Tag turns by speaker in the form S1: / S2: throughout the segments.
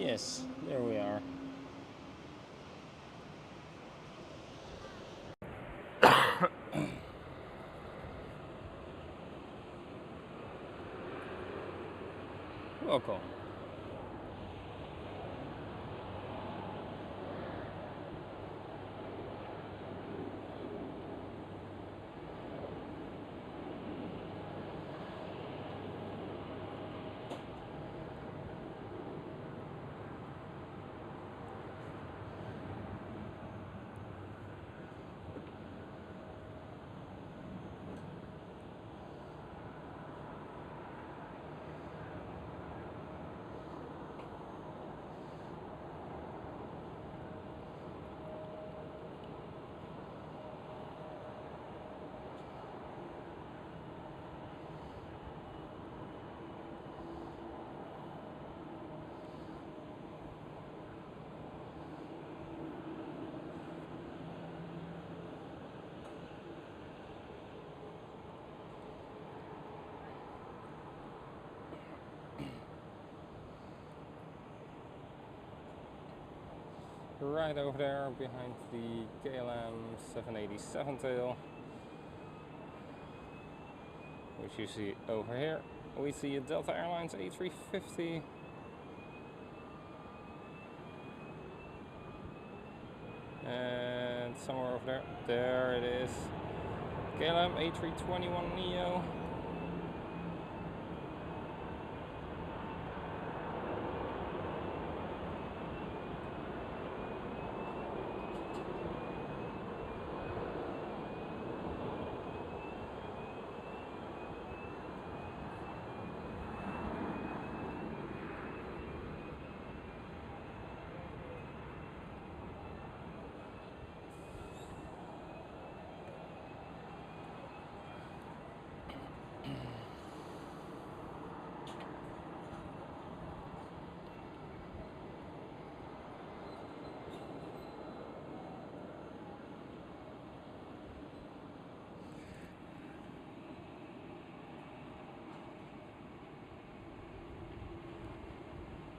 S1: Yes, there we are. Welcome. Right over there behind the KLM 787 tail, which you see over here, we see a Delta Airlines A350. And somewhere over there it is, KLM A321neo.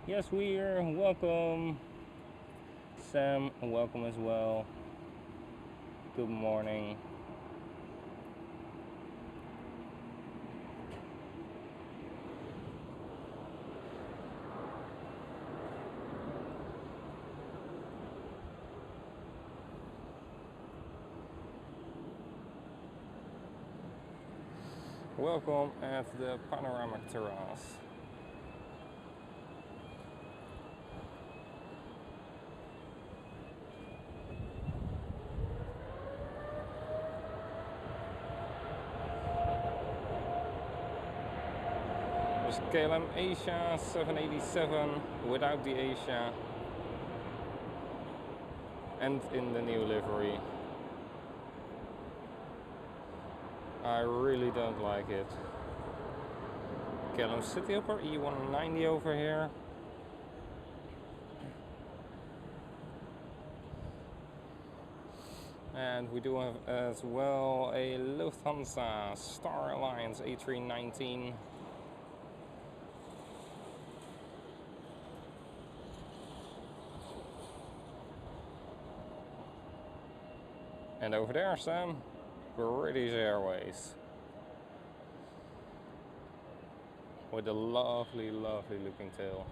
S1: Yes, we're welcome. Sam, welcome as well. Good morning. Welcome at the panoramic terrace. There's KLM Asia 787 without the Asia and in the new livery. I really don't like it. KLM City Hopper E190 over here. And we do have as well a Lufthansa Star Alliance A319. And over there, Sam, British Airways. With a lovely, lovely looking tail.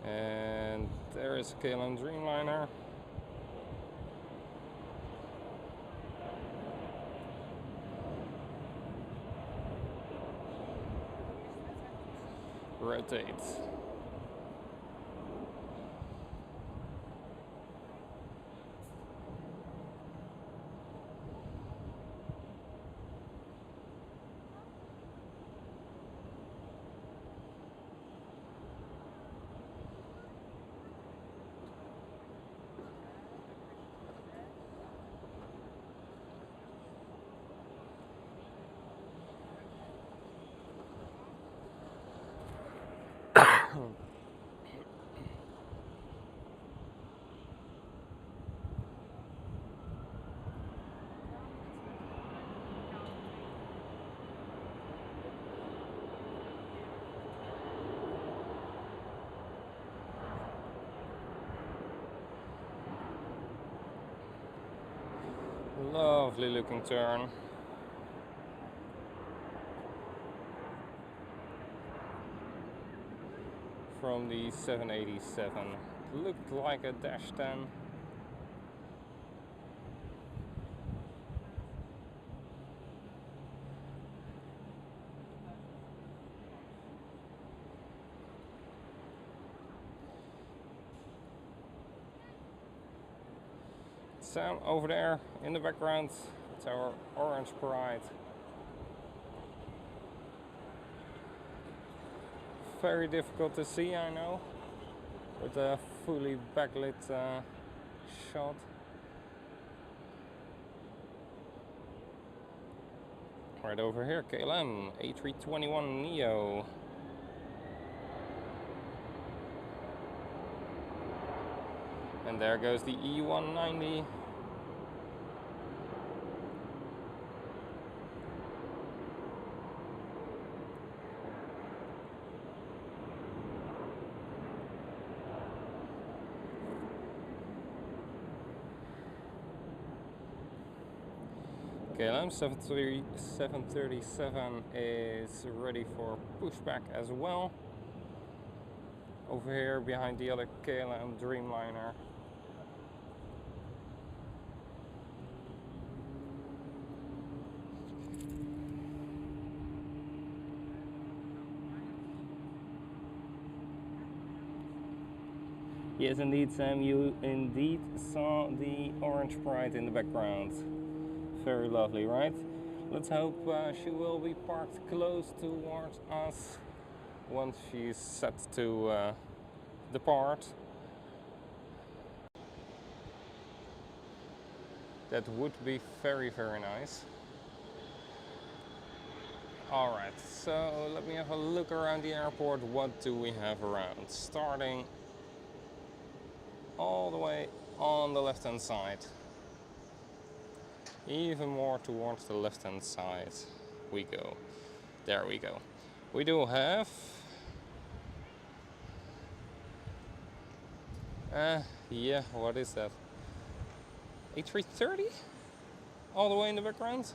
S1: And there is a KLM Dreamliner. Rotates. Lovely looking turn. From the 787. Looked like a Dash 10. Sam over there in the background, it's our orange pride. Very difficult to see, I know, with a fully backlit shot. Right over here, KLM A321neo. And there goes the E190. KLM 737 is ready for pushback as well. Over here behind the other KLM Dreamliner. Yes, indeed, Sam, you indeed saw the orange pride in the background. Very lovely, right? Let's hope she will be parked close towards us once she's set to depart. That would be very, very nice. Alright, so let me have a look around the airport. What do we have around? Starting all the way on the left hand side. Even more towards the left hand side we go. There we go. We do have yeah, what is that? A330? All the way in the background?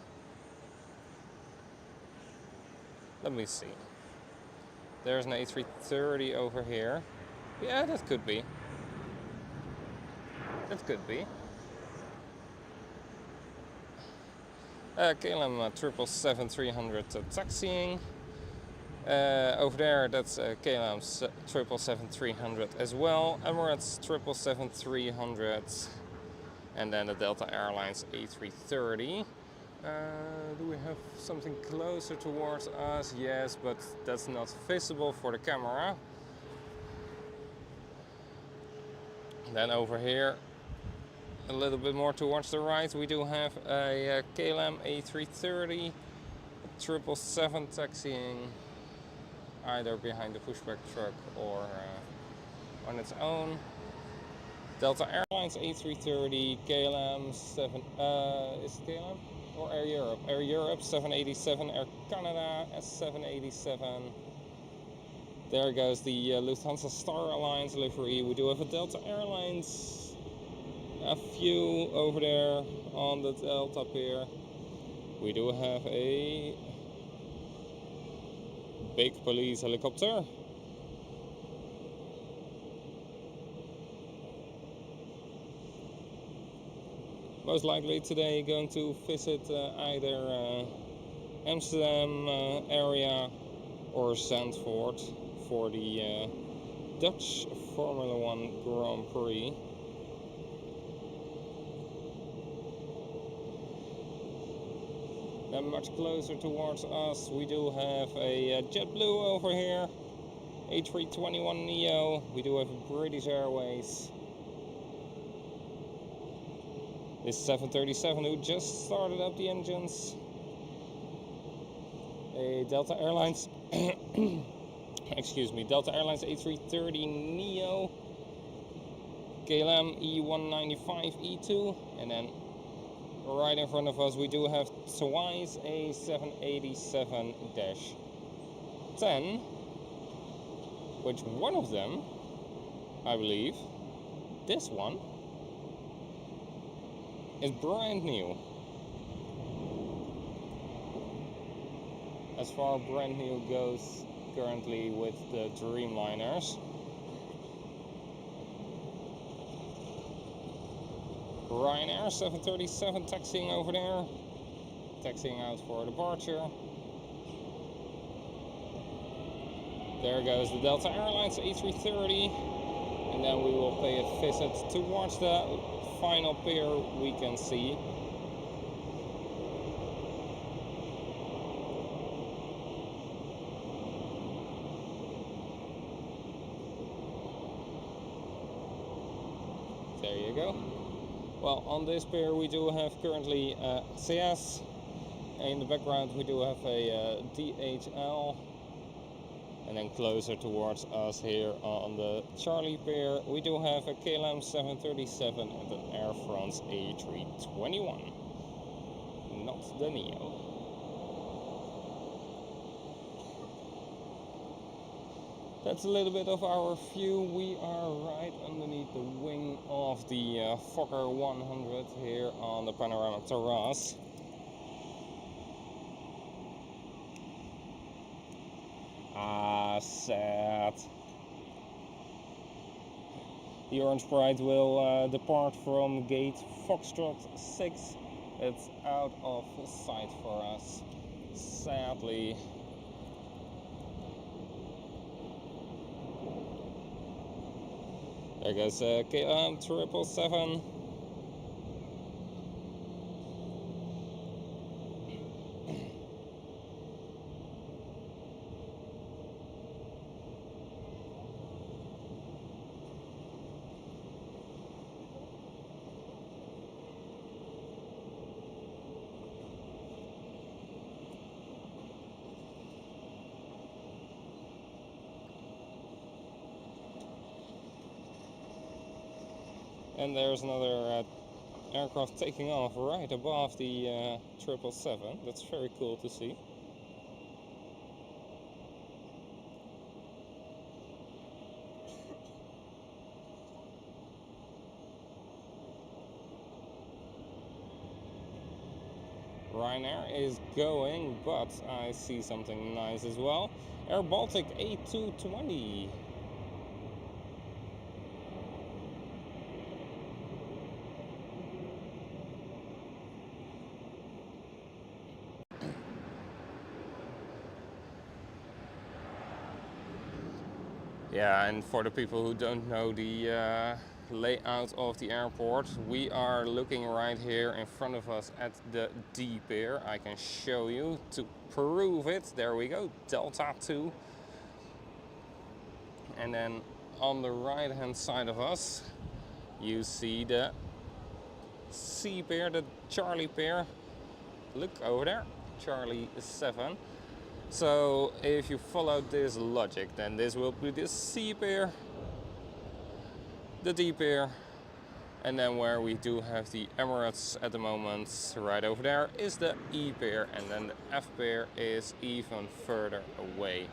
S1: Let me see. There's an A330 over here. Yeah, that could be. That could be. KLM 777-300 taxiing. Over there, that's KLM 777-300 as well. Emirates 777-300. And then the Delta Airlines A330. Do we have something closer towards us? Yes, but that's not visible for the camera. Then over here, a little bit more towards the right, we do have a KLM A330 777 taxiing either behind the pushback truck or on its own. Delta Airlines A330, KLM 7, is it KLM or Air Europe? Air Europe 787, Air Canada S787. There goes the Lufthansa Star Alliance livery. We do have a Delta Airlines. A few over there on the Delta pier. We do have a big police helicopter. Most likely today going to visit either Amsterdam area or Zandvoort for the Dutch Formula 1 Grand Prix. And much closer towards us, we do have a JetBlue over here, A321neo. We do have a British Airways. This 737 who just started up the engines. A Delta Airlines, excuse me, Delta Airlines A330neo, KLM E195E2, and then right in front of us we do have twice a 787-10, which one of them, I believe, this one, is brand new. as far brand new goes currently with the Dreamliners. Ryanair 737 taxiing over there, taxiing out for departure. There goes the Delta Airlines A330, and then we will pay a visit towards the final pier we can see. There you go. Well, on this pier we do have currently CS. In the background we do have a DHL. And then closer towards us here on the Charlie pier, we do have a KLM 737 and an Air France A321, not the Neo. That's a little bit of our view. We are right underneath the wing of the Fokker 100 here on the panoramic terrace. Ah, sad. The Orange Pride will depart from gate Foxtrot 6. It's out of sight for us, sadly. There goes KLM 777. And there's another aircraft taking off right above the 777. That's very cool to see. Ryanair is going, but I see something nice as well. Air Baltic A220. Yeah, and for the people who don't know the layout of the airport, we are looking right here in front of us at the D pier. I can show you to prove it. There we go, Delta 2. And then on the right hand side of us, you see the C pier, the Charlie pier. Look over there, Charlie 7. So if you follow this logic, then this will be the C pier, the D pier, and then where we do have the Emirates at the moment, right over there, is the E pier, and then the F pier is even further away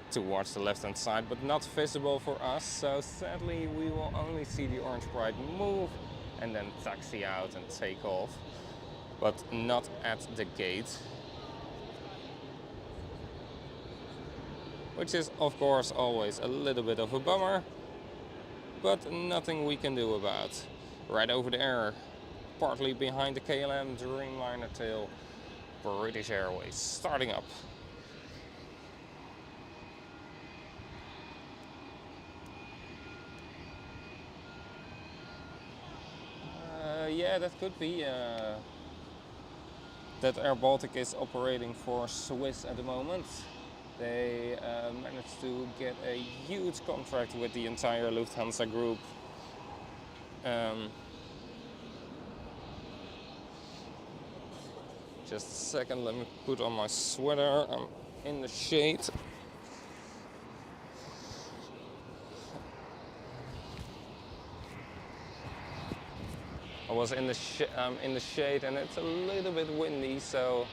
S1: towards the left hand side, but not visible for us. So sadly we will only see the Orange Pride move and then taxi out and take off, but not at the gate. Which is of course always a little bit of a bummer, but nothing we can do about. Right over there, partly behind the KLM Dreamliner tail, British Airways starting up. Yeah, that could be. That Air Baltic is operating for Swiss at the moment. They managed to get a huge contract with the entire Lufthansa group. Just a second, let me put on my sweater. I'm in the shade. I was in the shade and it's a little bit windy, so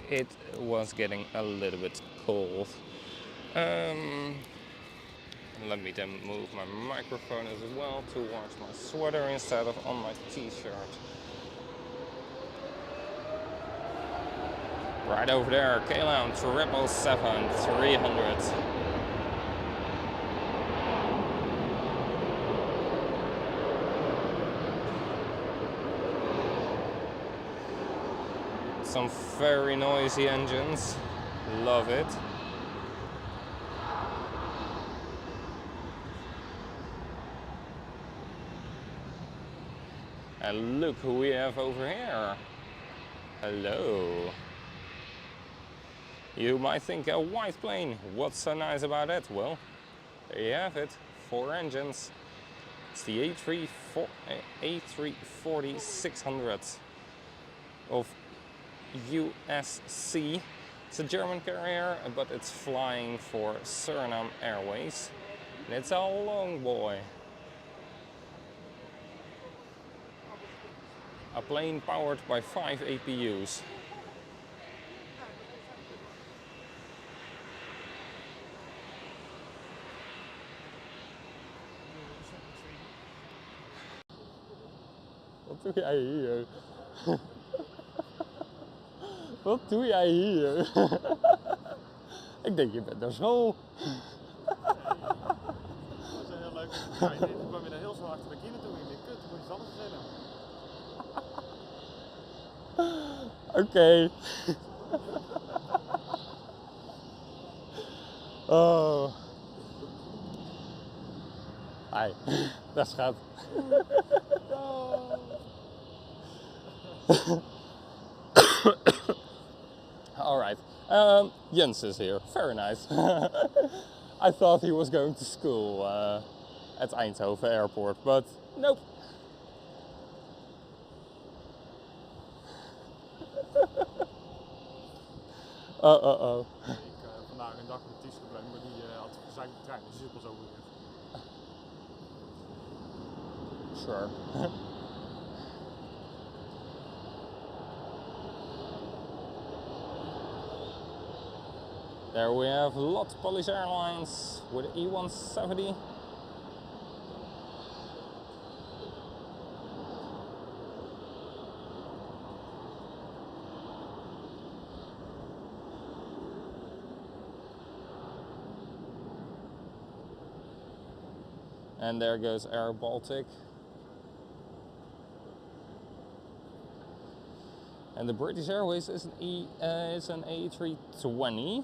S1: it was getting a little bit cold. Let me then move my microphone as well towards my sweater instead of on my t-shirt. Right over there, KLM 777-300. Some very noisy engines, love it. And look who we have over here. Hello. You might think a white plane, what's so nice about it? Well, there you have it, 4 engines. It's the A340-600 of USC. It's a German carrier, but it's flying for Suriname Airways. And it's a long boy. A plane powered by 5 APUs. Wat doe jij hier? Wat doe jij hier? Ik denk je bent naar school.
S2: Dat is heel leuk. Ja, ik kwam weer heel zo achter de kiemen toe. Ik denk, kut, moet je iets anders vertellen.
S1: Oké. Oh. Hi, dag schat. All right. Jens is here. Very nice. I thought he was going to school at Eindhoven Airport, but nope. Oh.
S2: Ik vandaag een dag met Ties gebleven, maar die had gezegd de trein, dus Schiphol zo weer.
S1: Sure. There we have LOT Polish Airlines with E170. And there goes Air Baltic. And the British Airways is an A320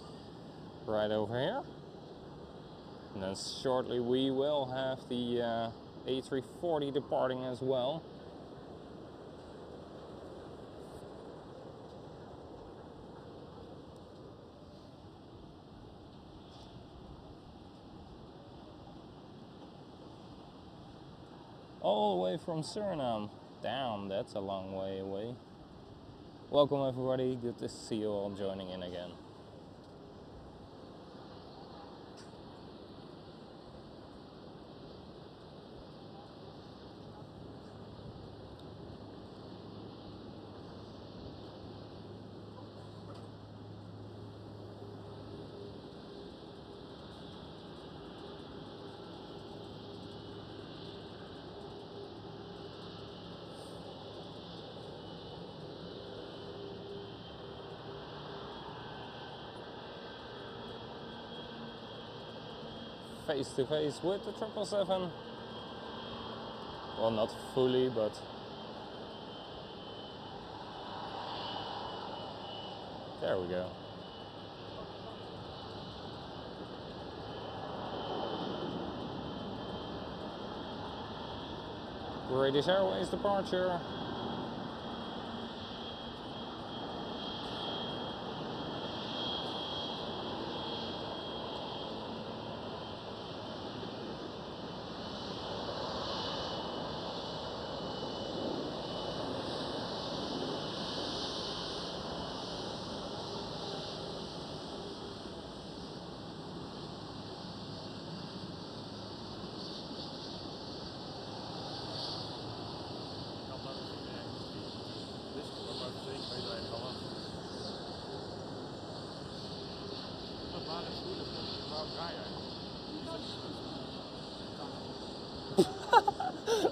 S1: right over here. And then shortly we will have the A340 departing as well. All the way from Suriname. Damn, that's a long way away. Welcome everybody, good to see you all joining in again. Face to face with the 777. Well, not fully, but there we go. British Airways departure.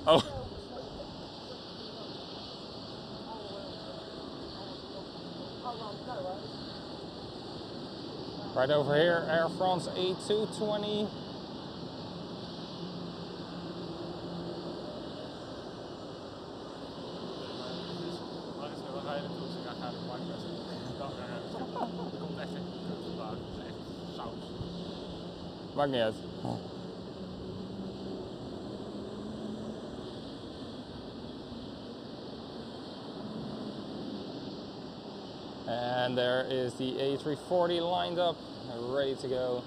S1: Oh. Right over here, Air France A220.
S2: Waar ga je naartoe? Ik ga naar de Parkwest. Er komt echt geen kut vandaag. Het is echt saus.
S1: Maakt niet uit. And there is the A340 lined up, ready to go.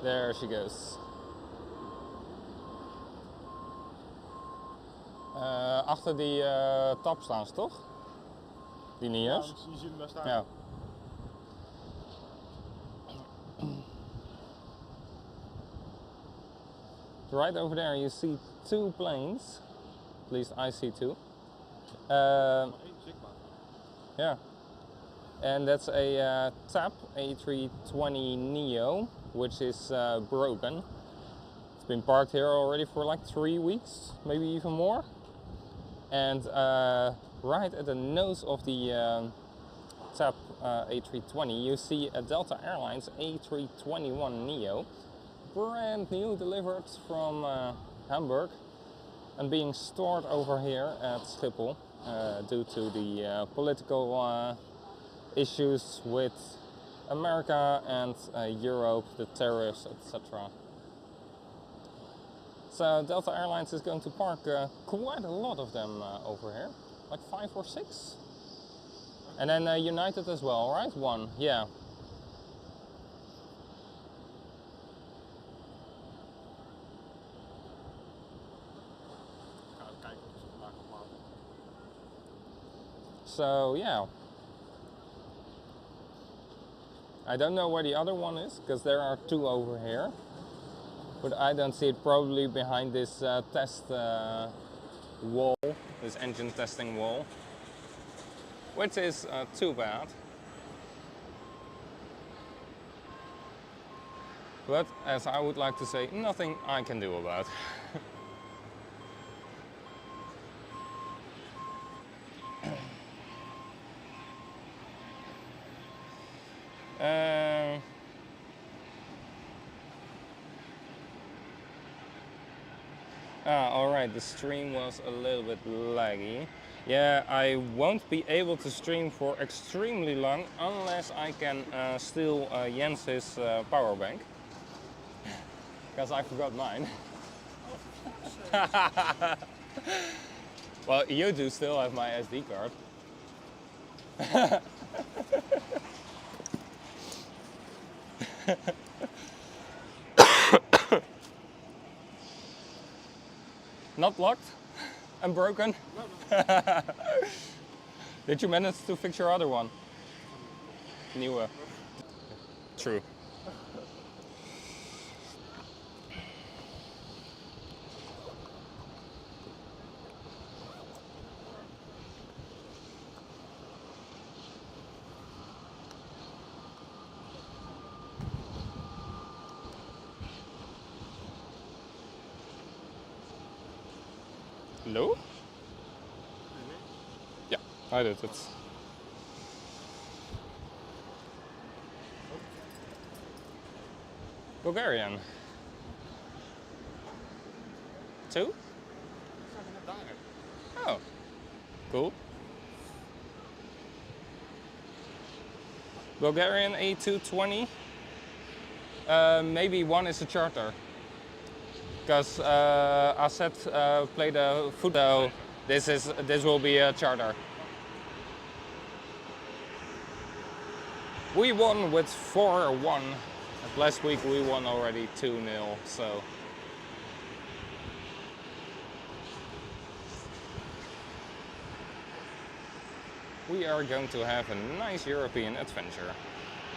S1: There she goes. Achter die tap staan ze toch? Die Nia's?
S2: Ja, je ziet hem daar staan.
S1: Ja. Right over there you see two planes. At least I see two. Yeah. And that's a TAP A320 Neo, which is broken. It's been parked here already for like 3 weeks, maybe even more. And right at the nose of the TAP A320 you see a Delta Airlines A321 Neo, brand new, delivered from Hamburg and being stored over here at Schiphol due to the political issues with America and Europe, the terrace, etc. So Delta Airlines is going to park quite a lot of them over here, like 5 or 6. And then United as well, right? 1, yeah. So yeah. I don't know where the other one is, because there are 2 over here. But I don't see it, probably behind this test wall, this engine testing wall. Which is too bad. But as I would like to say, nothing I can do about. Alright, the stream was a little bit laggy. Yeah, I won't be able to stream for extremely long unless I can steal Jens's power bank. Because I forgot mine. Well, you do still have my SD card. Not locked and broken? No. Did you manage to fix your other one? Newer. True. Hello? Yeah, I did it. Bulgarian. 2? Oh, cool. Bulgarian A220. Maybe 1 is a charter. Because Asset played a football. This will be a charter. We won with 4-1. Last week we won already 2-0, so. We are going to have a nice European adventure.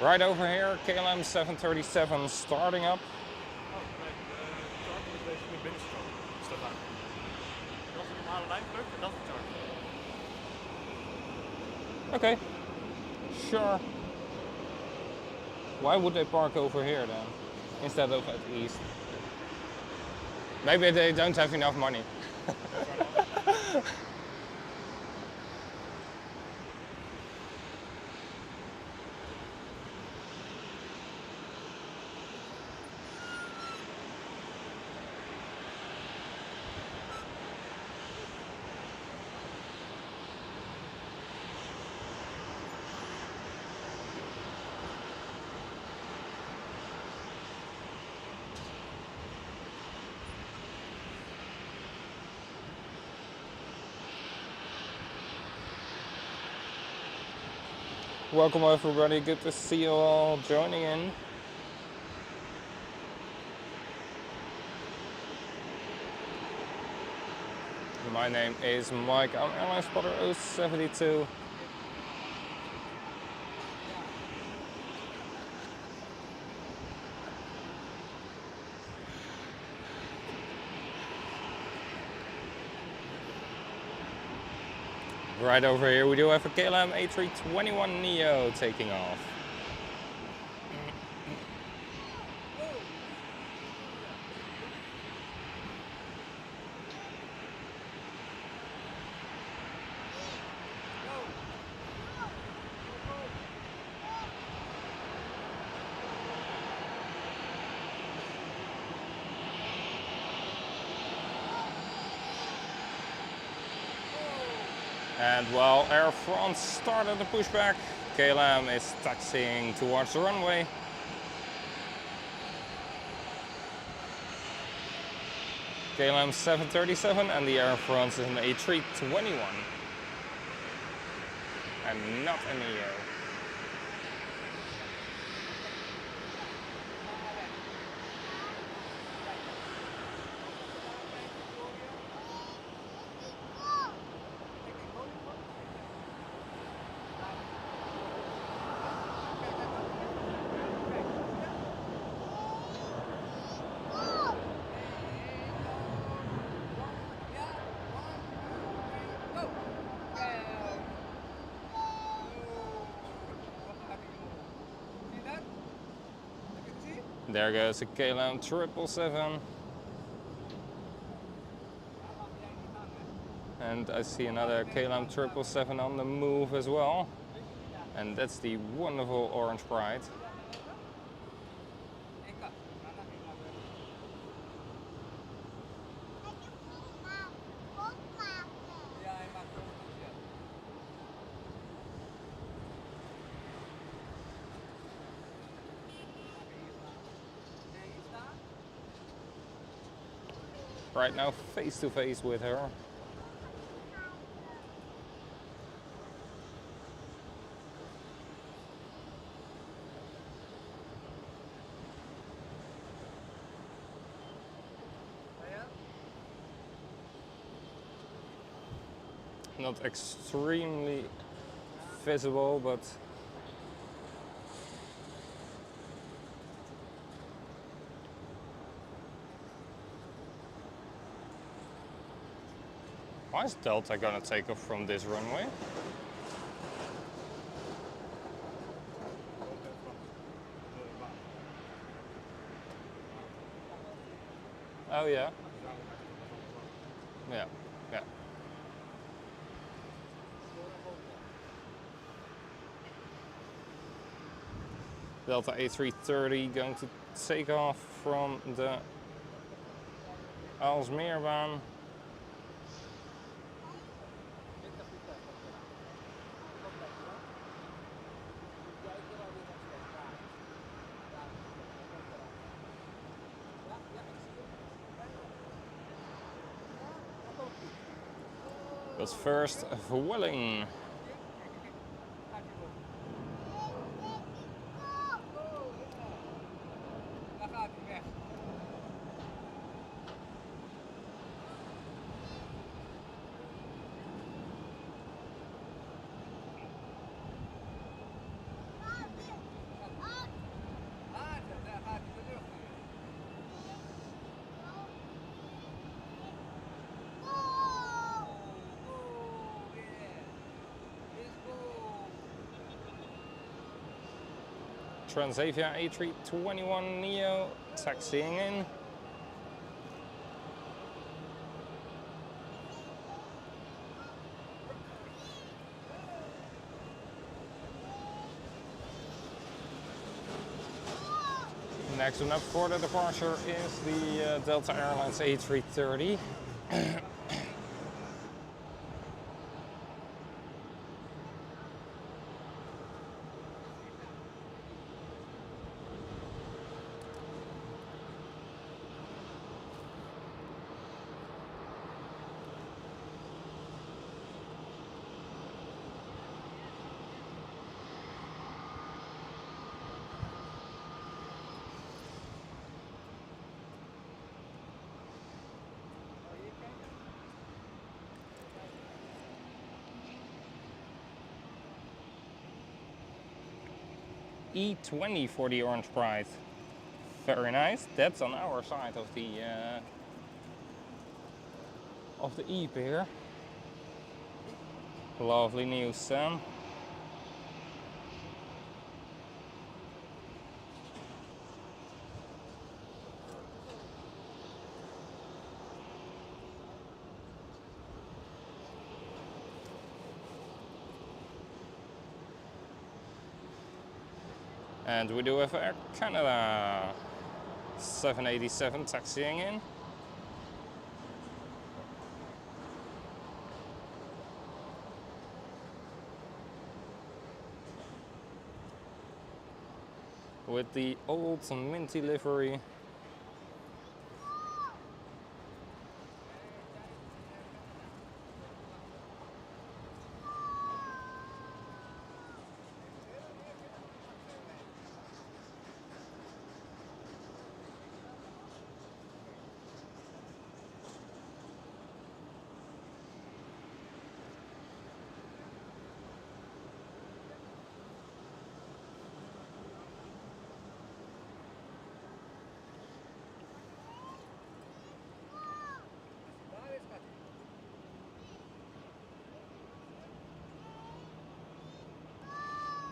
S1: Right over here, KLM 737 starting up.
S2: Oh, nee, de charter is deze nu binnenstroom. Staat daar. Als een normale lijn drukt, en dat is de charter.
S1: Okay, sure. Why would they park over here then, instead of at east? Maybe they don't have enough money. Welcome everybody, good to see you all joining in. My name is Mike, I'm Airlinespotter072. Right over here we do have a KLM A321neo taking off. And while Air France started the pushback, KLM is taxiing towards the runway. KLM 737 and the Air France is an A321 and not a neo. There goes a KLM 777. And I see another KLM 777 on the move as well. And that's the wonderful Orange Pride. Right now face to face with her. Not extremely visible, but why is Delta gonna take off from this runway? Oh yeah. Yeah, yeah. Delta A330 going to take off from the Aalsmeerbaan. But first, Vueling. Transavia A321neo taxiing in. Next one up for the departure is the Delta Airlines A330. E20 for the orange pride. Very nice. That's on our side of the E pier. Lovely new sun. And we do have Air Canada 787 taxiing in. With the old minty livery.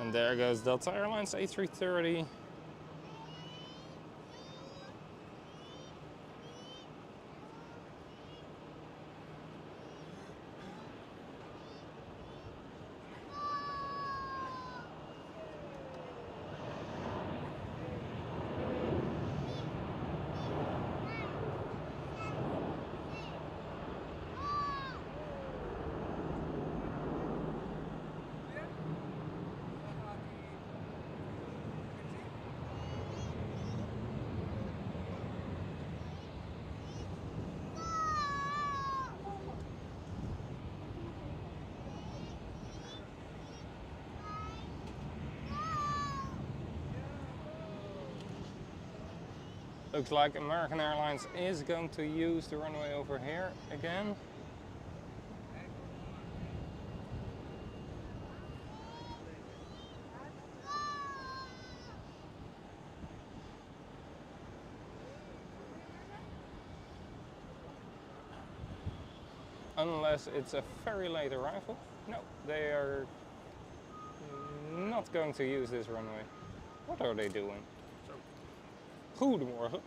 S1: And there goes Delta Airlines A330. Looks like American Airlines is going to use the runway over here again. Unless it's a very late arrival. No, they are not going to use this runway. What are they doing? Goedemorgen.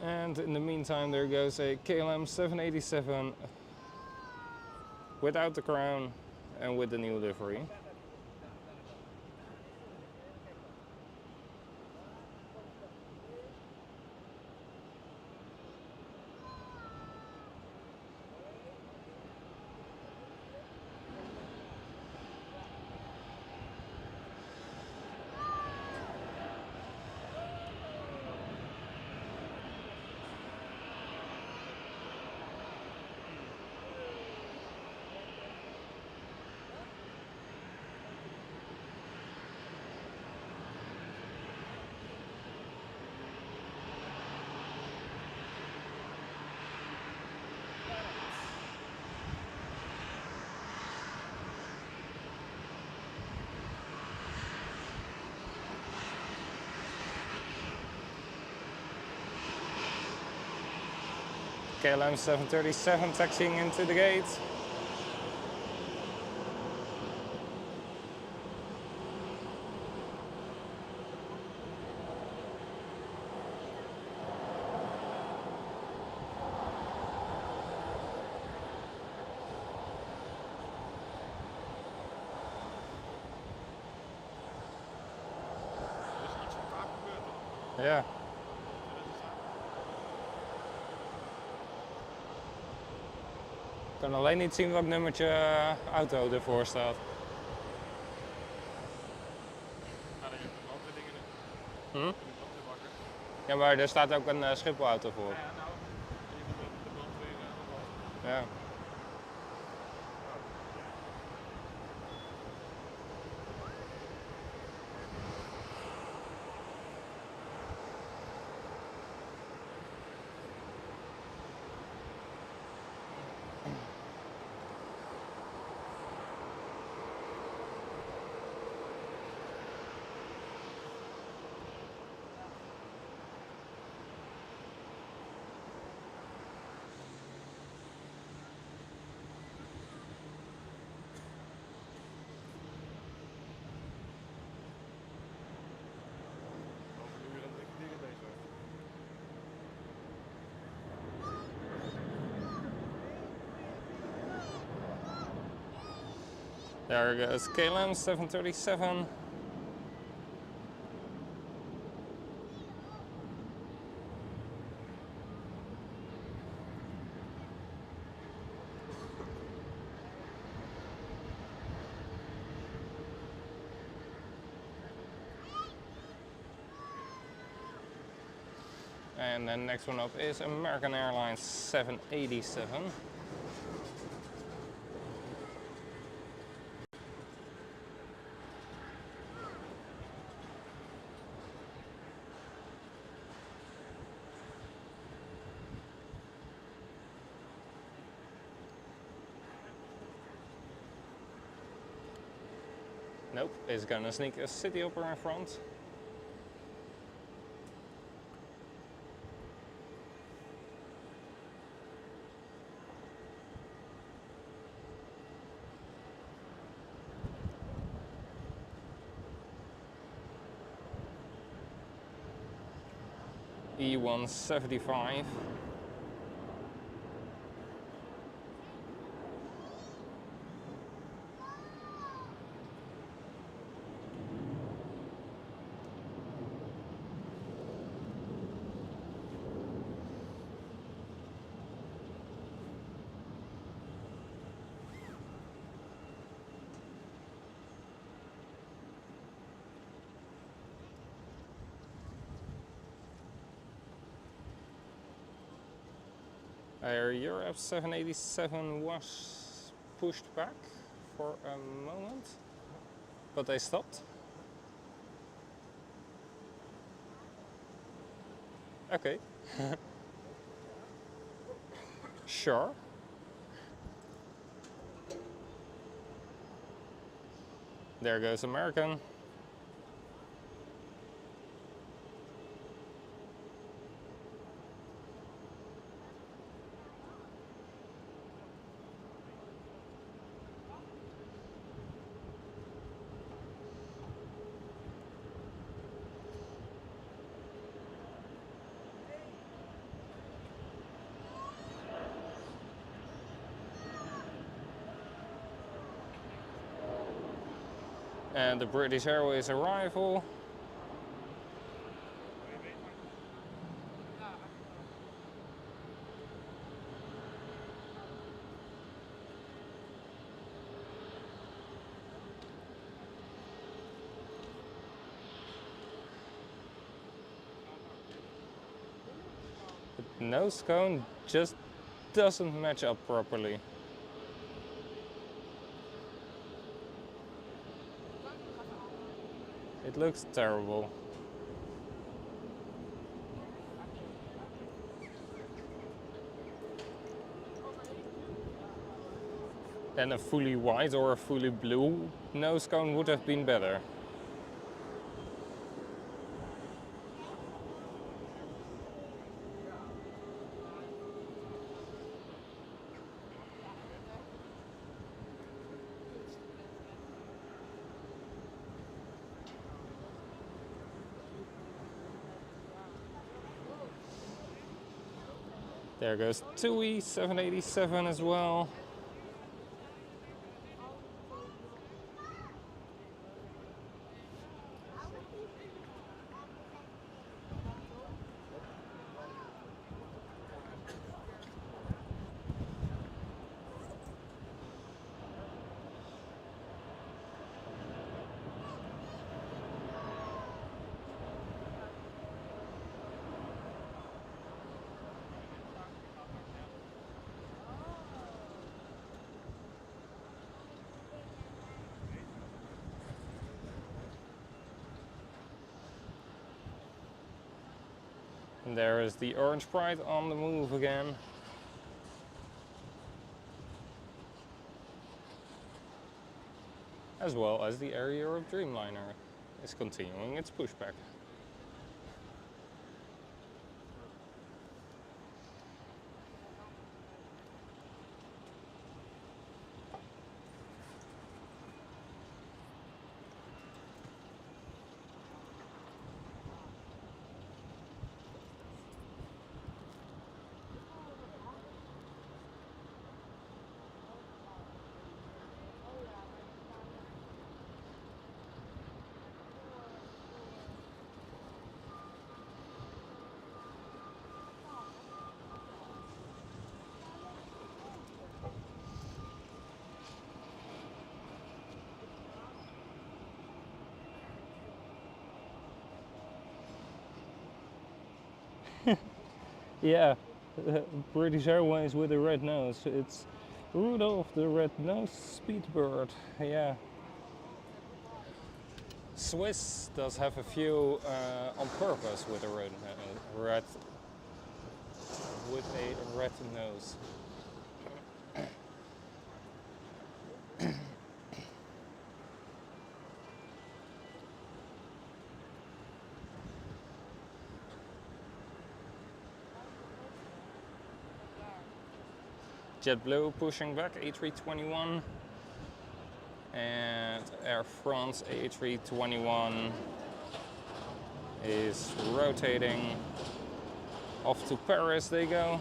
S1: And in the meantime, there goes a KLM 787 without the crown and with the new livery. KLM 737 taxiing into the gate.
S2: Er is iets van vaak gebeurd, toch?
S1: Ja. Ik kan alleen niet zien wat nummertje auto ervoor staat.
S2: Nou, dan heb je brandweerdingen nu.
S1: Hm?
S2: De brandweerbakken.
S1: Ja, maar er staat ook een Schiphol auto voor.
S2: Ja, nou, even de brandweer nog wat.
S1: Ja.
S2: Over een uur en 3 kwartier bezig.
S1: There goes KLM 737. And then next one up is American Airlines 787. Nope, it's gonna sneak a city opera in front. E175. Air Europe 787 was pushed back for a moment, but they stopped. Okay. Sure. There goes American. And the British Airways arrival. The nose cone just doesn't match up properly. It looks terrible. Then a fully white or a fully blue nose cone would have been better. There goes TUI 787 as well. And there is the Orange Pride on the move again. As well as the Air Europe Dreamliner is continuing its pushback. Yeah, British Airways with a red nose. It's Rudolph the red-nosed speedbird. Yeah. Swiss does have a few on purpose with a red nose. JetBlue pushing back A321, and Air France A321 is rotating. Off to Paris they go.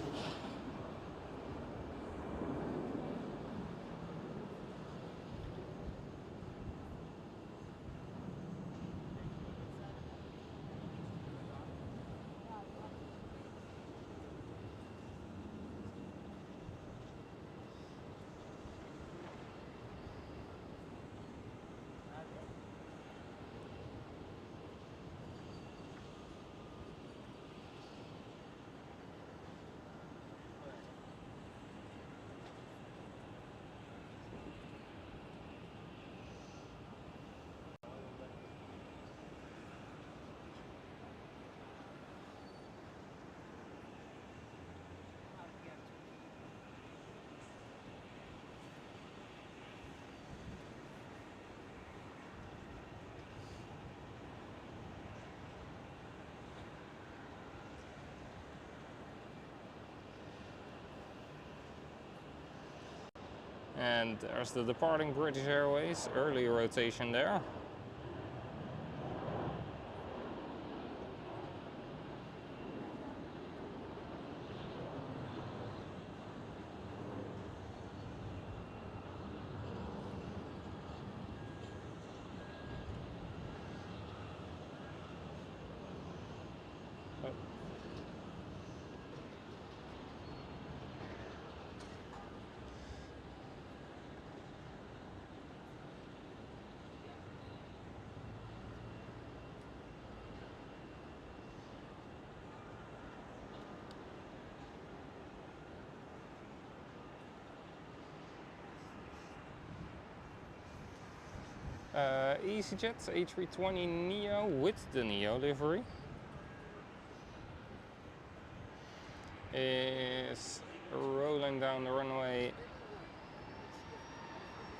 S1: And there's the departing British Airways, early rotation there. EasyJet A320neo with the neo livery is rolling down the runway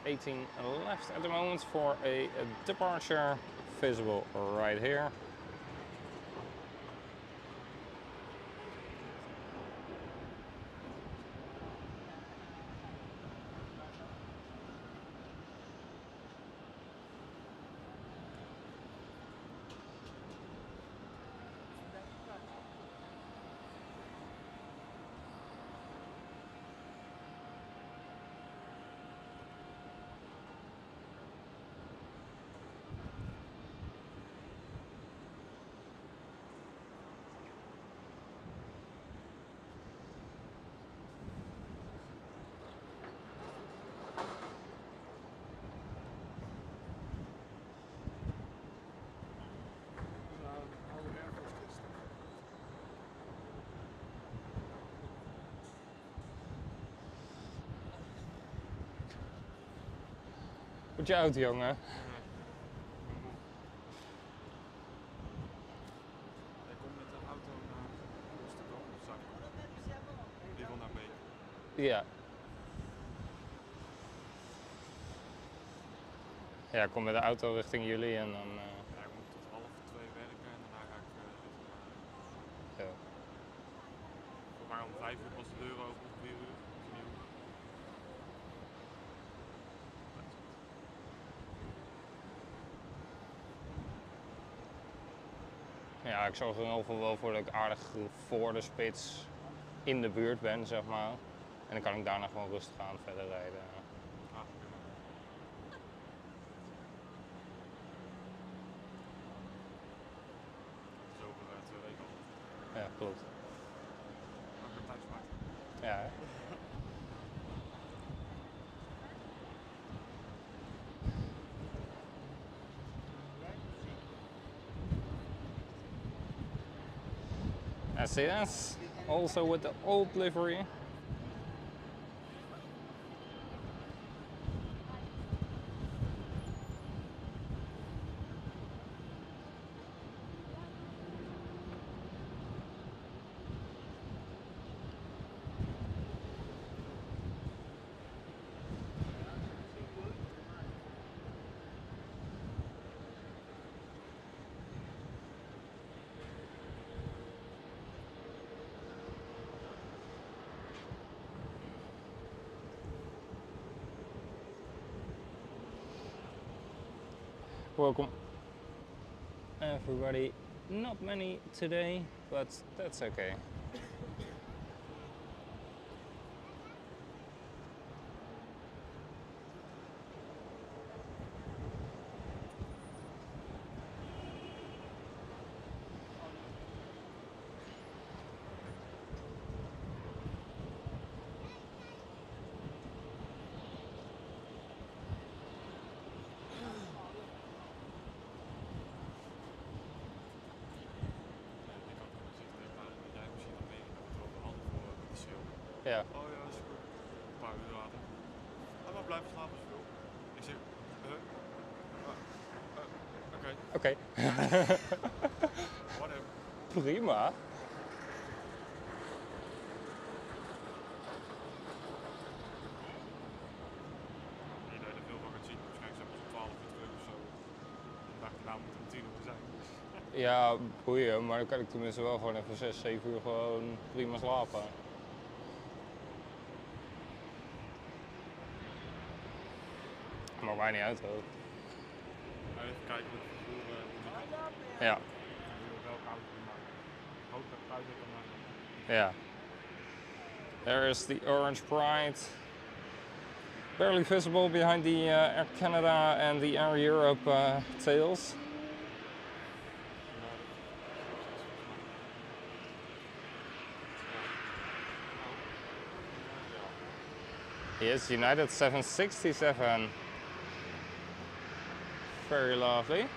S1: 18 left at the moment for a departure, visible right here. Word je oud, jongen?
S2: Hij komt met de auto naar Amsterdam of Zuid. Die wil naar beneden.
S1: Ja. Ja, ik kom met de auto richting jullie en dan...
S2: Ja, ik moet tot 1:30 werken en daarna ga ik richting Panorama.
S1: Ja.
S2: Voor mij om 5 uur pas de deur open, of 4 uur. Opnieuw.
S1: Ja, ik zorg er in ieder geval wel voor dat ik aardig voor de spits in de buurt ben, zeg maar. En dan kan ik daarna gewoon rustig aan verder rijden.
S2: Ah, prima. Het is over 2 weken al.
S1: Ja, klopt.
S2: Maar ik ben thuis gemaakt.
S1: Ja, hè? I see that. Also with the old livery. Welcome everybody. Not many today, but that's okay. Ja.
S2: Oh ja, dat is goed. Een paar uur later. Ga maar blijven slapen als je wil. Ik zeg, oké.
S1: Oké.
S2: Whatever.
S1: Prima.
S2: Niet dat je er veel van gaat zien. Waarschijnlijk zijn we zo'n 12 uur terug of zo. De dag daarna moet het om 10 uur zijn.
S1: Ja, boeien, maar dan kan ik tenminste wel gewoon even 6, 7 uur gewoon prima slapen. Maakt mij niet uit hoor.
S2: Even kijken wat het vervoer moet.
S1: Ja.
S2: Welke auto we maken. Ik hoop dat ik thuis kan maken.
S1: Yeah. There is the orange Pride. Barely visible behind the Air Canada and the Air Europe tails. Yes, United 767. Very lovely.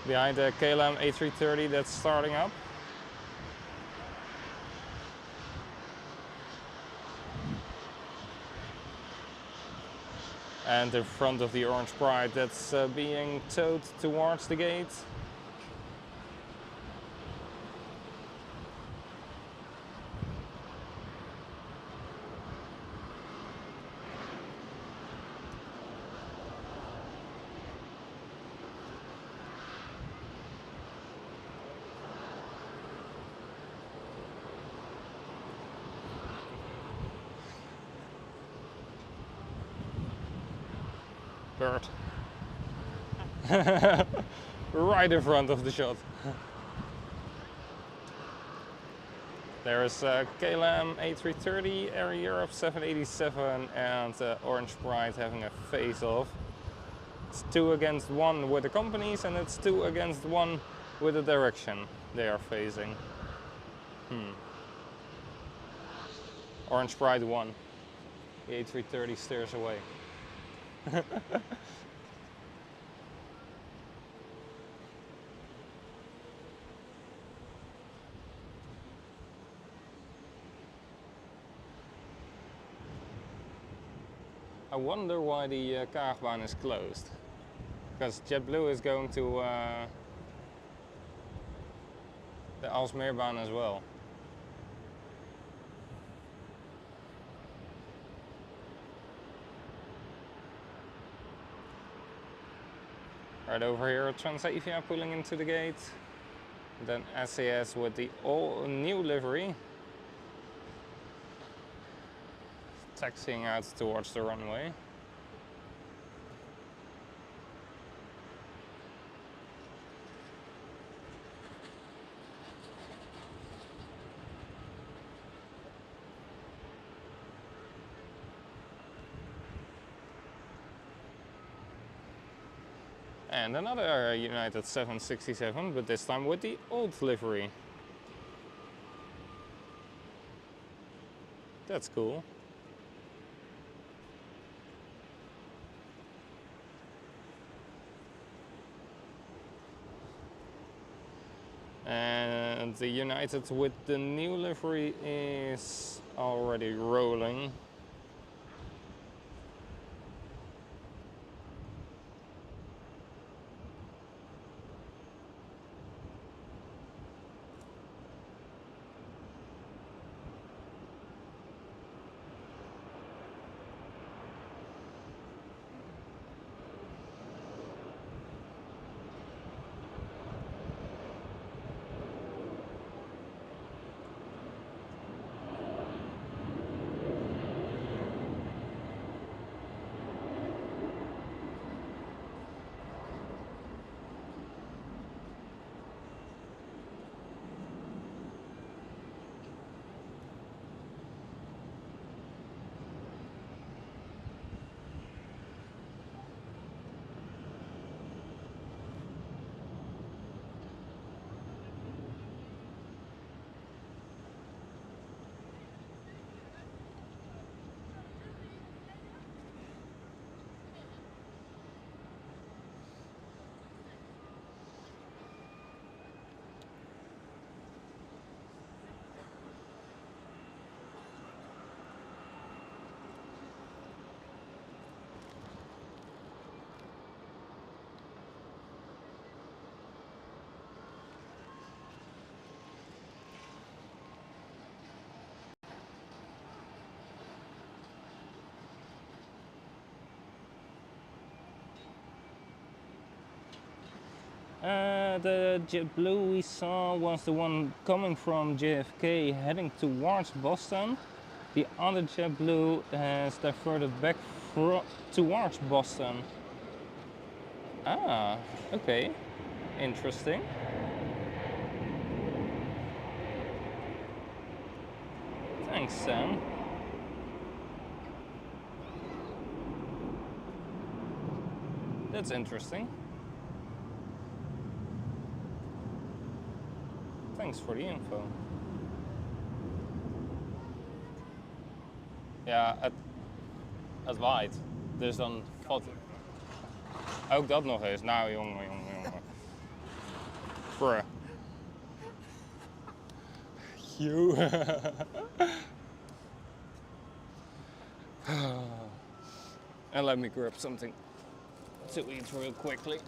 S1: Behind the KLM A330 that's starting up. And in front of the Orange Pride that's being towed towards the gate. Bird. Right in front of the shot. There is KLM A330, Air Europe 787 and Orange Pride having a face-off. It's 2 against 1 with the companies and it's 2 against 1 with the direction they are facing. Orange Pride 1. The A330 steers away. wonder why the Kaagbaan is closed. Because JetBlue is going to the Aalsmeerbaan as well. Right over here, Transavia pulling into the gate. Then SAS with the all new livery. Taxiing out towards the runway. And another United 767, but this time with the old livery. That's cool. And the United with the new livery is already rolling. The JetBlue we saw was the one coming from JFK heading towards Boston. The other JetBlue has diverted back towards Boston. Ah, okay, interesting. Thanks, Sam. That's interesting. Thanks for the info. Ja, het waait. Dus dan valt het. Ook dat nog eens. Nou, jongen. Bruh. You. And let me grab something to eat real quickly.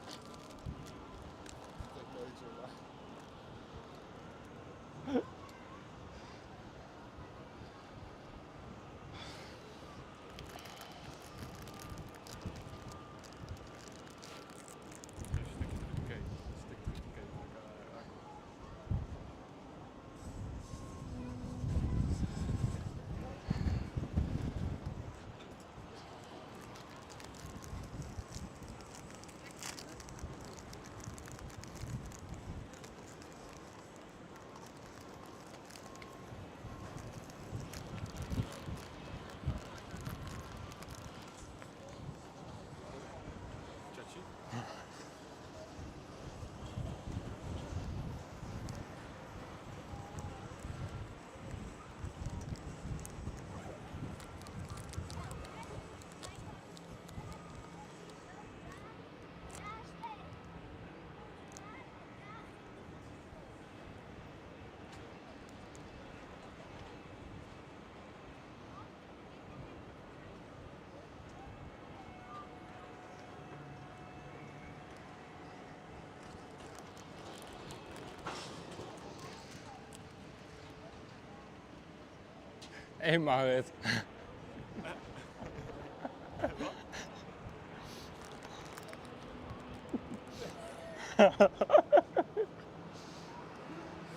S1: Hey Marit.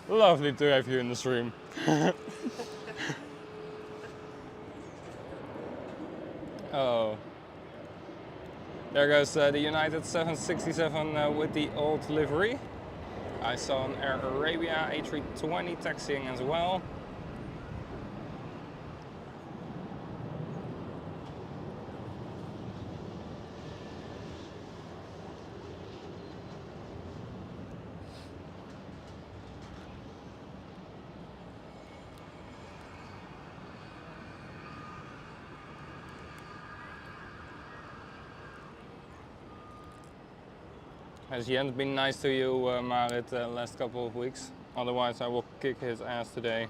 S1: Lovely to have you in the stream. Oh. There goes the United 767 with the old livery. I saw an Air Arabia A320 taxiing as well. Has Jens been nice to you, Marit, the last couple of weeks? Otherwise I will kick his ass today.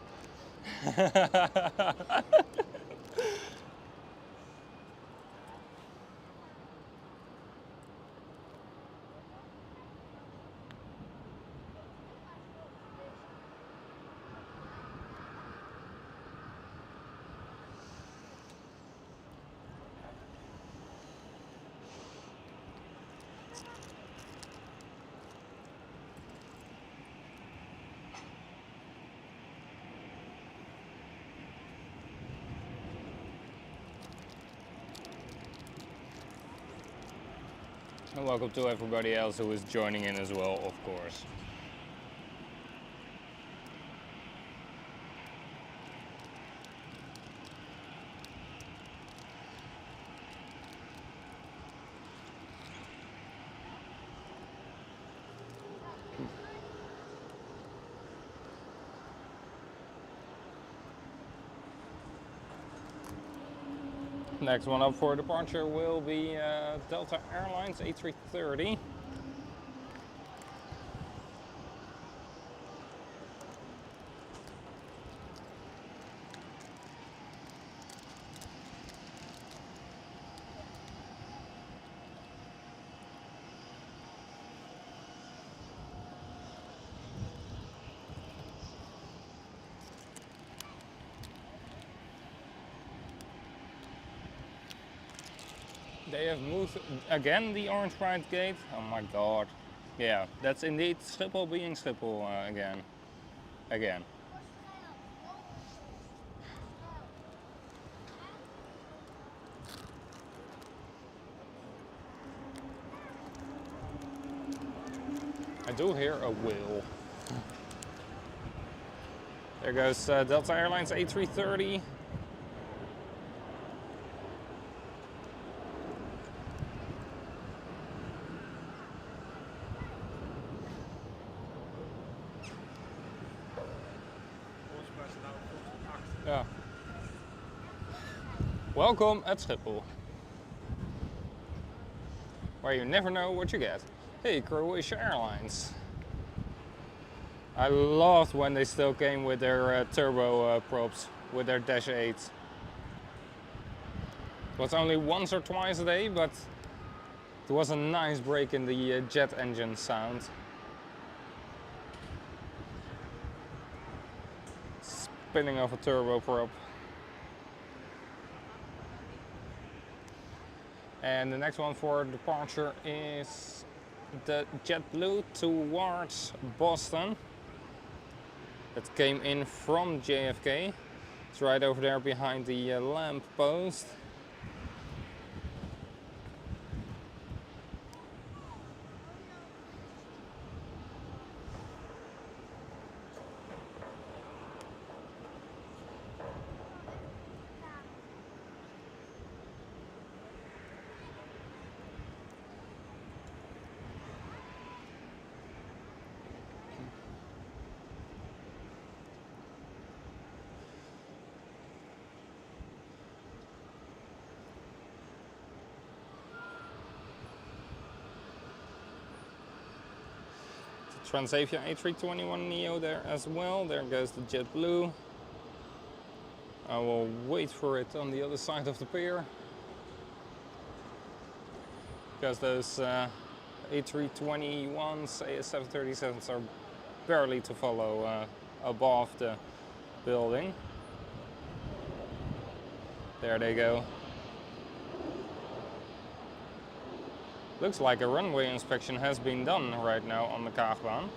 S1: And welcome to everybody else who is joining in as well, of course. Next one up for departure will be Delta Airlines A330. They have moved again the orange bright gate. Oh my god. Yeah, that's indeed Schiphol being Schiphol again. Again. I do hear a wheel. There goes Delta Airlines A330. Ja. Welcome at Schiphol, where you never know what you get. Hey, Croatia Airlines. I loved when they still came with their turbo props, with their Dash 8. It was only once or twice a day, but it was a nice break in the jet engine sound. Spinning off a turbo prop. And the next one for departure is the JetBlue towards Boston. That came in from JFK. It's right over there behind the lamp post. Transavia A321neo there as well. There goes the JetBlue. I will wait for it on the other side of the pier, because those A321s, A737s are barely to follow above the building. There they go. Looks like a runway inspection has been done right now on the Kaagbaan.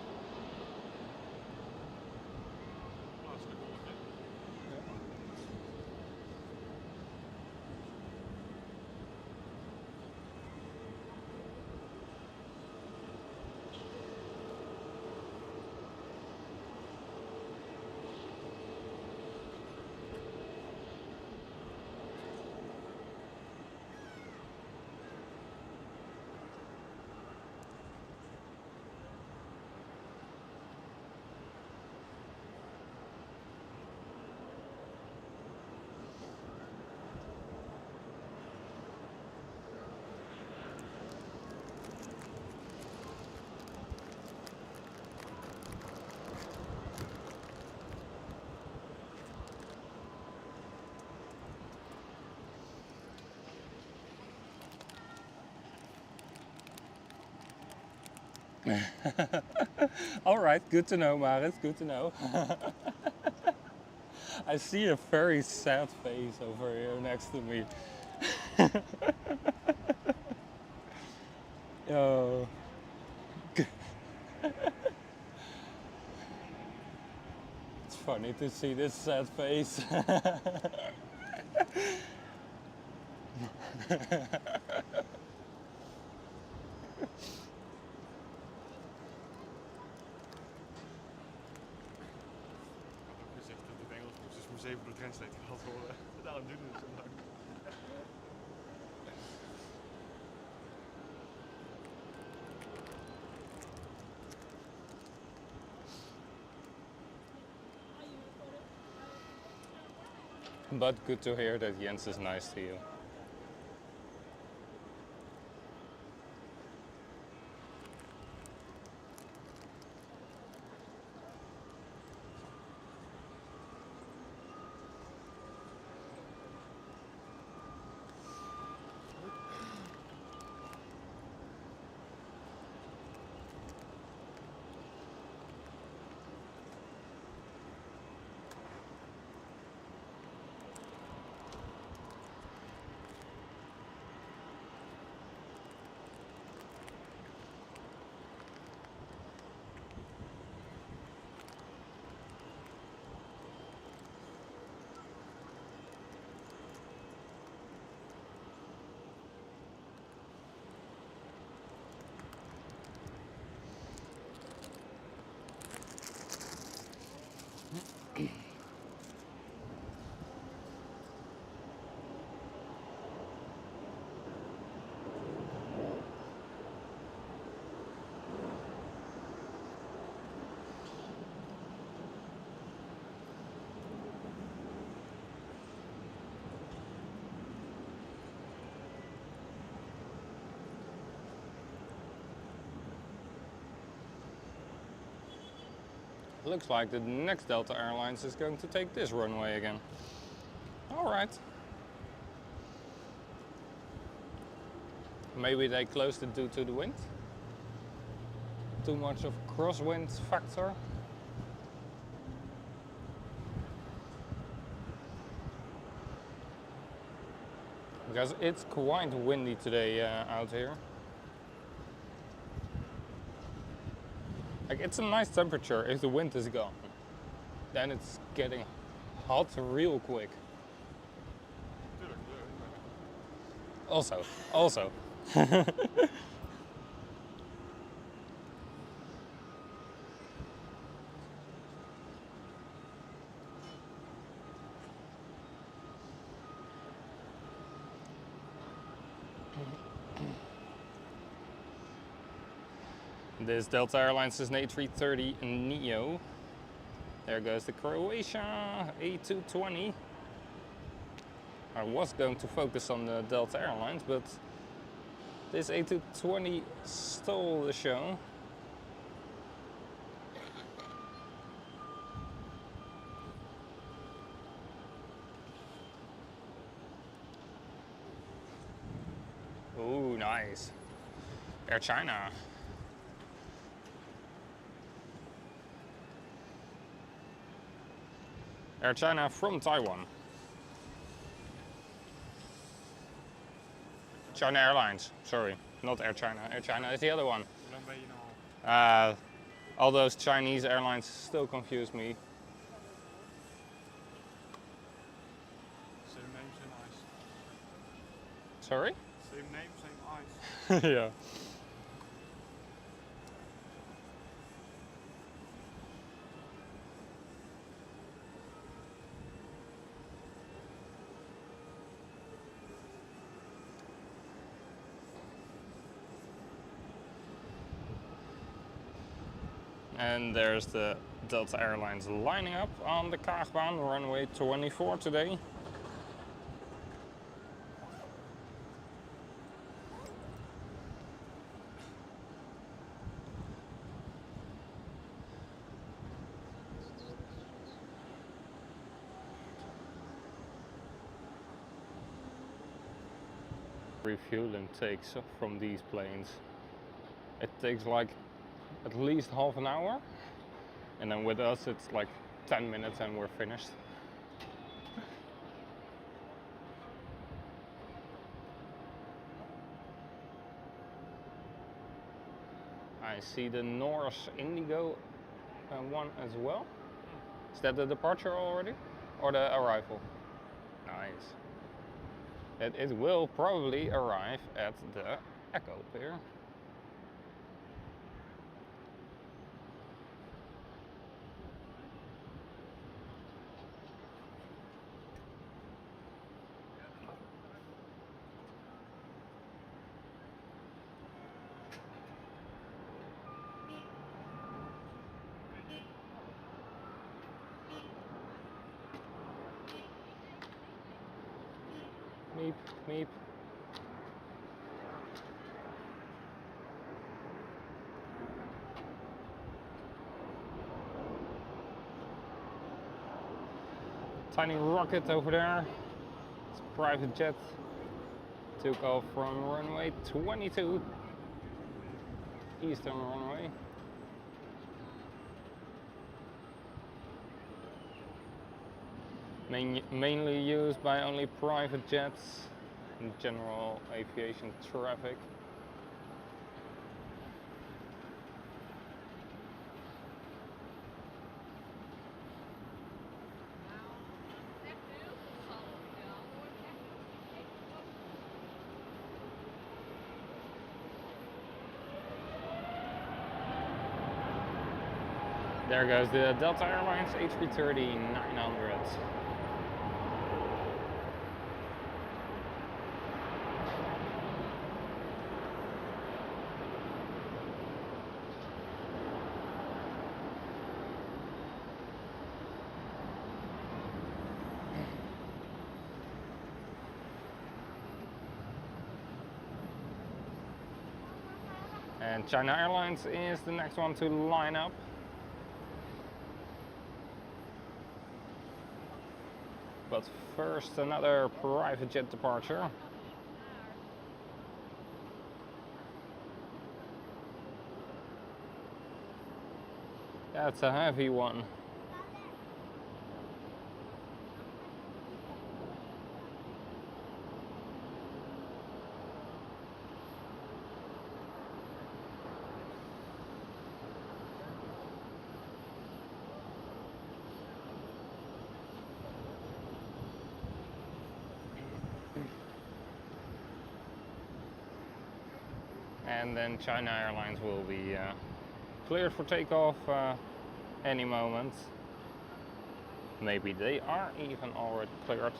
S1: All right, good to know, Marit, good to know. I see a very sad face over here next to me. Oh. It's funny to see this sad face.
S2: Even door translate gehad worden. Daarom duurde het zo lang.
S1: But good to hear that Jens is nice to you. Looks like the next Delta Airlines is going to take this runway again. All right. Maybe they closed it due to the wind? Too much of crosswind factor? Because it's quite windy today out here. Like, it's a nice temperature if the wind is gone. Then it's getting hot real quick. Also. This Delta Airlines is an A330 Neo. There goes the Croatia A220. I was going to focus on the Delta Airlines, but this A220 stole the show. Ooh, nice. Air China. Air China from Taiwan. China Airlines, sorry, not Air China. Air China is the other one.
S2: Dan ben je nog.
S1: All those Chinese airlines still confuse me.
S2: Same name, same eyes.
S1: Sorry?
S2: Same name, same eyes.
S1: Yeah. And there's the Delta Airlines lining up on the Kaagbaan, runway 24 today. Refueling takes from these planes. It takes like at least half an hour, and then with us it's like 10 minutes and we're finished. I see the Norse Indigo one as well. Is that the departure already or the arrival? Nice. It will probably arrive at the Echo Pier. Meep, meep. Tiny rocket over there. It's a private jet. Took off from runway 22, Eastern runway. Mainly used by only private jets and general aviation traffic. There goes the Delta Airlines HP30-900. And China Airlines is the next one to line up. But first, another private jet departure. That's a heavy one. And then China Airlines will be cleared for takeoff any moment. Maybe they are even already cleared.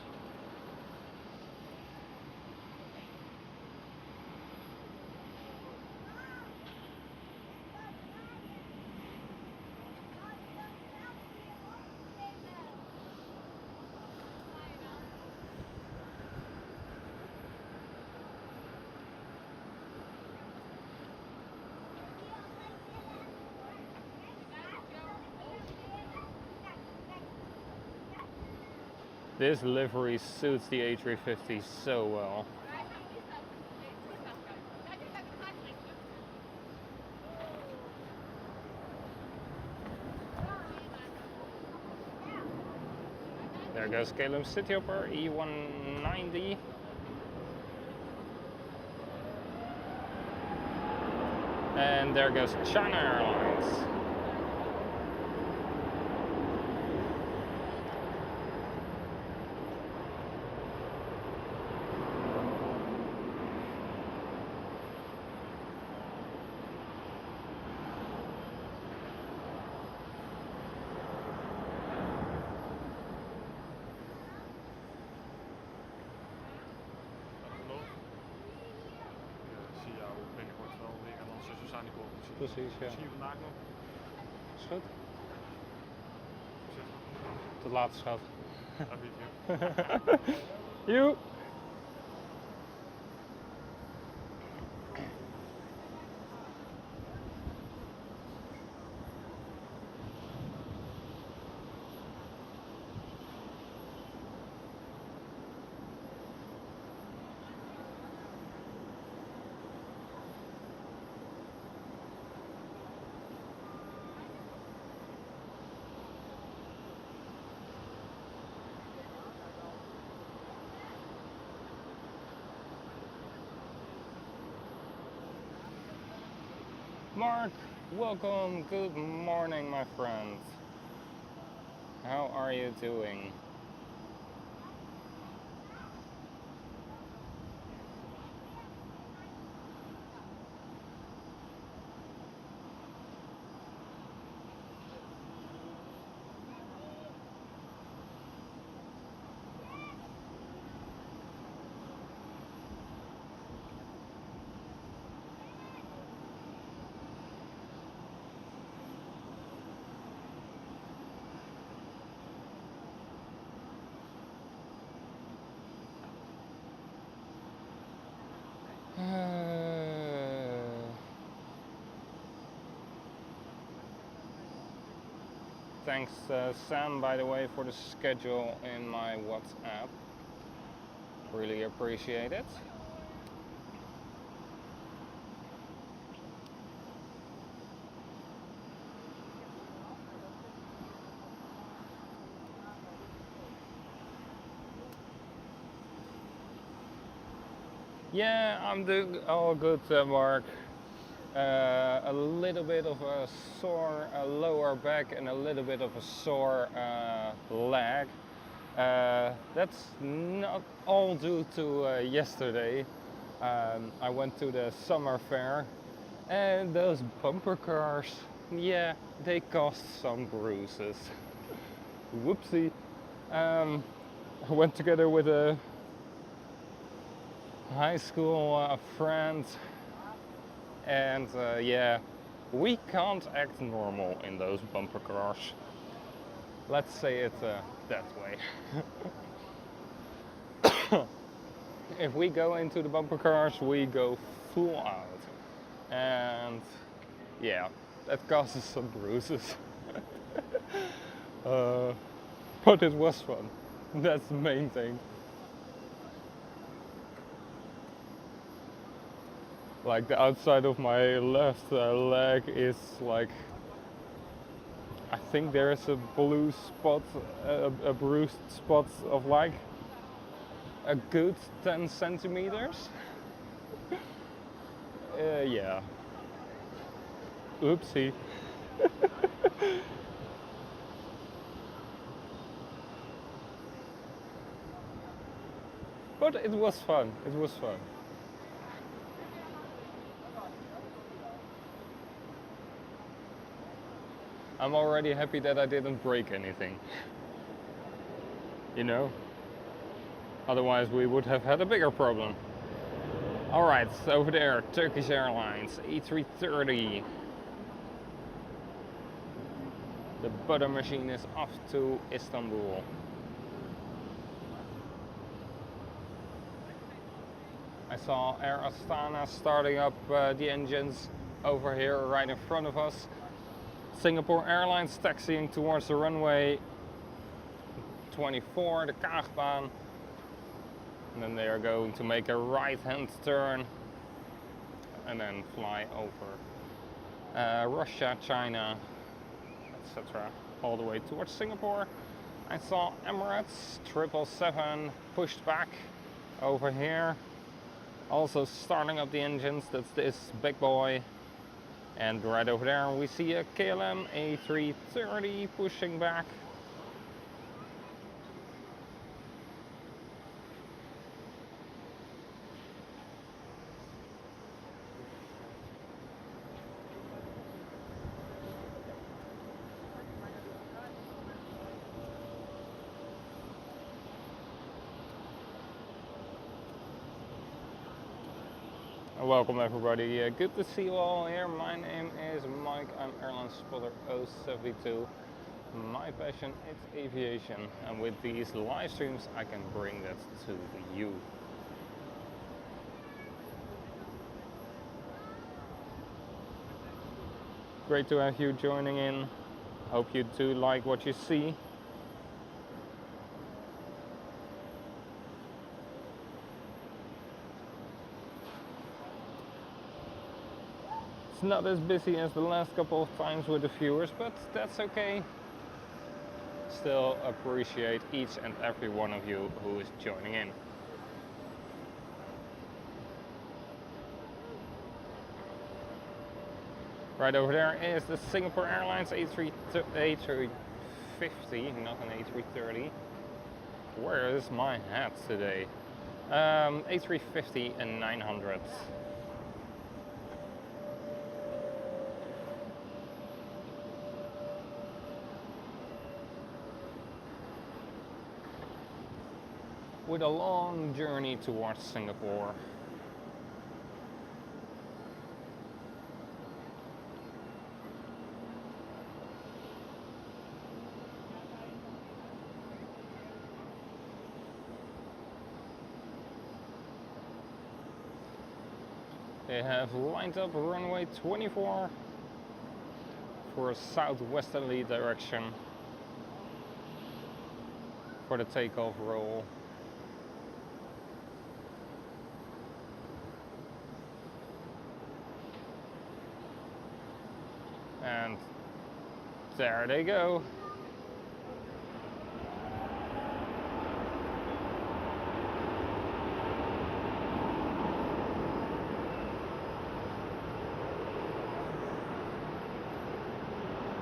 S1: This livery suits the A350 so well. There goes KLM Cityhopper E190. And there goes China Airlines. Precies, ja.
S2: Zie je vandaag nog?
S1: Is goed. Tot later, schat. Joe. Mark, welcome, good morning my friend. How are you doing? Thanks Sam, by the way, for the schedule in my WhatsApp. Really appreciate it. Yeah, I'm doing all good, Mark. A little bit of a sore lower back and a little bit of a sore leg. That's not all due to yesterday. I went to the summer fair and those bumper cars, yeah, they caused some bruises. Whoopsie. I went together with a high school friend. And yeah, we can't act normal in those bumper cars. Let's say it that way. If we go into the bumper cars, we go full out. And yeah, that causes some bruises. But it was fun. That's the main thing. Like the outside of my left leg is like, I think there is a blue spot, a bruised spot of like a good 10 centimeters. Yeah. Oopsie. But it was fun. It was fun. I'm already happy that I didn't break anything. You know? Otherwise we would have had a bigger problem. Alright, over there, Turkish Airlines, A330. The butter machine is off to Istanbul. I saw Air Astana starting up the engines over here right in front of us. Singapore Airlines taxiing towards the runway 24, the Kaagbaan. And then they are going to make a right-hand turn and then fly over Russia, China, etc. all the way towards Singapore. I saw Emirates 777 pushed back over here. Also starting up the engines, that's this big boy. And right over there we see a KLM A330 pushing back. Welcome everybody, good to see you all here. My name is Mike, I'm Airlinespotter072. My passion is aviation, and with these live streams I can bring that to you. Great to have you joining in. Hope you do like what you see. It's not as busy as the last couple of times with the viewers, but that's okay. Still appreciate each and every one of you who is joining in. Right over there is the Singapore Airlines A350, not an A330. Where is my hat today? A350 and 900. With a long journey towards Singapore. They have lined up runway 24 for a southwesterly direction for the takeoff roll. And there they go.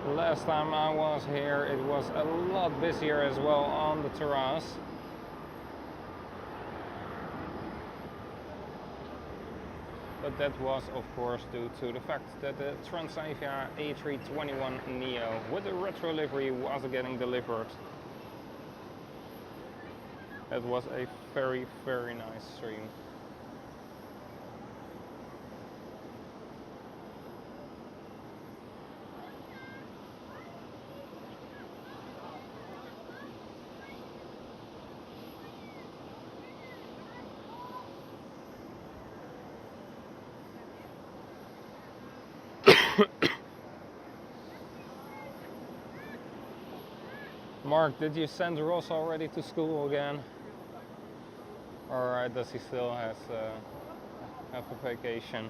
S1: Last time I was here, it was a lot busier as well on the terrace. But that was of course due to the fact that the Transavia A321neo with the retro livery was getting delivered. That was a very, very nice stream. Mark, did you send Ross already to school again? Or does he still have a vacation?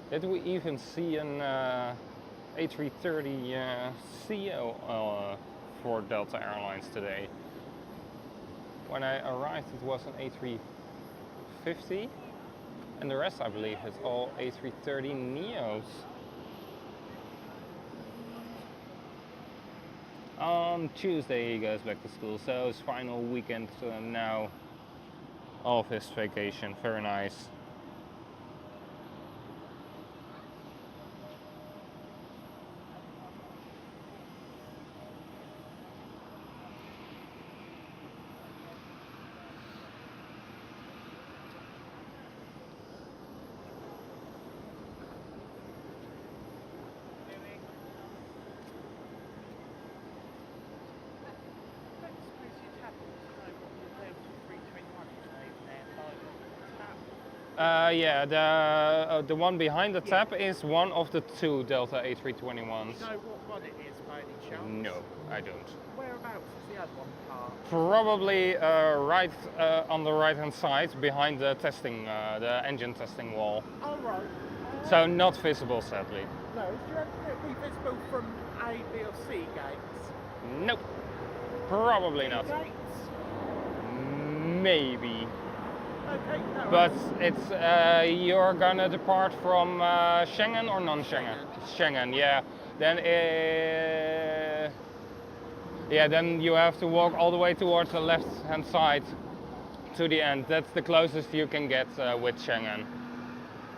S1: Did we even see an A330 CEO for Delta Airlines today? When I arrived it was an A350 and the rest I believe is all A330 Neos. On Tuesday he goes back to school, so his final weekend now of his vacation. Very nice. Yeah, the one behind the tap is one of the two Delta A321s.
S2: Do you know what one it is by any chance?
S1: No, I don't.
S2: Whereabouts is the other one parked?
S1: Probably right on the right hand side behind the testing, the engine testing wall.
S2: Oh right.
S1: So not visible sadly.
S2: No, do you reckon it'll be visible from A, B or C gates?
S1: Nope, probably not.
S2: Gates?
S1: Maybe.
S2: Okay, no
S1: But
S2: worries.
S1: it's you're gonna depart from Schengen or non-Schengen? Schengen, yeah. Then yeah, then you have to walk all the way towards the left-hand side to the end. That's the closest you can get with Schengen.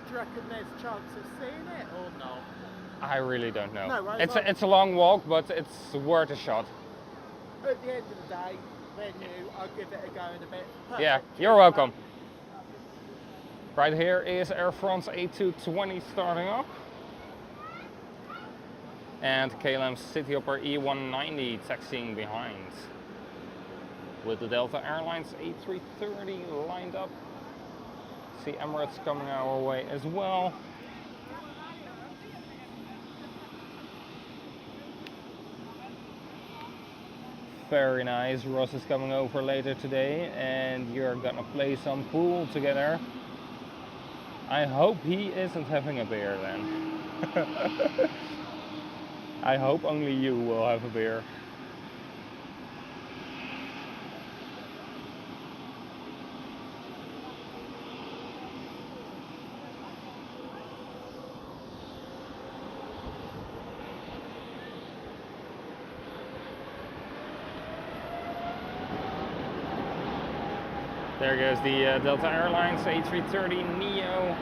S2: Do you reckon there's a chance of seeing it or not?
S1: I really don't know.
S2: No worries,
S1: It's a long walk, but it's worth a shot.
S2: At the end of the day, then I'll give it a go in a bit. Perfect.
S1: Yeah, you're welcome. Right here is Air France A220 starting up. And KLM Cityhopper E190 taxiing behind. With the Delta Airlines A330 lined up. See Emirates coming our way as well. Very nice. Ross is coming over later today and you're gonna play some pool together. I hope he isn't having a beer then. I hope only you will have a beer. There goes the Delta Airlines A330 Neo.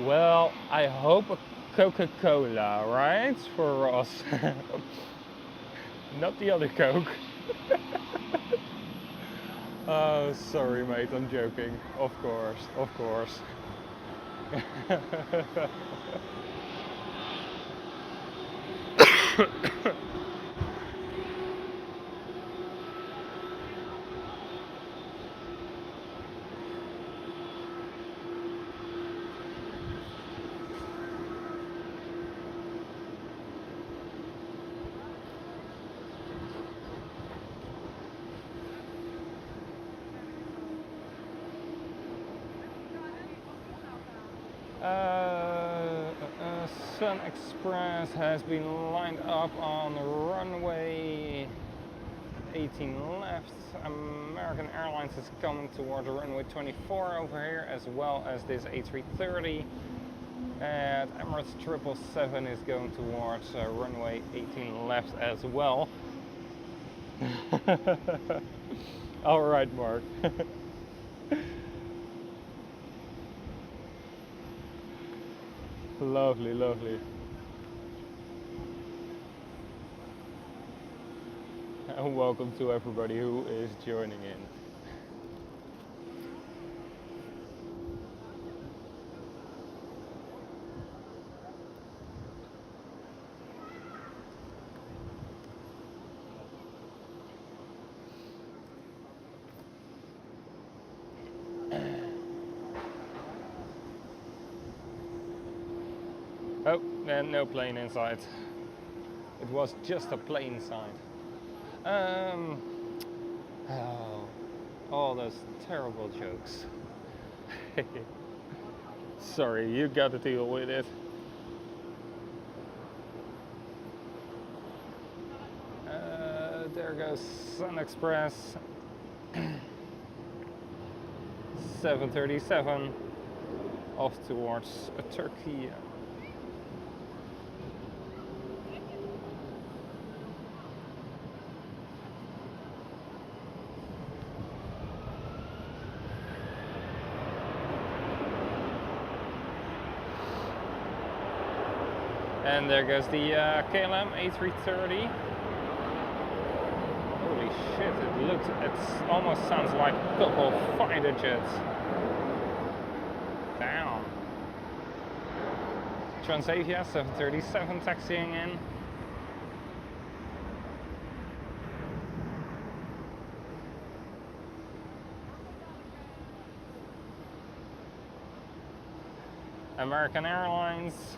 S1: Well, I hope a Coca-Cola, right? For Ross. Not the other Coke. Oh, sorry mate, I'm joking. Of course, of course. Sun Express has been lined up on runway 18 left. American Airlines is coming towards runway 24 over here, as well as this A330. And Emirates 777 is going towards runway 18 left as well. All right, Mark. Lovely, lovely. And welcome to everybody who is joining in. Oh, and no plane inside. It was just a plane side. Oh, all those terrible jokes. Sorry, you gotta deal with it. There goes Sun Express 737 off towards Turkey. And there goes the KLM A330. Holy shit, it almost sounds like a couple of fighter jets. Damn. Transavia 737 taxiing in. American Airlines.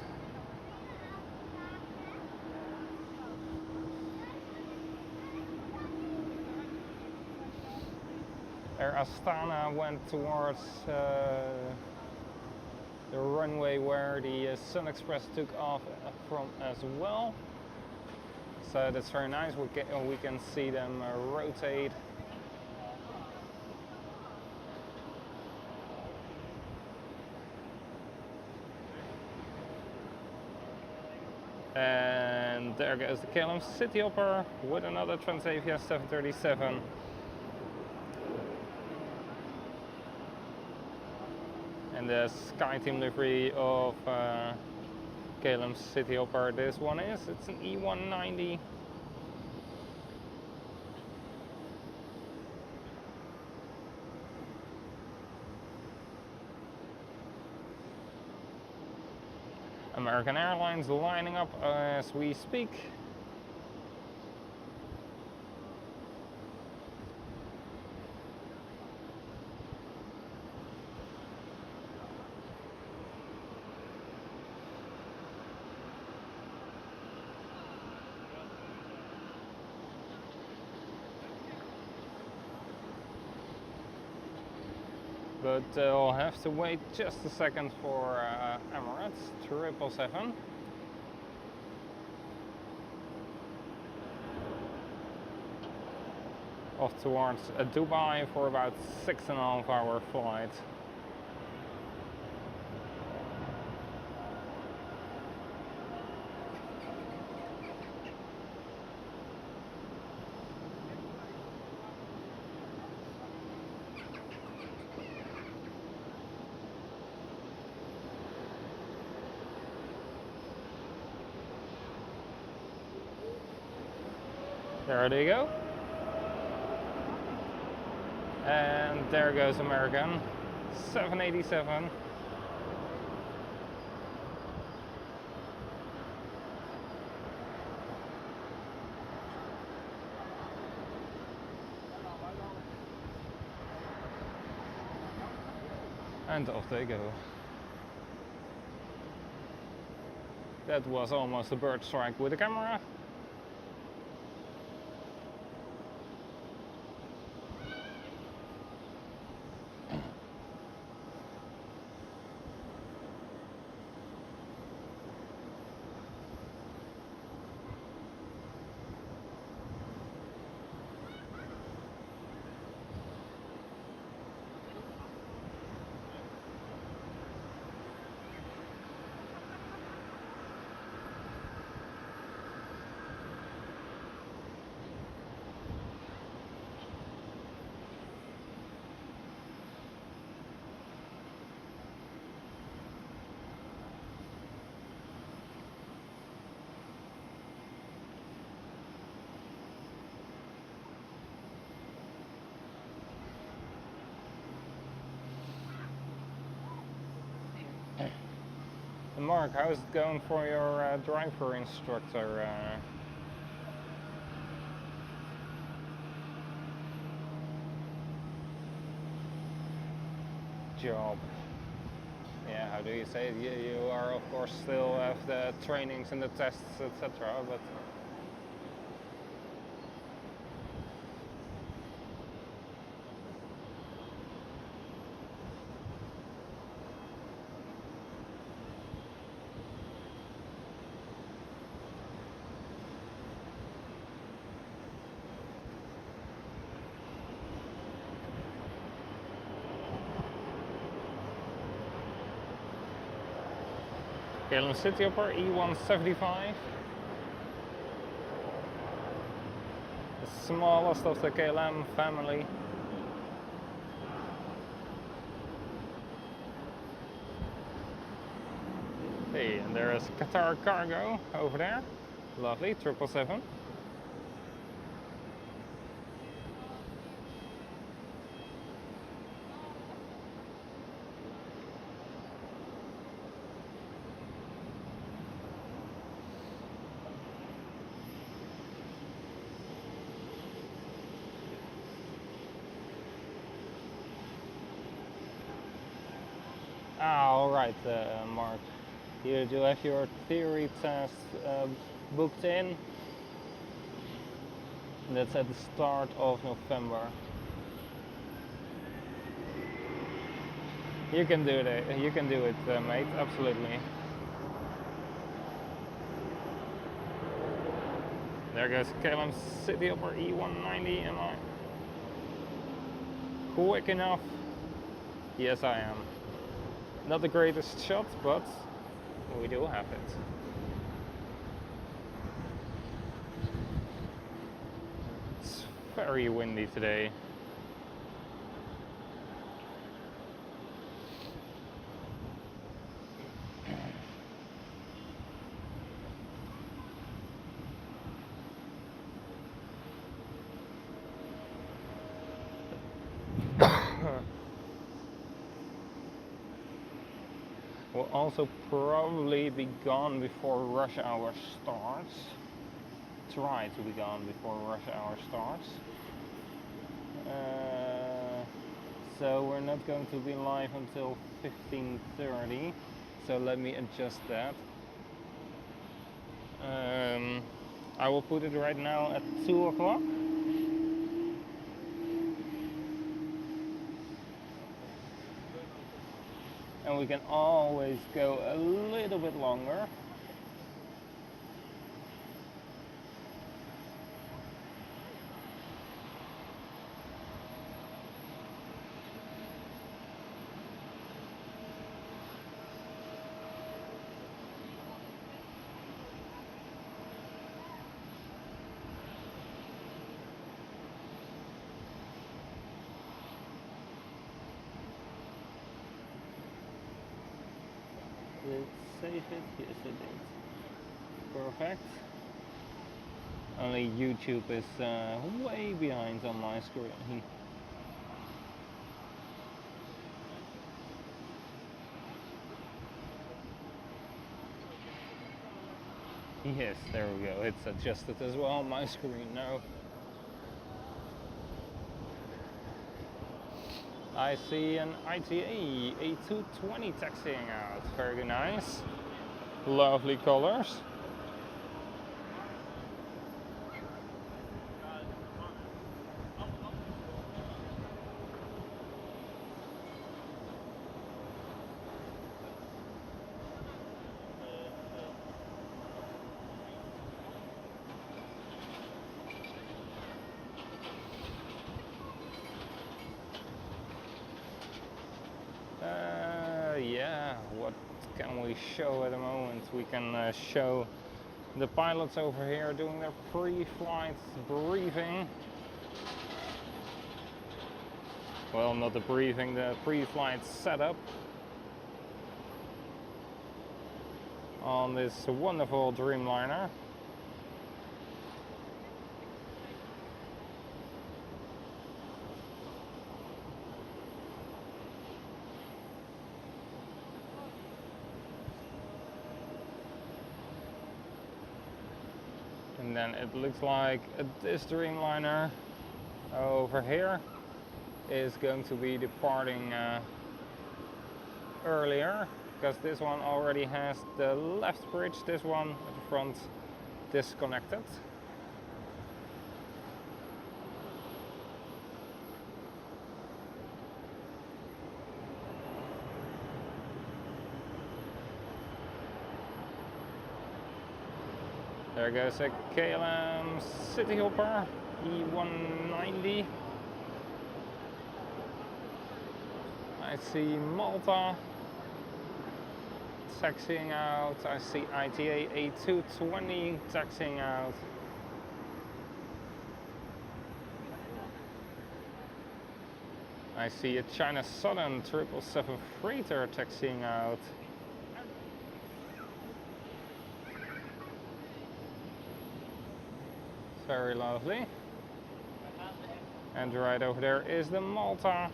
S1: Air Astana went towards the runway where the Sun Express took off from as well. So that's very nice. We can see them rotate. And there goes the KLM City Hopper with another Transavia 737. And the Sky Team livery of KLM City Hopper, this one it's an E190. American Airlines lining up as we speak. But I'll have to wait just a second for Emirates 777. Off towards Dubai for about 6.5 hour flight. There they go. And there goes American 787. And off they go. That was almost a bird strike with the camera. Mark, how's it going for your driver instructor job? Yeah, how do you say it? You are of course still have the trainings and the tests, etc. But KLM City Hopper E175. The smallest of the KLM family. Hey, and there is Qatar Cargo over there. Lovely, 777. Ah, all right, Mark. You do have your theory test booked in. That's at the start of November. You can do it. You can do it, mate. Absolutely. There goes KLM City Hopper E190. Am I quick enough? Yes, I am. Not the greatest shot, but we do have it. It's very windy today. We'll also probably be gone before rush hour starts. Try to be gone before rush hour starts. So we're not going to be live until 15:30. So let me adjust that. I will put it right now at 2 o'clock. And we can always go a little bit longer. Did it save it? Yes, it did. Perfect. Only YouTube is way behind on my screen. Yes, there we go. It's adjusted as well on my screen now. I see an ITA A220 taxiing out. Very nice. Lovely colors. Yeah, what can we show at the moment? We can show the pilots over here doing their pre-flight briefing. Well, not the briefing, the pre-flight setup on this wonderful Dreamliner. And then it looks like this Dreamliner over here is going to be departing earlier, because this one already has the left bridge, this one at the front disconnected. There goes a KLM City Hopper E190. I see Malta taxiing out. I see ITA A220 taxiing out. I see a China Southern 777 freighter taxiing out. Very lovely. And right over there is the Malta.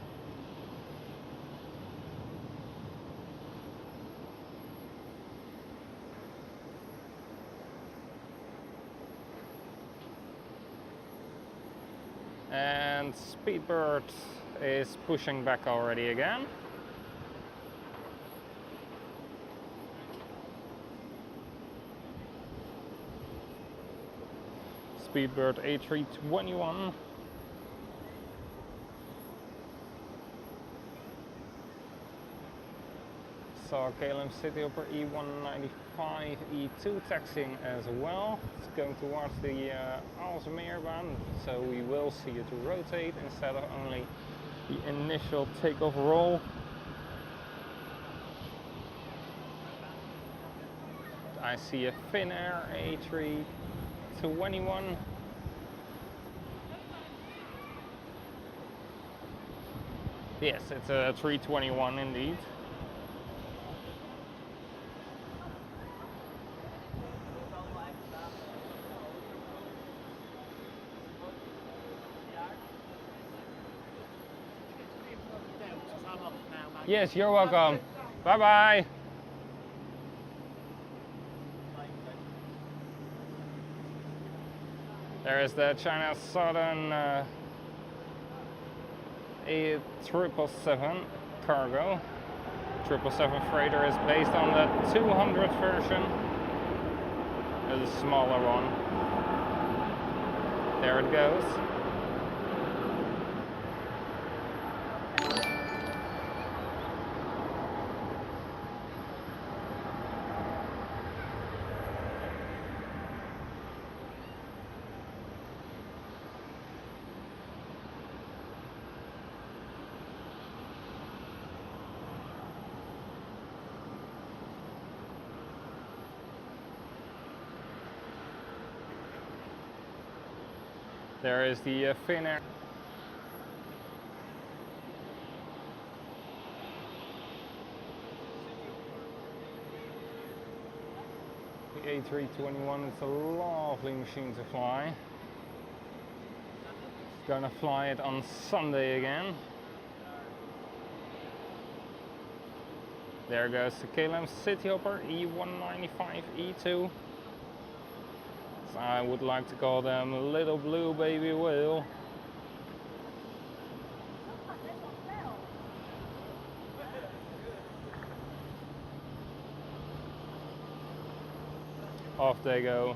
S1: And Speedbird is pushing back already again. Speedbird A321. Saw KLM Cityhopper E195 E2 taxiing as well. It's going towards the Aalsmeerbaan, so we will see it rotate instead of only the initial takeoff roll. I see a Finnair A321. Yes, it's a 321 indeed. Yes, you're welcome. Bye bye. There is the China Southern A777 cargo. 777 freighter is based on the 200 version. It's a smaller one. There it goes. There is the Finnair. The A321 is a lovely machine to fly. Gonna fly it on Sunday again. There goes the KLM Cityhopper E195 E2. I would like to call them little blue baby whale. Off they go.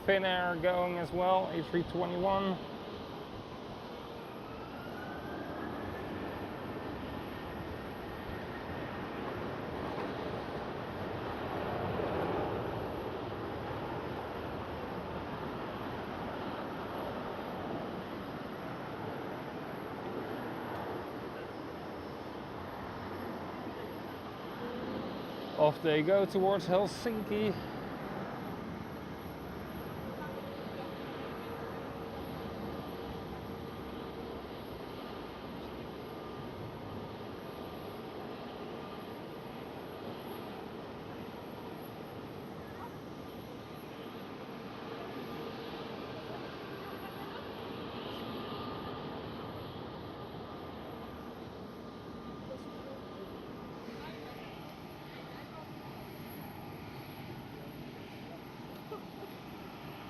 S1: Finnair going as well, A321. Off they go towards Helsinki.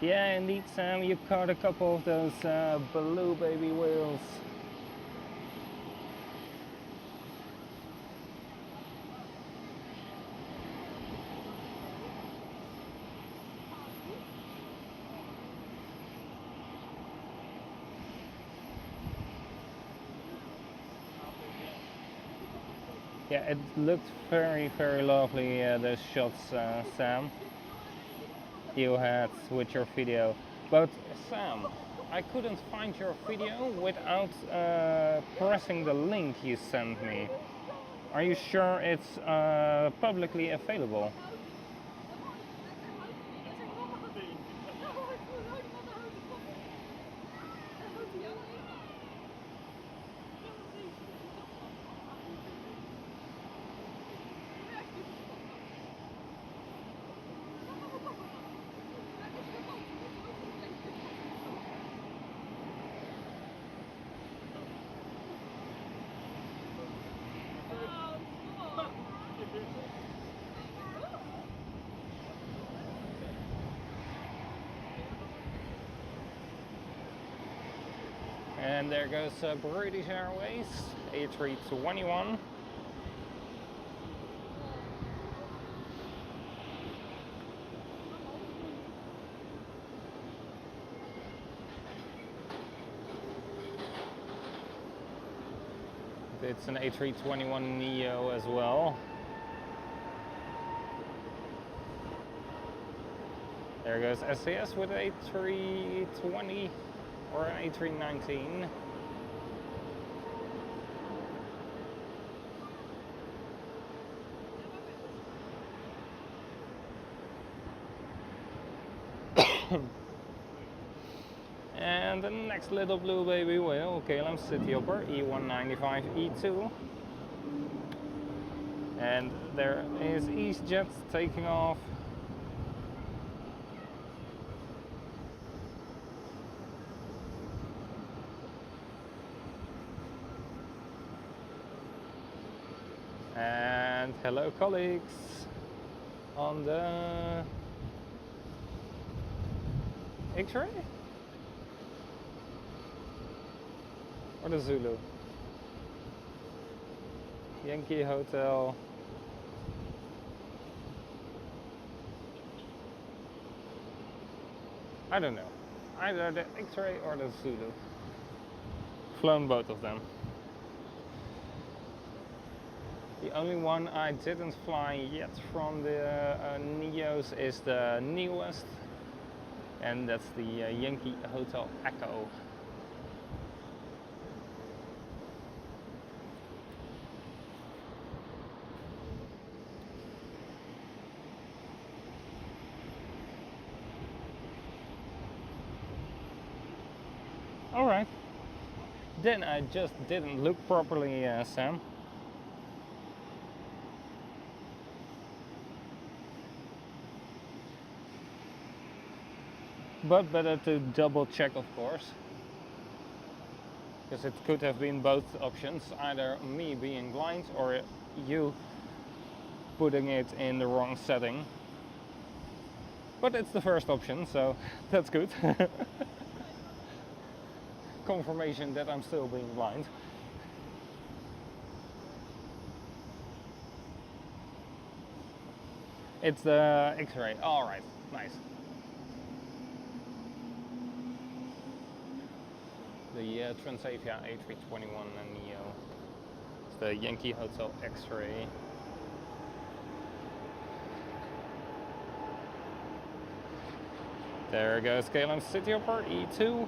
S1: Yeah, indeed, Sam, you caught a couple of those blue baby whales. Yeah, it looked very, very lovely, those shots, Sam, you had with your video. But Sam, I couldn't find your video without pressing the link you sent me. Are you sure it's publicly available? And there goes British Airways, A321. It's an A321neo as well. There goes SAS with A320 or an A319. And the next little blue baby whale, KLM Cityhopper E195E2. And there is EasyJet taking off. And hello colleagues on the X-ray or the Zulu? Yankee Hotel. I don't know. Either the X-ray or the Zulu. Flown both of them. The only one I didn't fly yet from the Neos is the newest, and that's the Yankee Hotel Echo. Alright, then I just didn't look properly, Sam. But better to double check, of course, because it could have been both options, either me being blind or you putting it in the wrong setting. But it's the first option, so that's good. Confirmation that I'm still being blind. It's the X-ray. Alright, nice. The Transavia A321 neo. It's the Yankee Hotel X-ray. There goes KLM Cityhopper E2.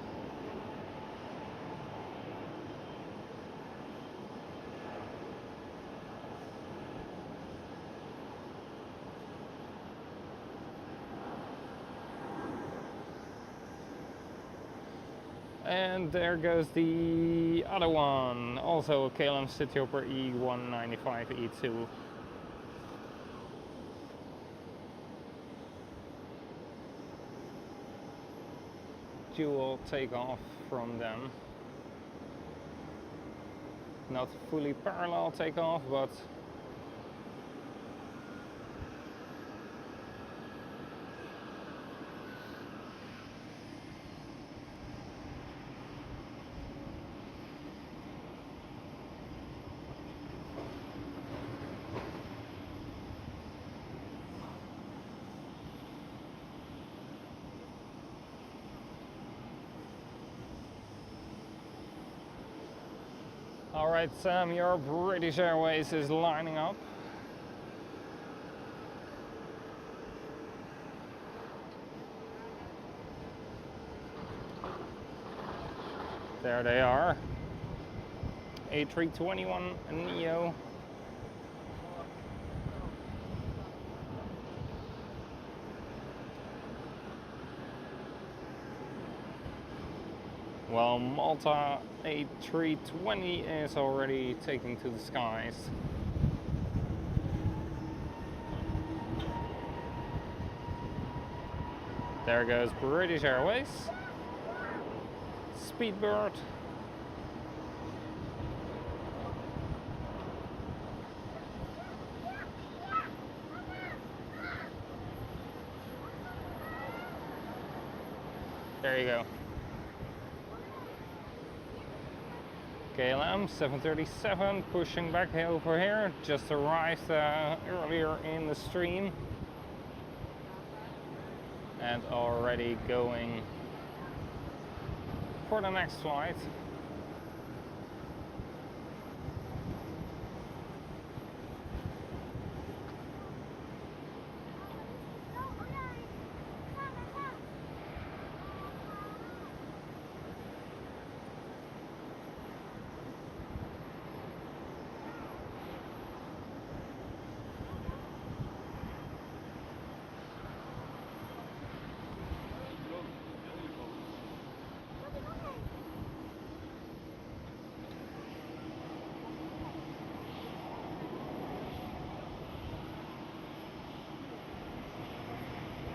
S1: And there goes the other one, also a KLM Cityhopper E195E2. Dual takeoff from them. Not fully parallel takeoff, but alright Sam, your British Airways is lining up. There they are. A321 neo. Well, Malta A320 is already taking to the skies. There goes British Airways. Speedbird. There you go. KLM 737 pushing back over here, just arrived earlier in the stream and already going for the next flight.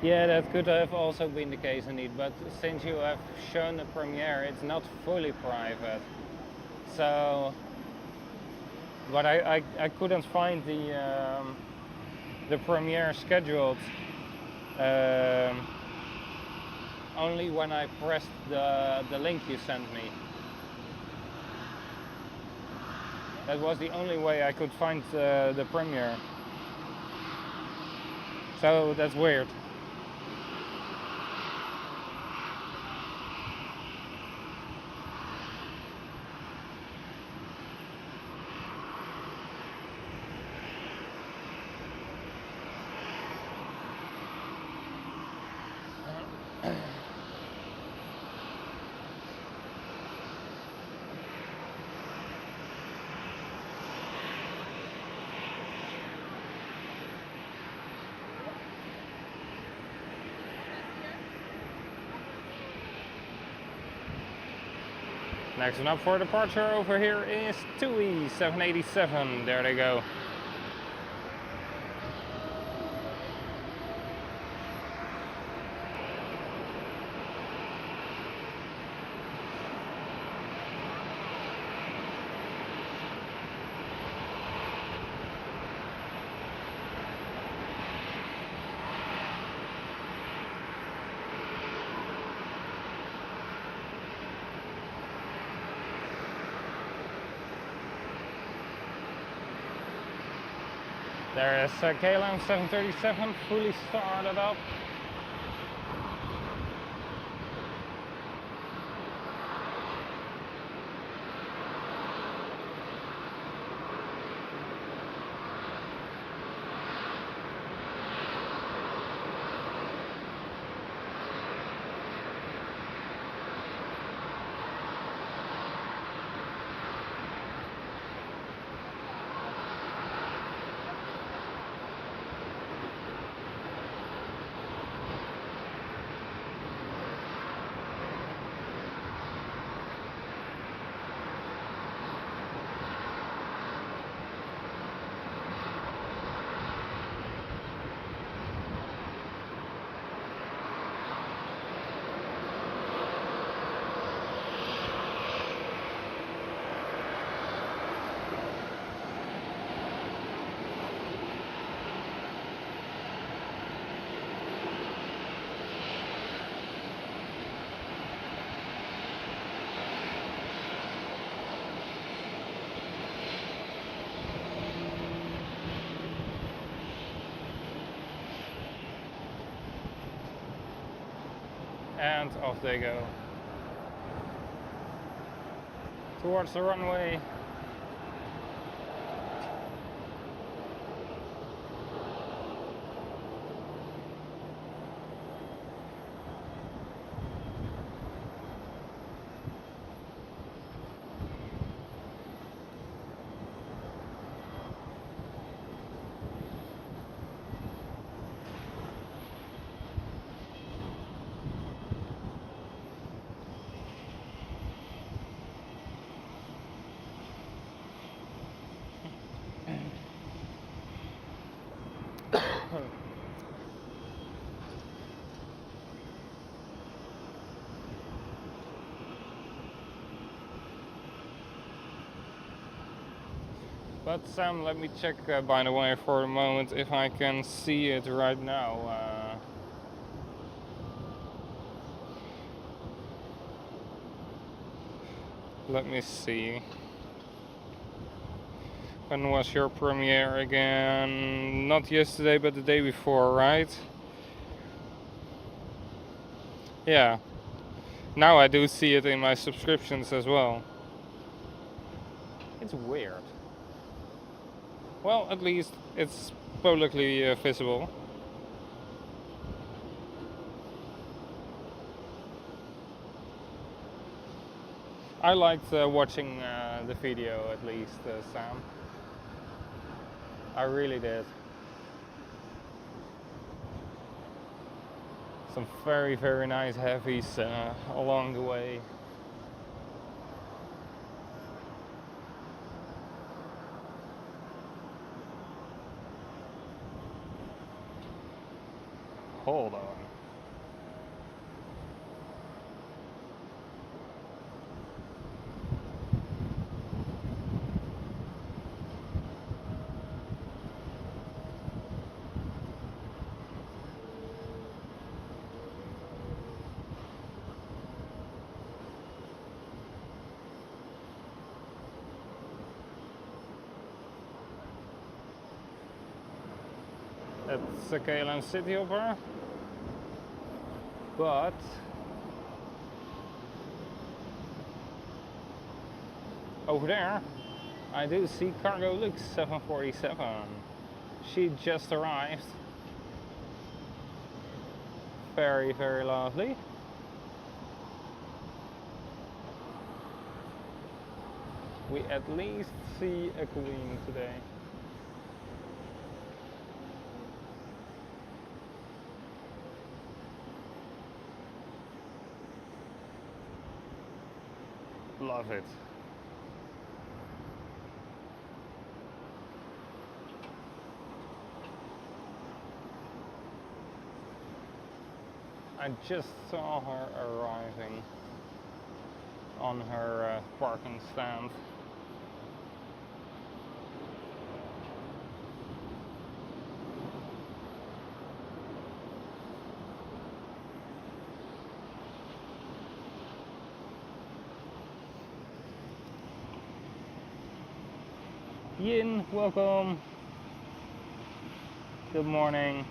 S1: Yeah, that could have also been the case indeed, but since you have shown the premiere, it's not fully private. So, but I couldn't find the premiere scheduled only when I pressed the link you sent me. That was the only way I could find the premiere. So that's weird. Next one up for departure over here is TUI 787. There they go. There is KLM 737 fully started up. And off they go towards the runway. But Sam, let me check by the way for a moment if I can see it right now. Let me see. When was your premiere again? Not yesterday, but the day before, right? Yeah. Now I do see it in my subscriptions as well. It's weird. Well, at least it's publicly visible. I liked watching the video at least, Sam. I really did. Some very, very nice heavies along the way. Hold on. It's a KLM City Hopper, but over there I do see Cargo Lux 747. She just arrived. Very, very lovely. We at least see a queen today. Love it. I just saw her arriving on her parking stand. Yin, welcome. Good morning.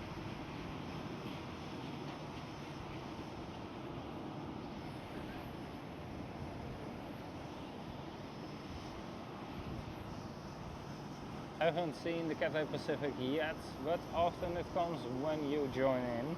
S1: I haven't seen the Cathay Pacific yet, but often it comes when you join in.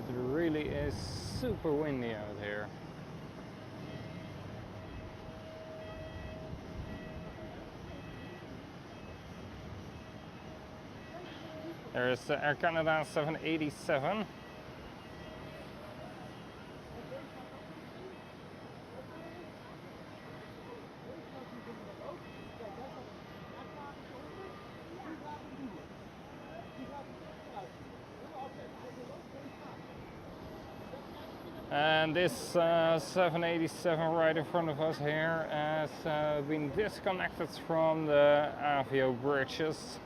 S1: It really is super windy out here. There is Air Canada 787. And this 787 right in front of us here has been disconnected from the avio bridges.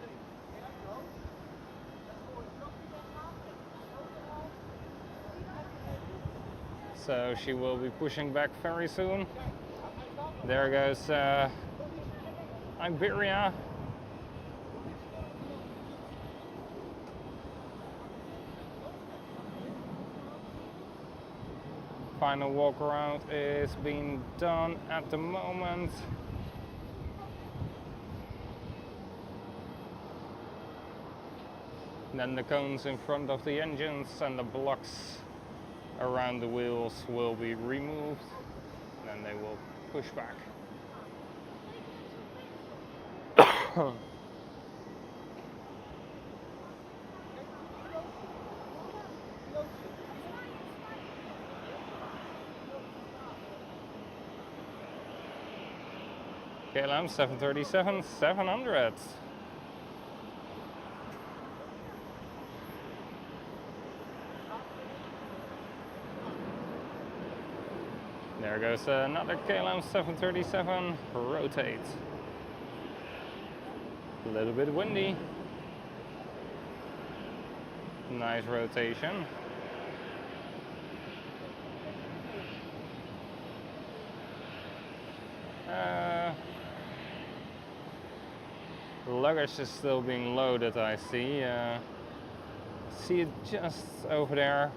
S1: So she will be pushing back very soon. There goes Iberia. Final walk around is being done at the moment. Then the cones in front of the engines and the blocks around the wheels will be removed. Then they will push back. KLM 737-700. There goes another KLM 737, rotate. A little bit windy. Nice rotation. Luggage is still being loaded, I see. See it just over there.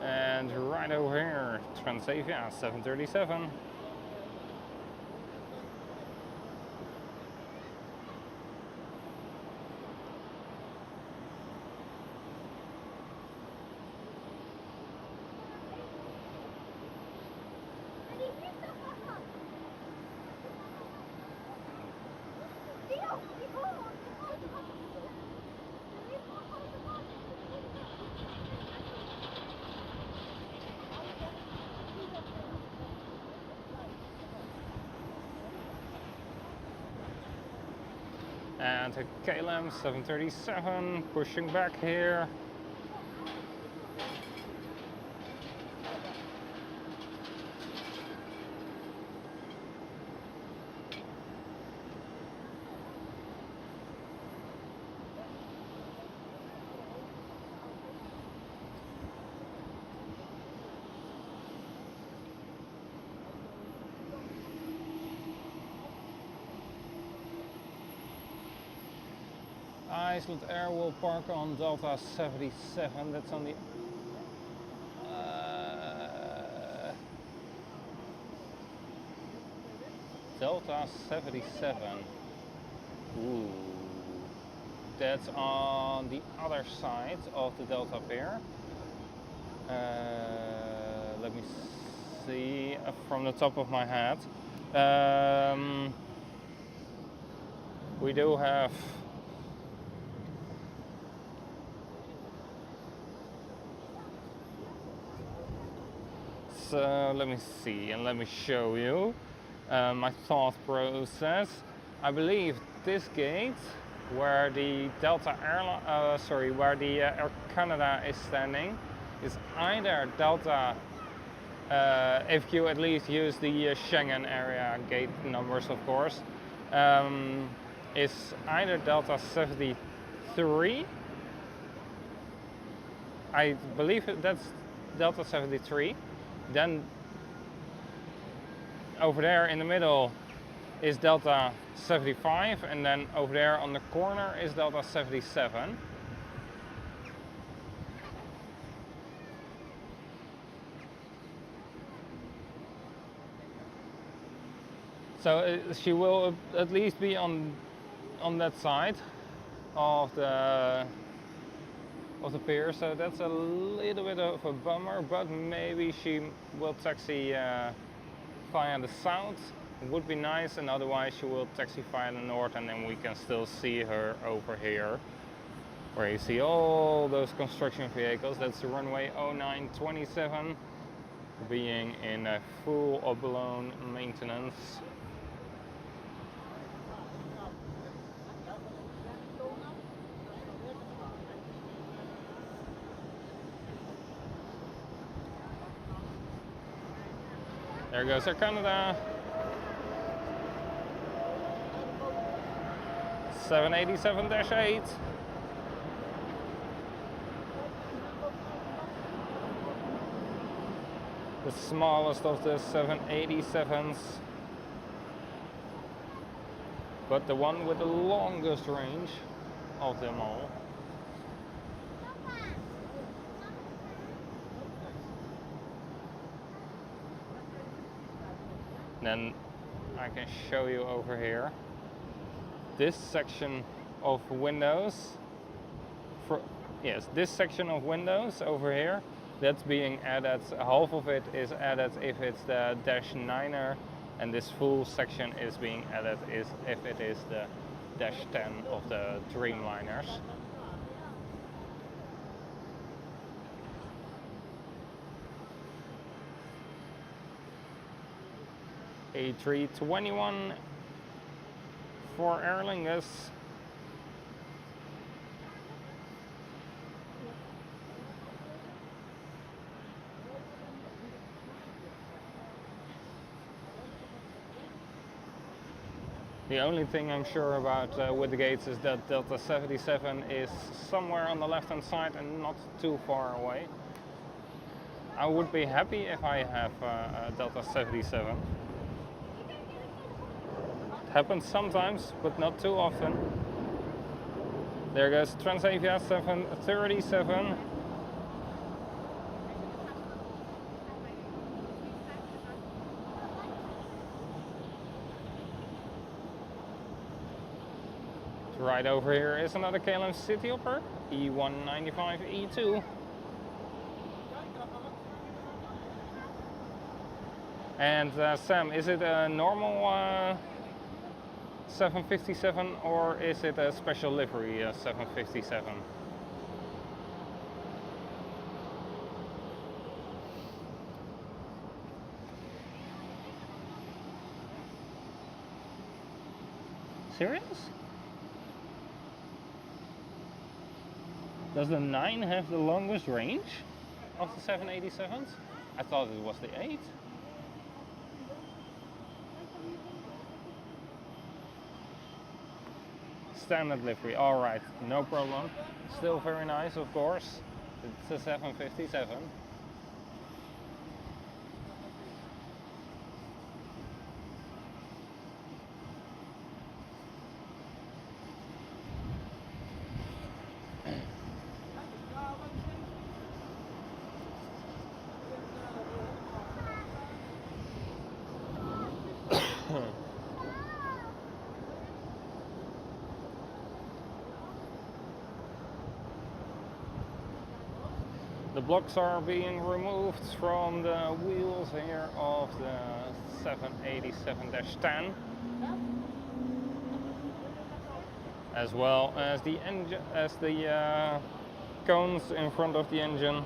S1: And right over here, Transavia 737. And a KLM 737 pushing back here. Iceland Air will park on Delta 77. That's on the Delta 77. Ooh, that's on the other side of the Delta pier. Let me see from the top of my head. We do have let me see and let me show you my thought process. I believe this gate where the Delta Airline, where the Air Canada is standing, is either Delta, if you at least use the Schengen area gate numbers, of course, is either Delta 73. I believe that's Delta 73. Then over there in the middle is Delta 75, and then over there on the corner is Delta 77. So she will at least be on that side of the pier, so that's a little bit of a bummer, but maybe she will taxi via the south. It would be nice, and otherwise she will taxi via the north, and then we can still see her over here where you see all those construction vehicles. That's the runway 0927 being in a full blown maintenance. There goes Air Canada. 787-8. The smallest of the 787s, but the one with the longest range of them all. Then I can show you over here this section of windows. This section of windows over here, that's being added. Half of it is added if it's the -9er, and this full section is being added if it is the -10 of the Dreamliners. A321 for Aer Lingus. The only thing I'm sure about with the gates is that Delta 77 is somewhere on the left hand side and not too far away. I would be happy if I have a Delta 77. It happens sometimes, but not too often. There goes Transavia 737. Right over here is another KLM City Hopper, E195E2. And Sam, is it a normal 757 or is it a special livery 757? Serious? Does the 9 have the longest range of the 787s? I thought it was the 8. Standard livery, alright, no problem. Still very nice, of course. It's a 757. The blocks are being removed from the wheels here of the 787-10, as well as the engine, cones in front of the engine.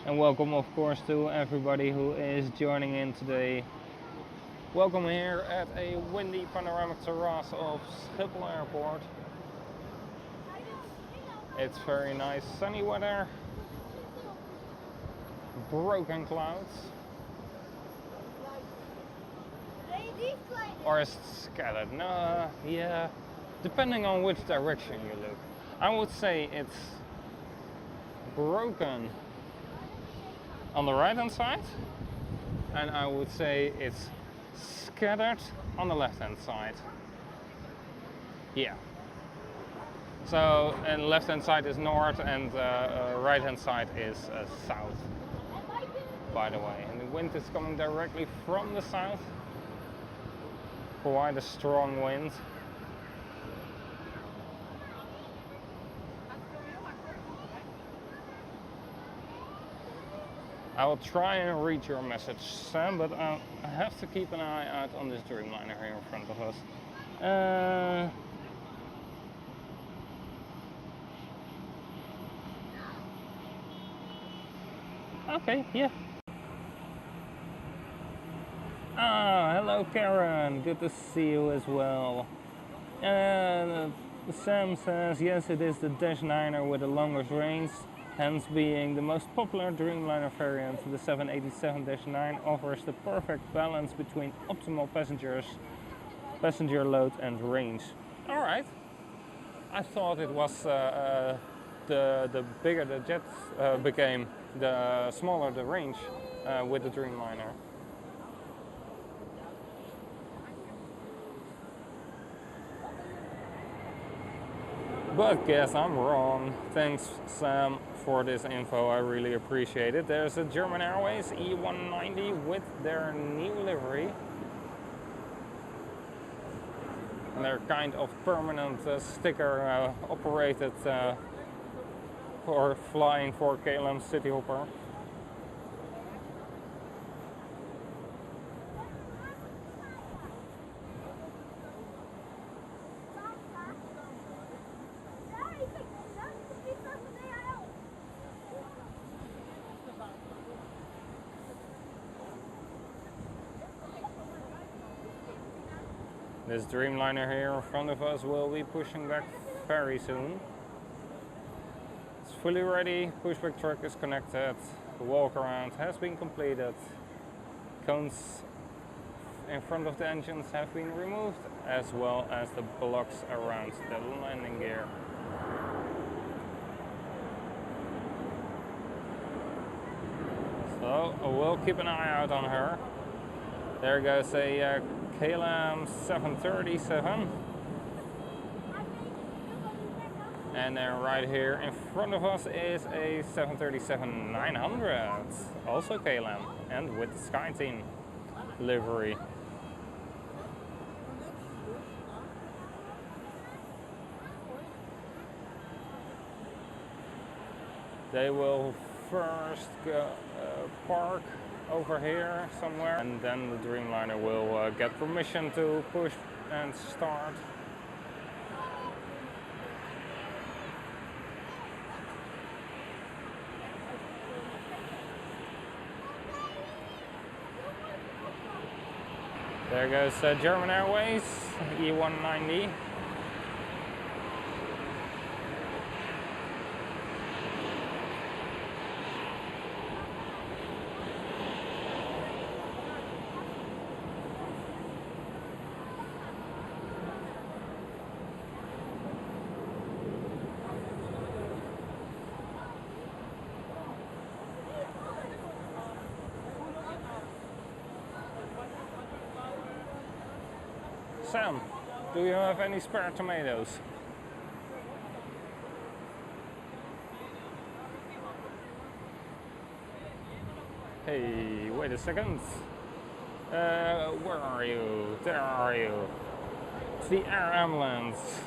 S1: And welcome, of course, to everybody who is joining in today. Welcome here at a windy panoramic terrace of Schiphol Airport. It's very nice sunny weather, broken clouds, or is it scattered? No, yeah, depending on which direction you look. I would say it's broken on the right hand side, and I would say it's scattered on the left hand side. Yeah. So, and left hand side is north and right hand side is south, by the way. And the wind is coming directly from the south. Quite a strong wind. I will try and read your message, Sam, but I have to keep an eye out on this Dreamliner here in front of us. Okay, yeah. Ah, hello Karen, good to see you as well. Sam says, yes, it is the Dash9er with the longest range, hence being the most popular Dreamliner variant. The 787-9 offers the perfect balance between optimal passenger load and range. Alright. I thought it was the bigger the jet became, the smaller the range with the Dreamliner. But guess I'm wrong. Thanks, Sam, for this info. I really appreciate it. There's a German Airways E190 with their new livery. And they're kind of permanent sticker operated or flying for KLM City Hopper. This Dreamliner here in front of us will be pushing back very soon. It's fully ready, pushback truck is connected, the walk around has been completed, cones in front of the engines have been removed, as well as the blocks around the landing gear. So we'll keep an eye out on her. There goes a KLM 737. And then right here in front of us is a 737-900, also KLM, and with the SkyTeam livery. They will first go, park over here somewhere, and then the Dreamliner will get permission to push and start. There goes German Airways, E190. Sam, do you have any spare tomatoes? Hey, wait a second. Where are you? There are you. It's the air ambulance.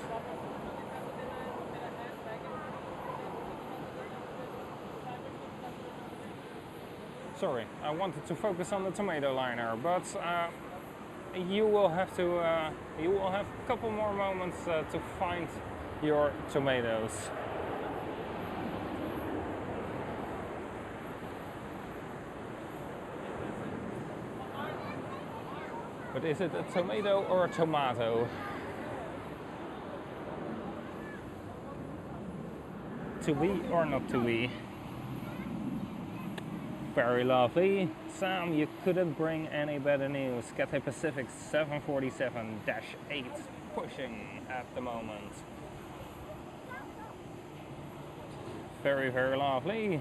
S1: Sorry, I wanted to focus on the tomato liner, but you will have a couple more moments to find your tomatoes. But is it a tomato or a tomato? To be or not to be? Very lovely. Sam, you couldn't bring any better news. Cathay Pacific 747-8 pushing at the moment. Very, very lovely.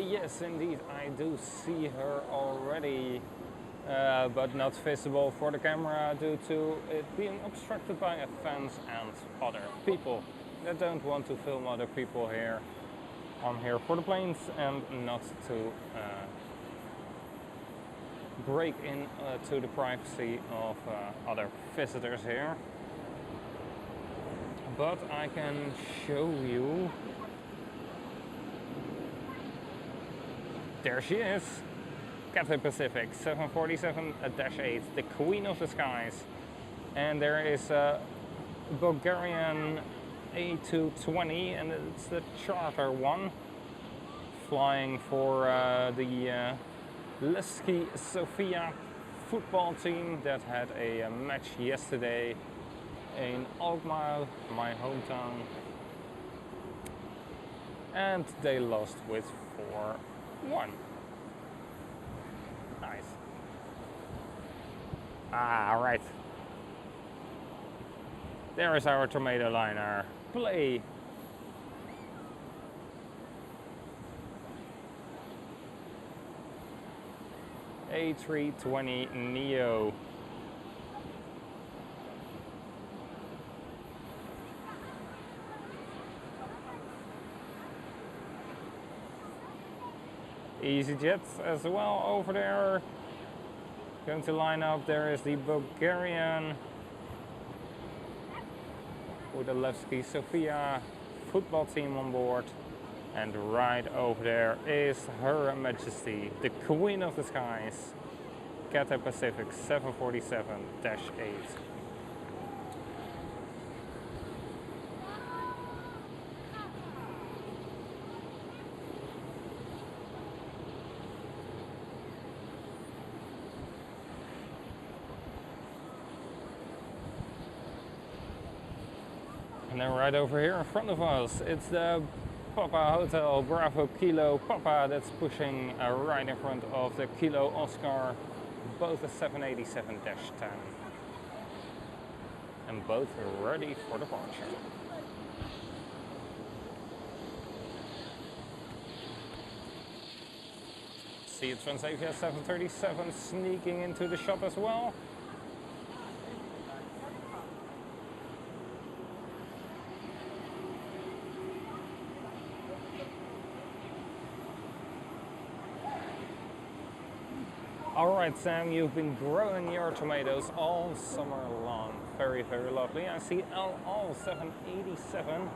S1: Yes, indeed, I do see her already. But not visible for the camera due to it being obstructed by a fence and other people that don't want to film other people here. I'm here for the planes and not to break in to the privacy of other visitors here. But I can show you. There she is. Cathay Pacific 747-8, the Queen of the Skies. And there is a Bulgarian A220, and it's the charter one, flying for the Levski Sofia football team that had a match yesterday in Alkmaar, my hometown. And they lost with 4-1. Nice. Ah, right. There is our tomato liner. Play. A320 Neo. EasyJet as well over there. Going to line up. There is the Bulgarian with the Levski Sofia football team on board. And right over there is Her Majesty, the Queen of the Skies, Cathay Pacific 747-8. And then right over here in front of us, it's the Papa Hotel Bravo Kilo Papa that's pushing right in front of the Kilo Oscar, both a 787-10. And both ready for departure. See a Transavia 737 sneaking into the shop as well. Alright Sam, you've been growing your tomatoes all summer long. Very, very lovely. I see L787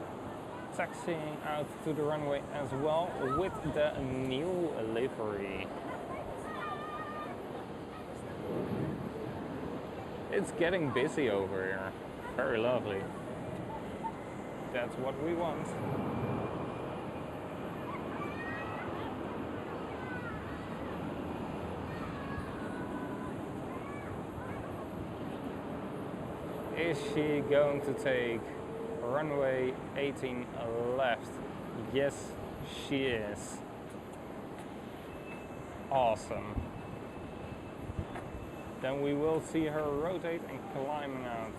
S1: taxiing out to the runway as well with the new livery. It's getting busy over here. Very lovely. That's what we want. Is she going to take runway 18 left? Yes, she is. Awesome. Then we will see her rotate and climbing out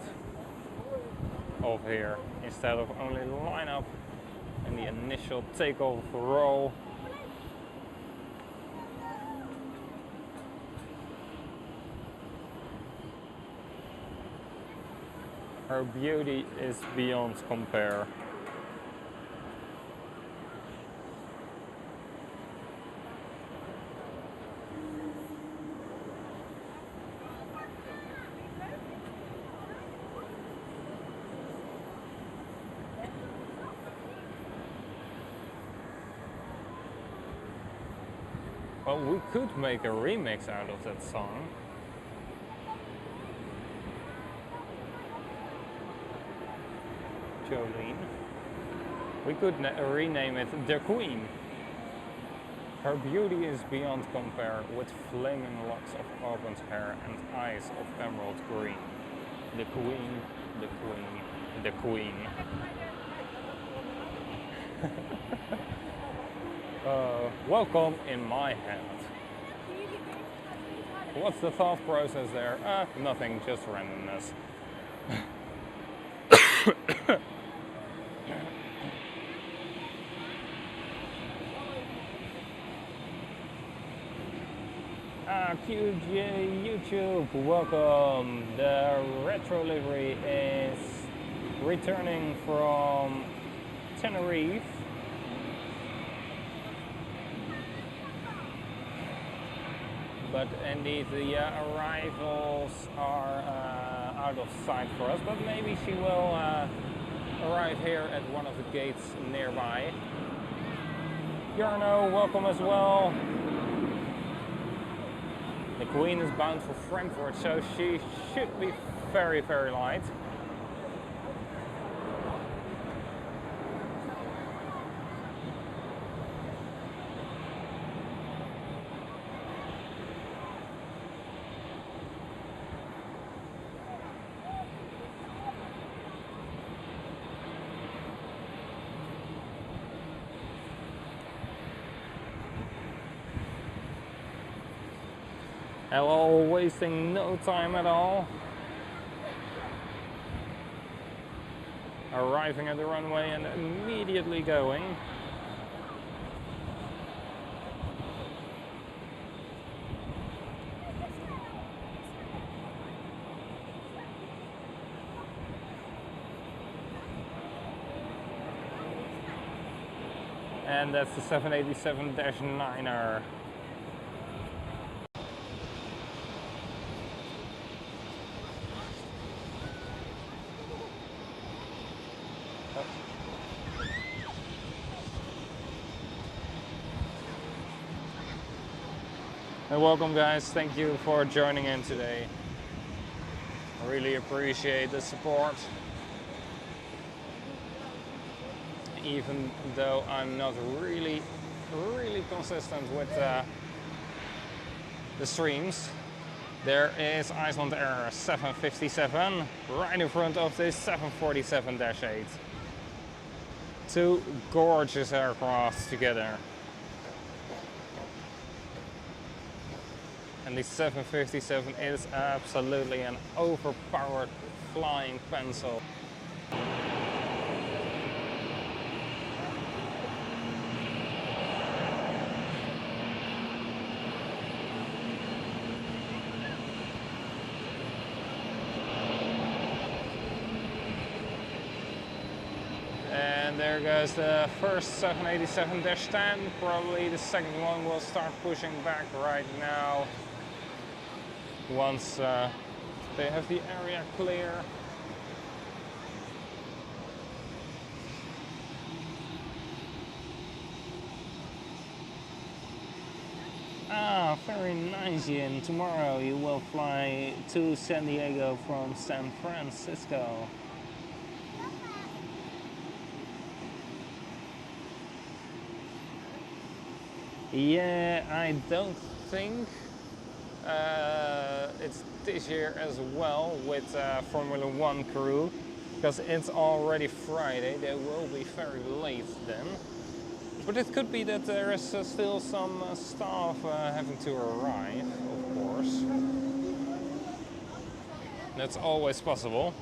S1: of here instead of only line up in the initial takeoff roll. Her beauty is beyond compare. Well, we could make a remix out of that song. Jolene. We could rename it The Queen. Her beauty is beyond compare, with flaming locks of auburn hair and eyes of emerald green. The Queen, the Queen, the Queen. Welcome in my head. What's the thought process there? Nothing, just randomness. QJ YouTube, welcome. The retro livery is returning from Tenerife. But indeed the arrivals are out of sight for us, but maybe she will arrive here at one of the gates nearby. Jarno, welcome as well. The Queen is bound for Frankfurt, so she should be very, very light. Hello, wasting no time at all. Arriving at the runway and immediately going. And that's the 787-9er. And welcome guys, thank you for joining in today. I really appreciate the support. Even though I'm not really consistent with the streams. There is Iceland Air 757 right in front of this 747-8. Two gorgeous aircrafts together. And the 757 is absolutely an overpowered flying pencil. And there goes the first 787-10. Probably the second one will start pushing back right now. Once they have the area clear. Ah, very nice, Ian. Tomorrow you will fly to San Diego from San Francisco. Yeah, I don't think it's this year as well with Formula One crew, because it's already Friday. They will be very late then. But it could be that there is still some staff having to arrive, of course. That's always possible.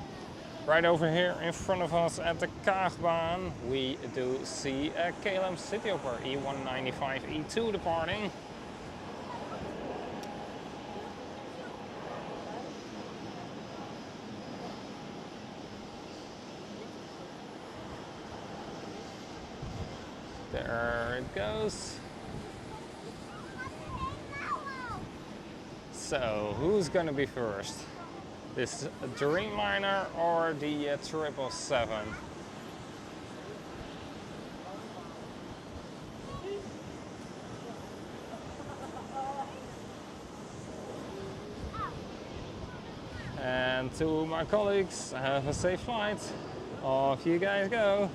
S1: Right over here in front of us at the Kaagbaan, we do see a KLM Cityhopper E195 E2 departing. There it goes. So, who's gonna be first? This Dreamliner or the 777? And to my colleagues, have a safe flight. Off you guys go.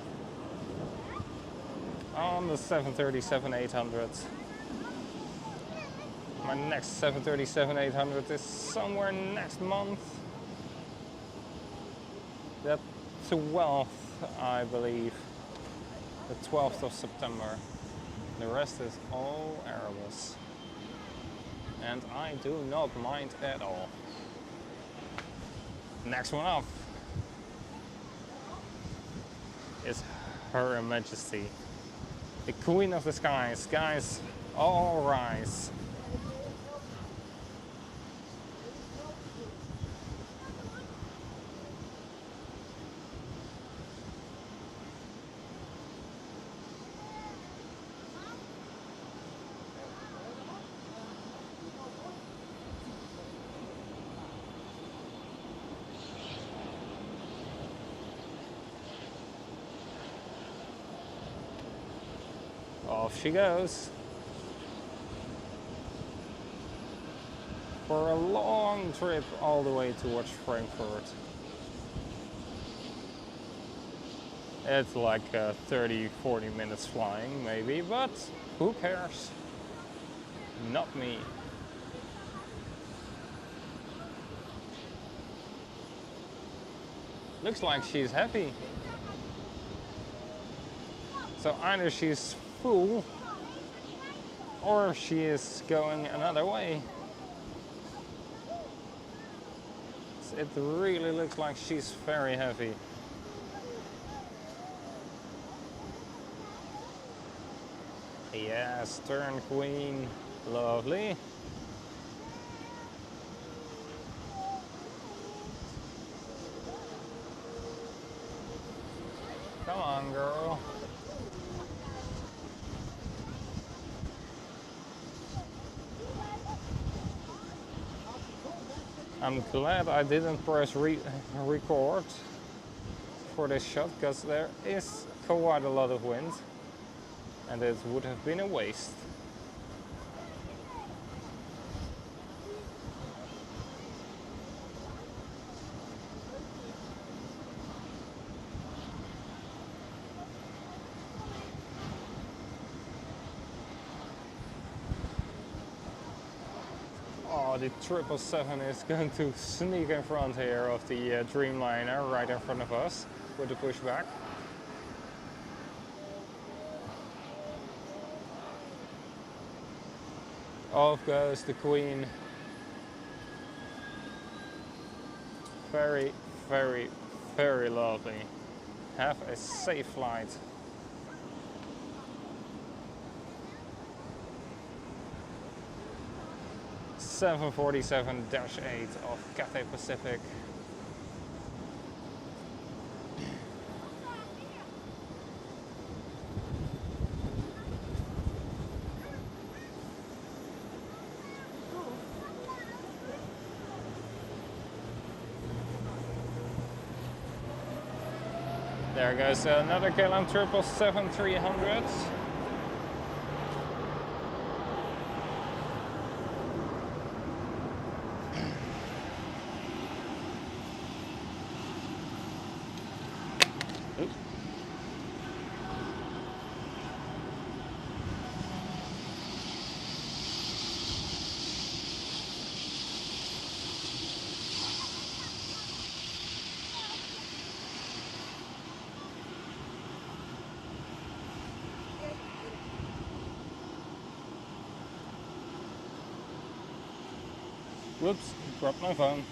S1: On the 737-800. My next 737-800 is somewhere next month. The 12th, I believe. The 12th of September. The rest is all Airbus. And I do not mind at all. Next one up is Her Majesty, the Queen of the Skies. Guys, all rise. Off she goes. For a long trip all the way towards Frankfurt. It's like 30-40 minutes flying maybe, but who cares? Not me. Looks like she's happy. So either she's full or she is going another way. It really looks like she's very heavy. Yes, turn queen, lovely. Come on, girl. I'm glad I didn't press record for this shot, because there is quite a lot of wind and it would have been a waste. The 777 is going to sneak in front here of the Dreamliner right in front of us with the pushback. Off goes the Queen. Very, very, very lovely. Have a safe flight. (747-8) of Cathay Pacific. There goes another KLM 777-300. Oops. Whoops, dropped my phone.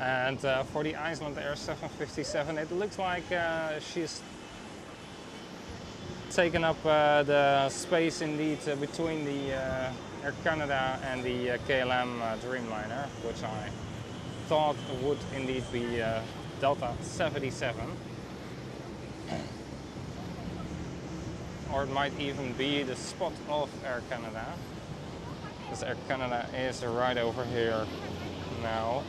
S1: And for the Iceland Air 757, it looks like she's taken up the space indeed between the Air Canada and the KLM Dreamliner, which I thought would indeed be Delta 77. Or it might even be the spot of Air Canada, because Air Canada is right over here now.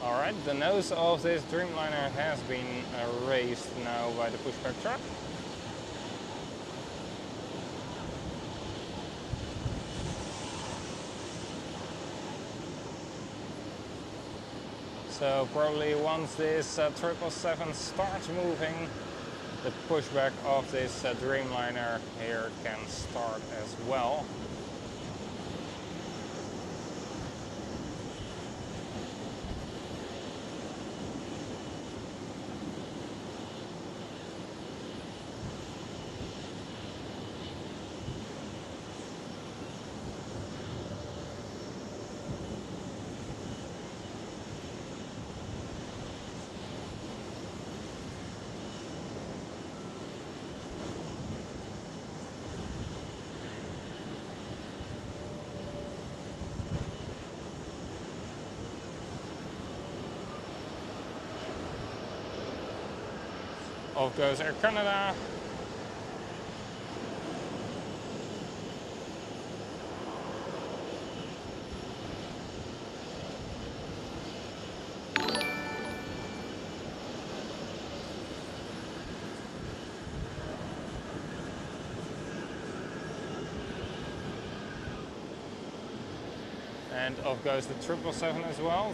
S1: Alright, the nose of this Dreamliner has been raised now by the pushback truck. So probably once this 777 starts moving, the pushback of this Dreamliner here can start as well. Off goes Air Canada. And off goes the 777 as well.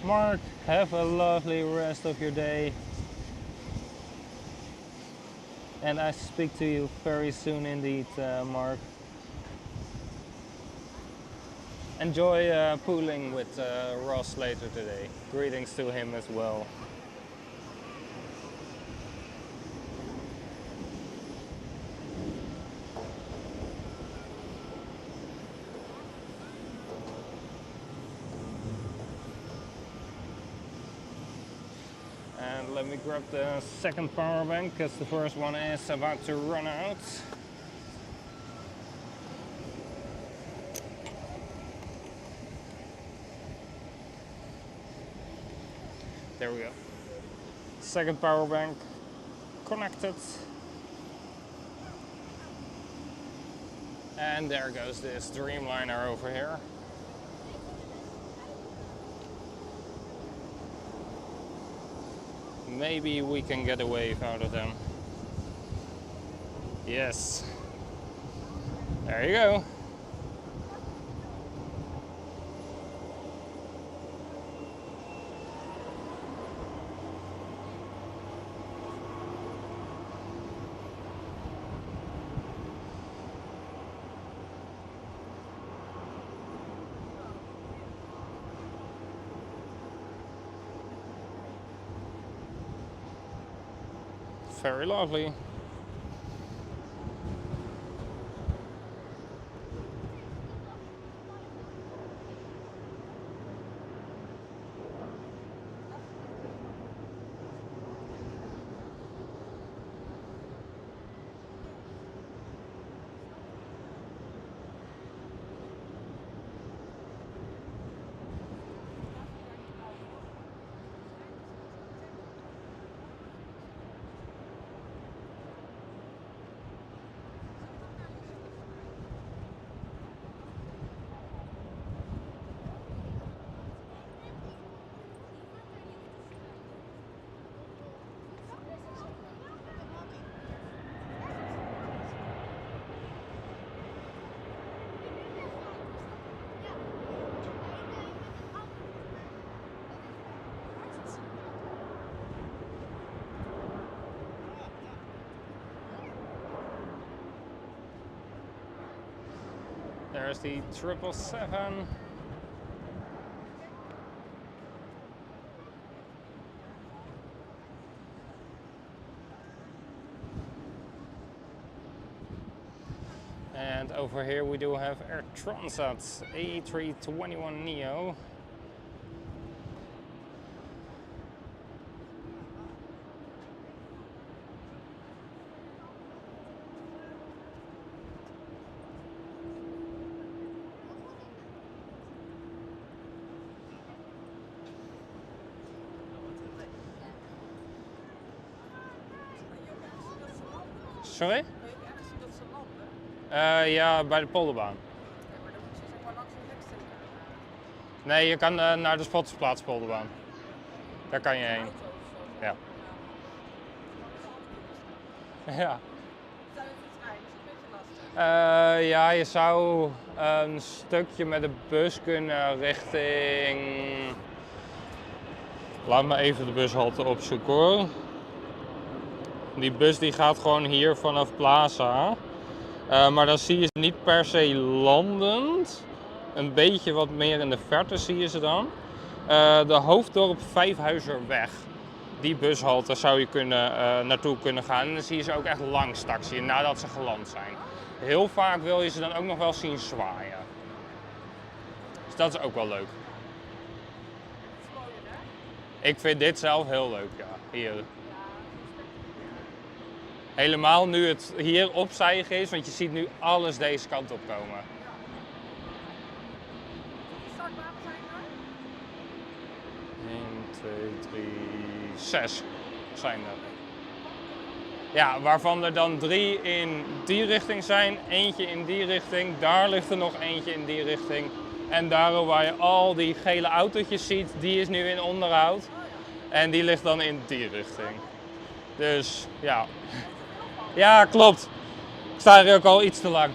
S1: Mark, have a lovely rest of your day. And I speak to you very soon indeed, Mark. Enjoy pooling with Ross later today. Greetings to him as well. And let Let me grab the second power bank because the first one is about to run out. There we go. Second power bank connected. And there goes this Dreamliner over here. Maybe we can get a wave out of them. Yes. There you go. Very lovely. There's the 777. And over here we do have Air Transat A321neo. Sorry?
S3: Weet je echt zien dat ze landen?
S1: Ja, bij de polderbaan.
S3: Ja, maar dan moet je zeg maar langs de wegsteken.
S1: Nee, je kan naar de Spottersplaats polderbaan. Daar kan je heen.
S3: Auto of zo.
S1: Ja. Ja.
S3: Zou je het trein? Dat is een beetje lastig.
S1: Ja, je zou een stukje met de bus kunnen richting... Laat me even de bushalte opzoeken hoor. Die bus die gaat gewoon hier vanaf Plaza. Maar dan zie je ze niet per se landend. Een beetje wat meer in de verte zie je ze dan. De Hoofddorp Vijfhuizerweg. Die bushalte zou je naartoe kunnen gaan. En dan zie je ze ook echt langs taxiën nadat ze geland zijn. Heel vaak wil je ze dan ook nog wel zien zwaaien. Dus dat is ook wel leuk. Ik vind dit zelf heel leuk, ja. Hier. Helemaal nu het hier opzijgen is, want je ziet nu alles deze kant op komen.
S3: Hoeveel startbanen zijn er?
S1: 1, 2, 3, 6 zijn er. Ja, waarvan er dan 3 in die richting zijn, eentje in die richting, daar ligt er nog eentje in die richting. En daar waar je al die gele autootjes ziet, die is nu in onderhoud. En die ligt dan in die richting. Dus ja. Ja, klopt. Ik sta hier ook al iets te lang.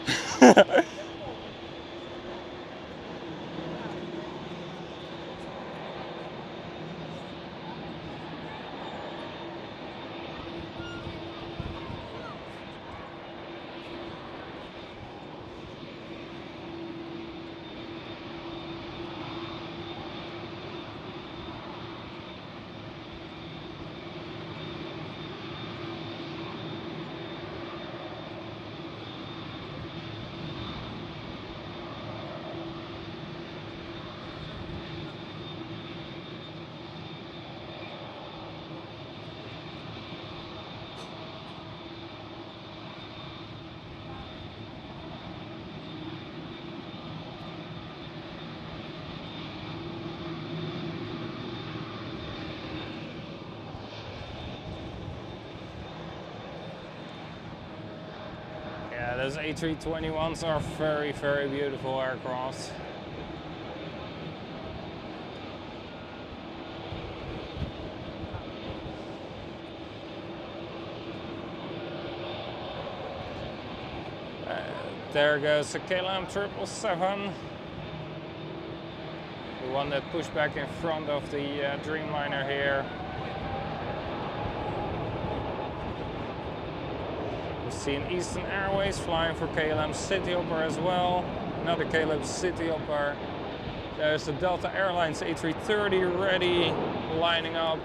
S1: Those A321s are very, very beautiful aircraft. There goes the KLM 777. The one that pushed back in front of the Dreamliner here. We've seen Eastern Airways flying for KLM Cityhopper as well. Another KLM Cityhopper. There's the Delta Airlines A330 ready, lining up.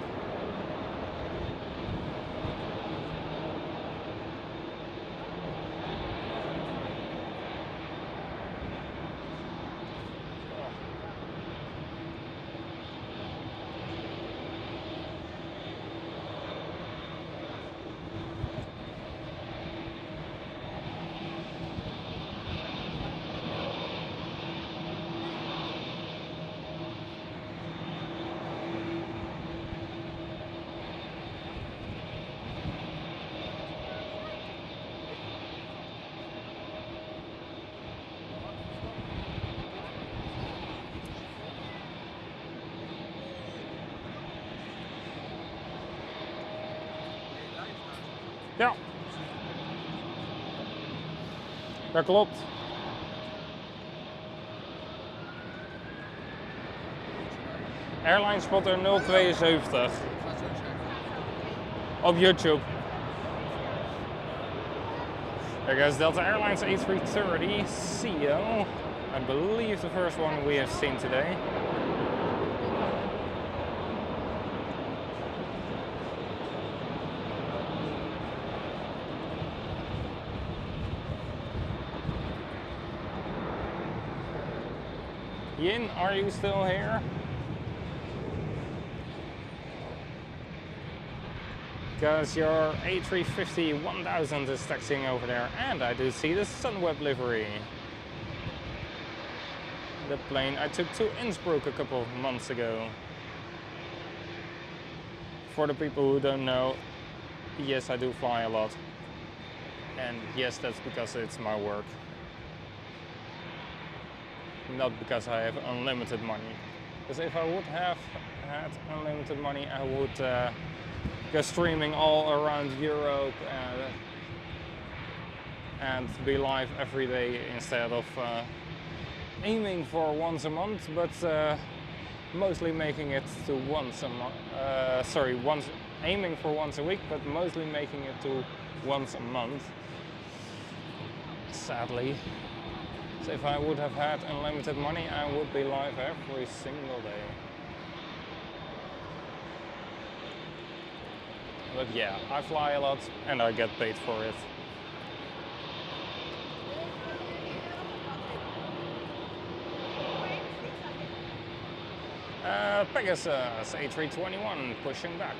S1: Ja, dat klopt. Airlinespotter072 op YouTube. There goes Delta Airlines A330 CEO. I believe the first one we have seen today. Yin, are you still here? Because your A350-1000 is taxiing over there, and I do see the Sunweb livery. The plane I took to Innsbruck a couple of months ago. For the people who don't know, yes, I do fly a lot. And yes, that's because it's my work. Not because I have unlimited money. Because if I would have had unlimited money, I would go streaming all around Europe and be live every day instead of aiming for once a month, but mostly making it to once a month. Aiming for once a week, but mostly making it to once a month. Sadly. So if I would have had unlimited money, I would be live every single day. But yeah, I fly a lot and I get paid for it. Pegasus A321 pushing back.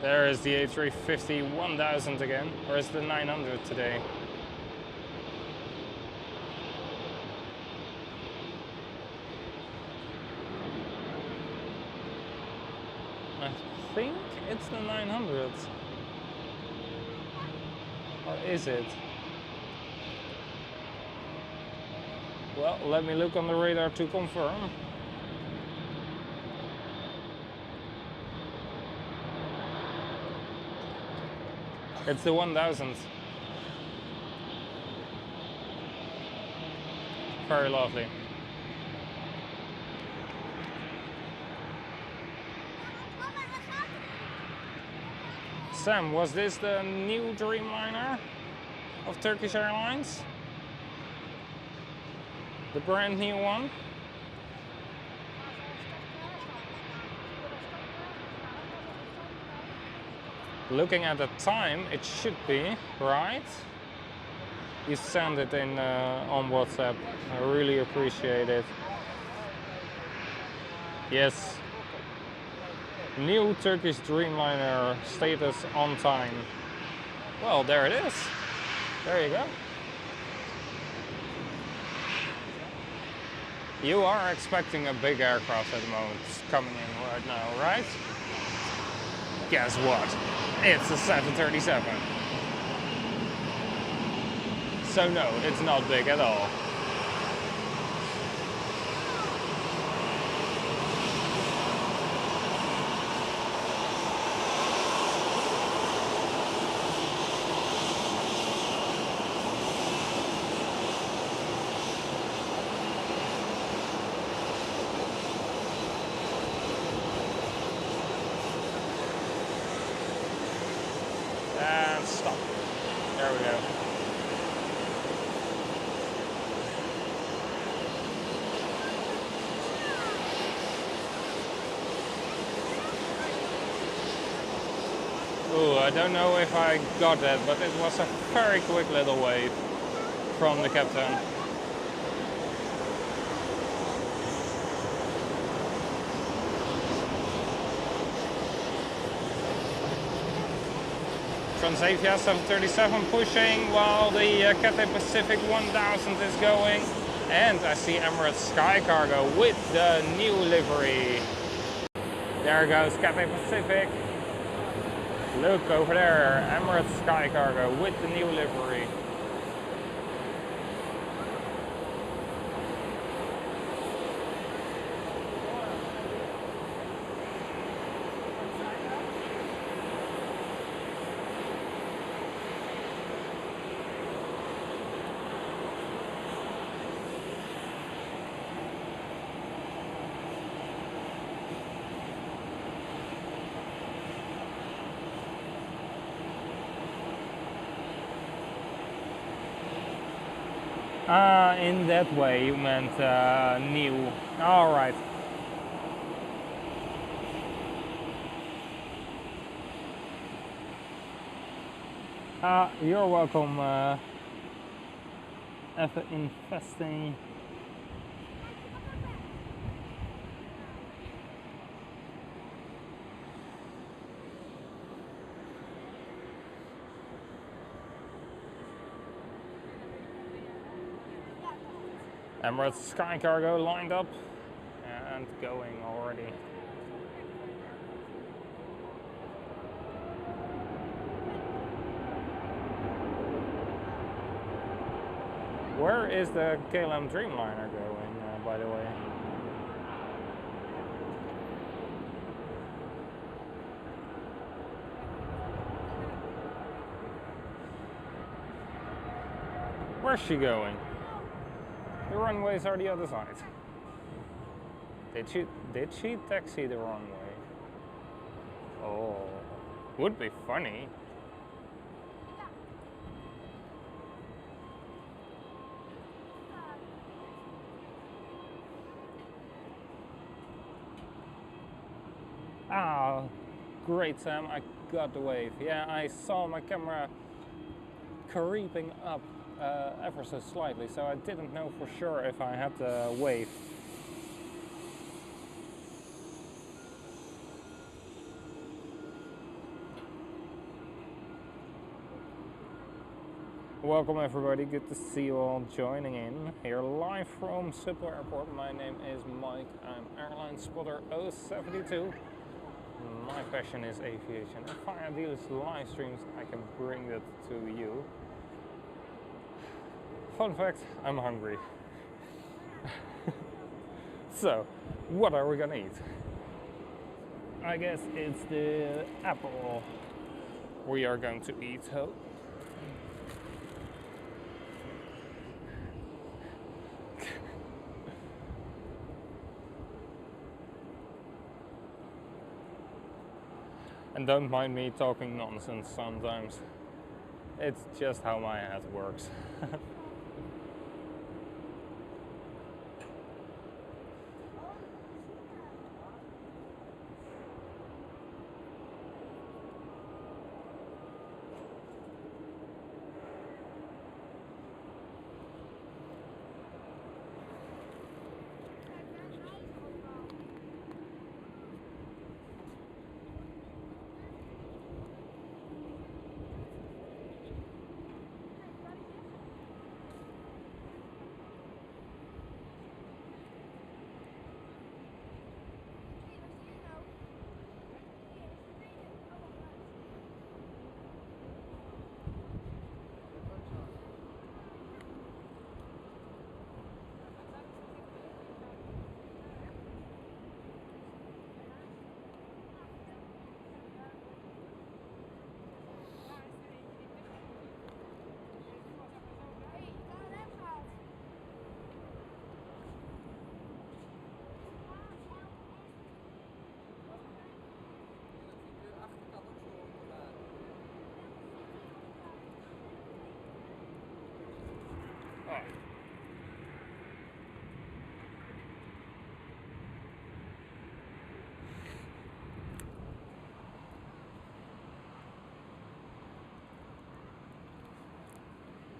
S1: There is the A350-1000 again, or is the 900 today? I think it's the 900. Or is it? Well, let me look on the radar to confirm. It's the 1000. Very lovely. Sam, was this the new Dreamliner of Turkish Airlines? The brand new one? Looking at the time, it should be, right? You send it in on WhatsApp. I really appreciate it. Yes. New Turkish Dreamliner status on time. Well, there it is. There you go. You are expecting a big aircraft at the moment coming in right now, right? Guess what? It's a 737. So no, it's not big at all. And stop. There we go. Ooh, I don't know if I got that, but it was a very quick little wave from the captain. Transavia 737 pushing while the Cathay Pacific 1000 is going. And I see Emirates Sky Cargo with the new livery. There goes Cathay Pacific. Look over there, Emirates Sky Cargo with the new livery. In that way you meant new. All right. You're welcome. Even investing. Emirates Sky Cargo lined up and going already. Where is the KLM Dreamliner going, by the way? Where's she going? The runways are the other side. Did she taxi the runway? Oh, would be funny. Ah, great, Sam, I got the wave. Yeah, I saw my camera creeping up ever so slightly, so I didn't know for sure if I had the wave. Welcome everybody, good to see you all joining in here live from Schiphol Airport. My name is Mike, I'm Airlinespotter072. My passion is aviation and via these live streams I can bring that to you. Fun fact, I'm hungry. So, what are we gonna eat? I guess it's the apple we are going to eat. So. And don't mind me talking nonsense sometimes. It's just how my head works.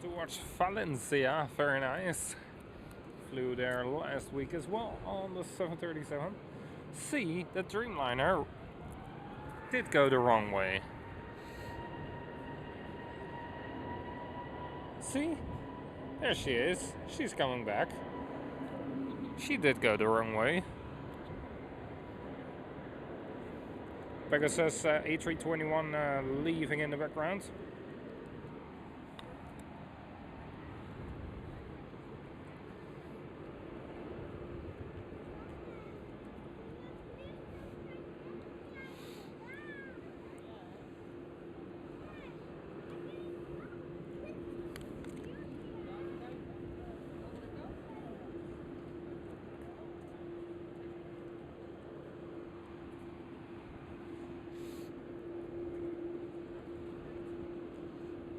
S1: Towards Valencia, very nice. Flew there last week as well on the 737. See, the Dreamliner did go the wrong way. See? There she is. She's coming back. She did go the wrong way. Pegasus A321 leaving in the background.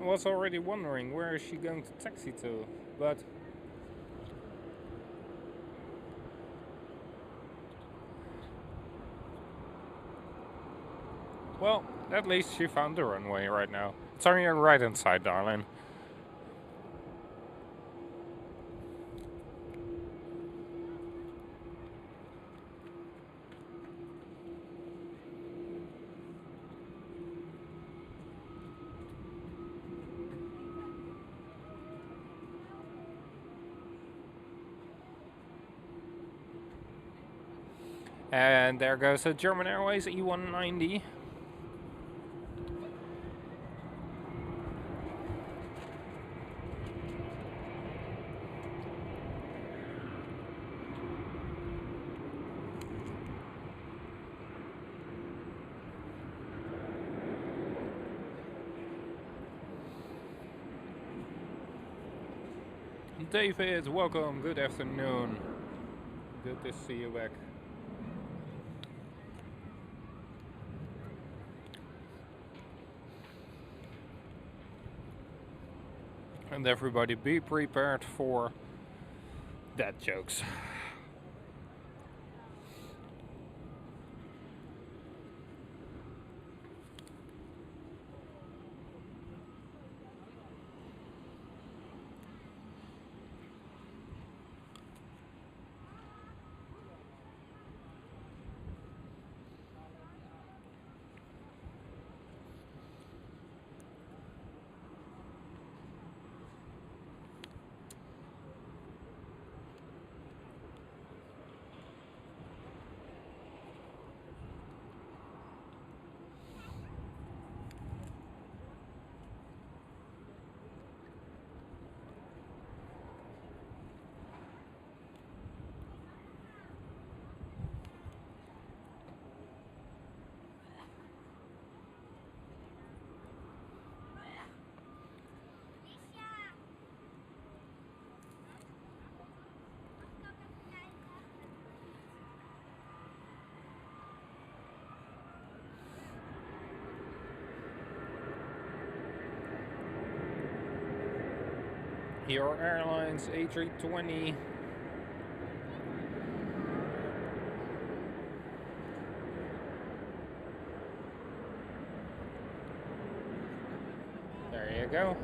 S1: I was already wondering where is she going to taxi to, but well, at least she found the runway right now. It's on your right hand side, darling. And there goes the German Airways E190. David, welcome, good afternoon. Good to see you back. And everybody be prepared for dad jokes. Your Airlines A320. There you go.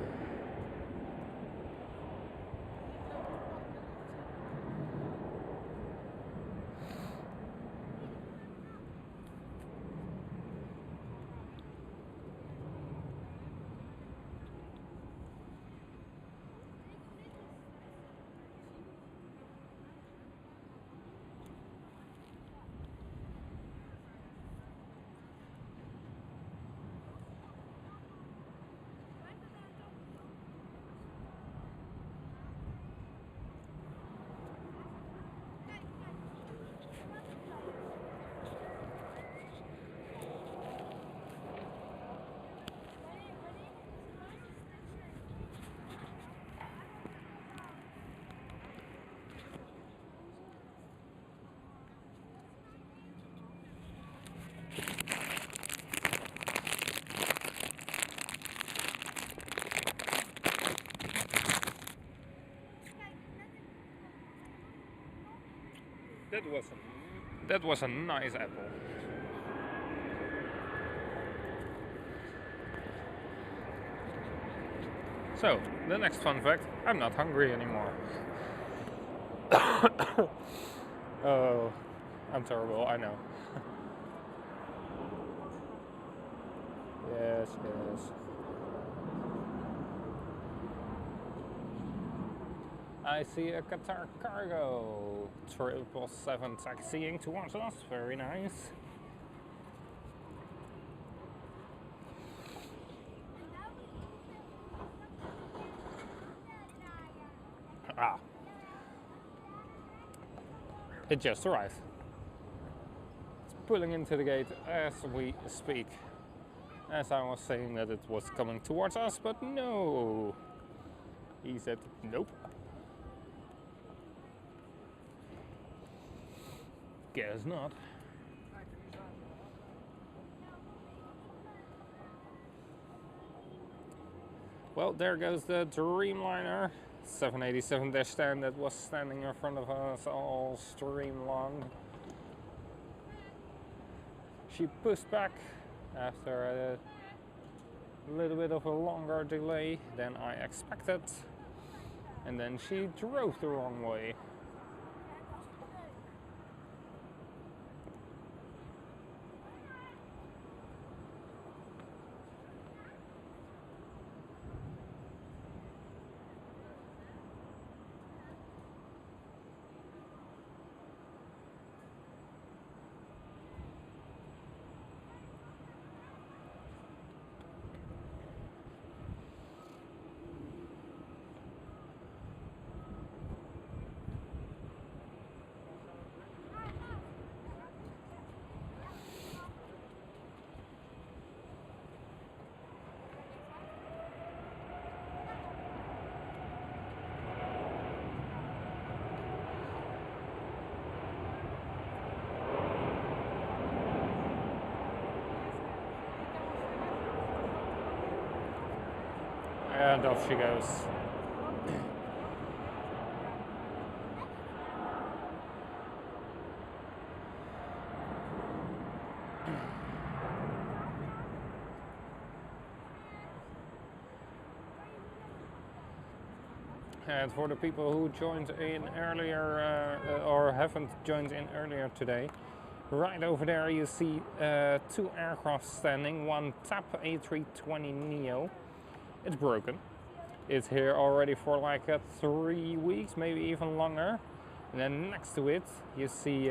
S1: That was a nice apple. So, the next fun fact, I'm not hungry anymore. Oh, I'm terrible, I know. Yes, yes. I see a Qatar cargo 777 taxiing towards us, very nice. Ah, it just arrived. It's pulling into the gate as we speak. As I was saying that it was coming towards us, but no. He said nope. Guess not. Well, there goes the Dreamliner 787-10 that was standing in front of us all stream long. She pushed back after a little bit of a longer delay than I expected, and then she drove the wrong way. And off she goes. And for the people who joined in earlier or haven't joined in earlier today, right over there you see two aircraft standing, one TAP A320neo. It's broken. It's here already for like 3 weeks, maybe even longer. And then next to it you see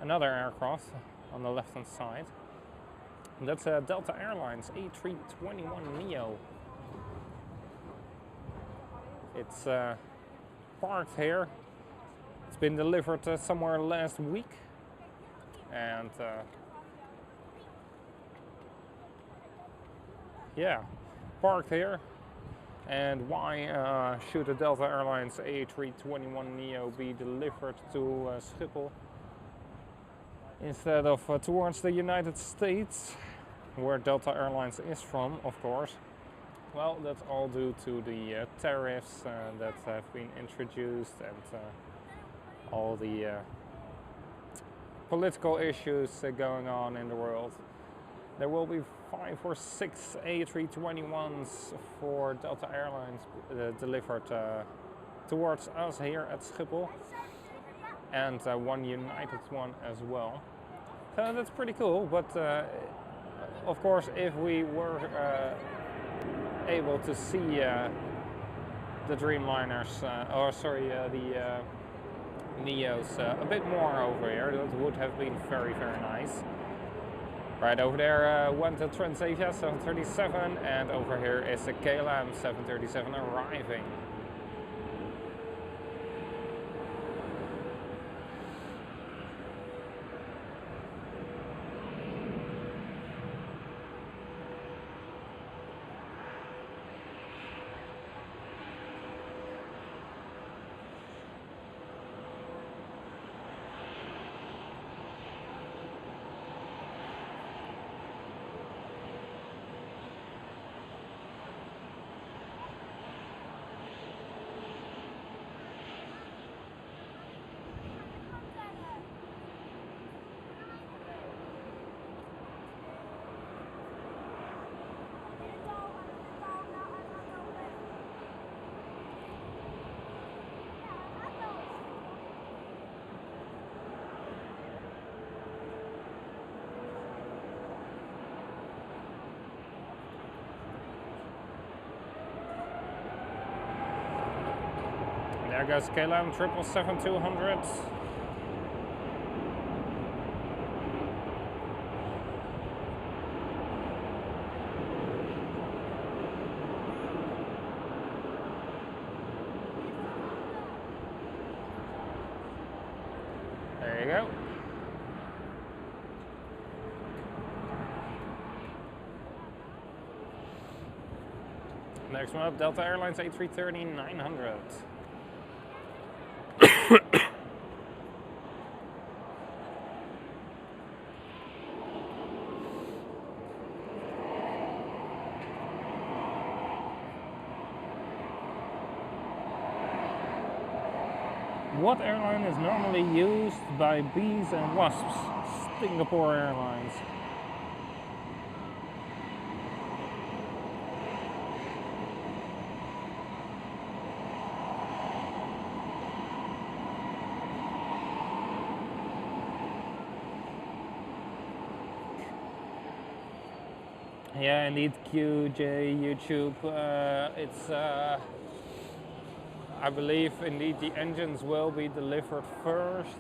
S1: another aircraft on the left hand side. And that's a Delta Airlines A321neo. It's parked here. It's been delivered somewhere last week. And yeah, parked here. And why should a Delta Airlines A321neo be delivered to Schiphol instead of towards the United States, where Delta Airlines is from, of course? Well, that's all due to the tariffs that have been introduced and all the political issues going on in the world. There will be 5 or 6 A321s for Delta Airlines delivered towards us here at Schiphol, and one United one as well. So that's pretty cool, but of course if we were able to see the Dreamliners, the Neos a bit more over here, that would have been very, very nice. Right over there went the Transavia 737, and over here is the KLM 737 arriving. There goes KLM 777-200. There you go. Next one up, Delta Airlines A330-900. What airline is normally used by bees and wasps? Singapore Airlines. Yeah, indeed, QJ, YouTube. It's I believe indeed the engines will be delivered first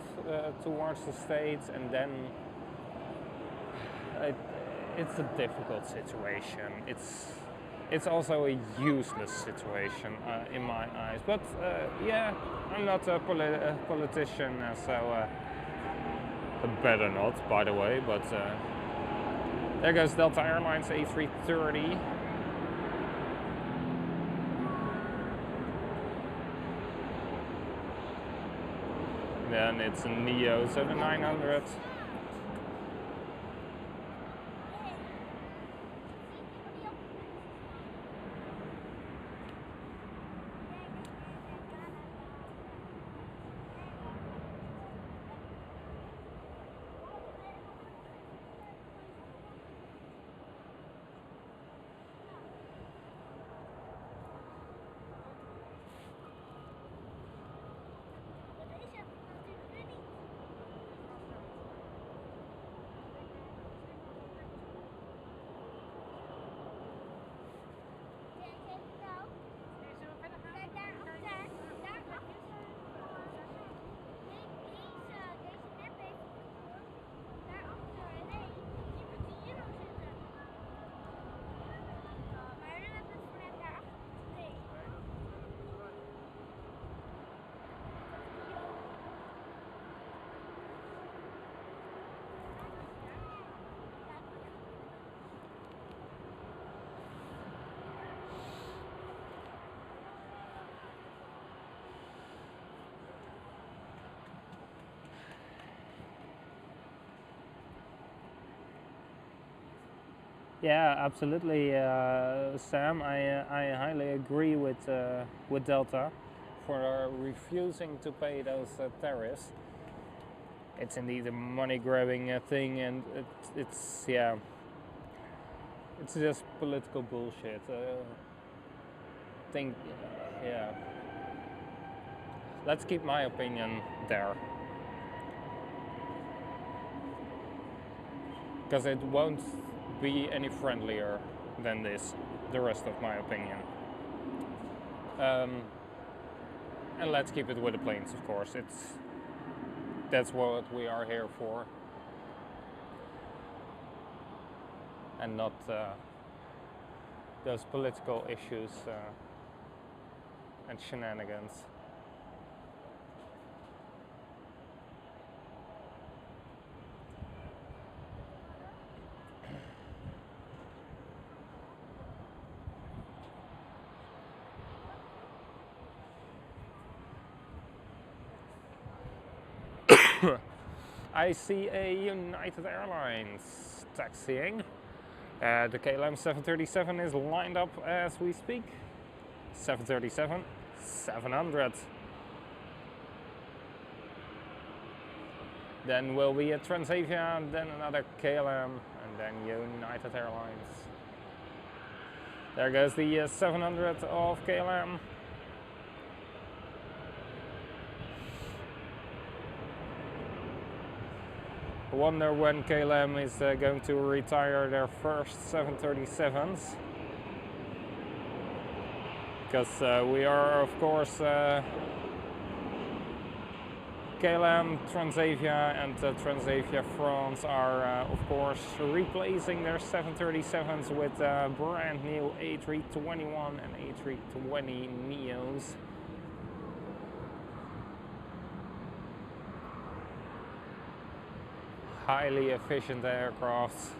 S1: towards the States, and then it's a difficult situation. It's also a useless situation in my eyes. But yeah, I'm not a politician, so better not, by the way. But there goes Delta Airlines A330. Then it's a Neo 7900. Yeah, absolutely, Sam. I highly agree with Delta for refusing to pay those tariffs. It's indeed a money-grabbing thing, and it's yeah, it's just political bullshit. Think, yeah. Let's keep my opinion there, because it won't be any friendlier than this. The rest of my opinion. And let's keep it with the planes, of course. That's what we are here for, and not those political issues and shenanigans. I see a United Airlines taxiing. The KLM 737 is lined up as we speak. 737, 700. Then will be a Transavia, then another KLM, and then United Airlines. There goes the 700 of KLM. I wonder when KLM is going to retire their first 737s. Because we are, of course, KLM, Transavia and Transavia France are, of course, replacing their 737s with brand new A321 and A320 Neos. Highly efficient aircraft.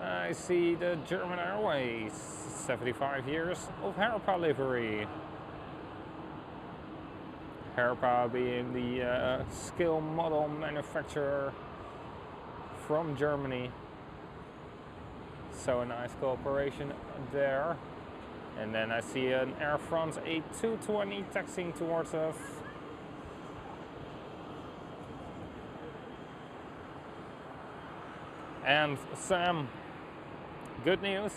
S1: I see the German Airways, 75 years of Herpa livery. Herpa being the scale model manufacturer from Germany. So a nice cooperation there. And then I see an Air France A220 taxiing towards us. And Sam, good news.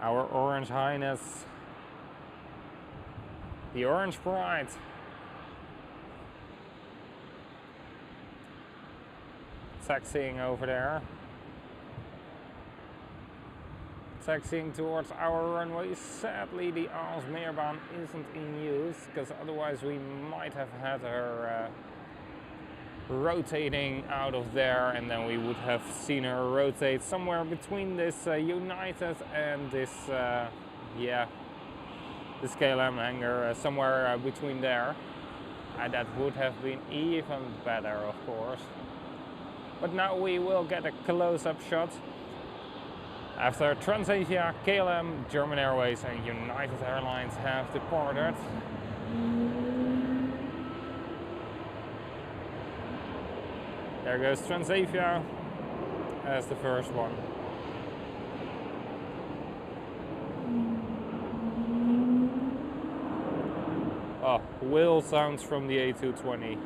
S1: Our Orange Highness, the Orange Pride, taxiing over there. Taxiing towards our runway. Sadly, the Aalsmeerbaan isn't in use, because otherwise we might have had her rotating out of there, and then we would have seen her rotate somewhere between this United and this, this KLM hangar, somewhere between there. And that would have been even better, of course. But now we will get a close-up shot. After Transavia, KLM, German Airways and United Airlines have departed. There goes Transavia as the first one. Oh, whale sounds from the A220.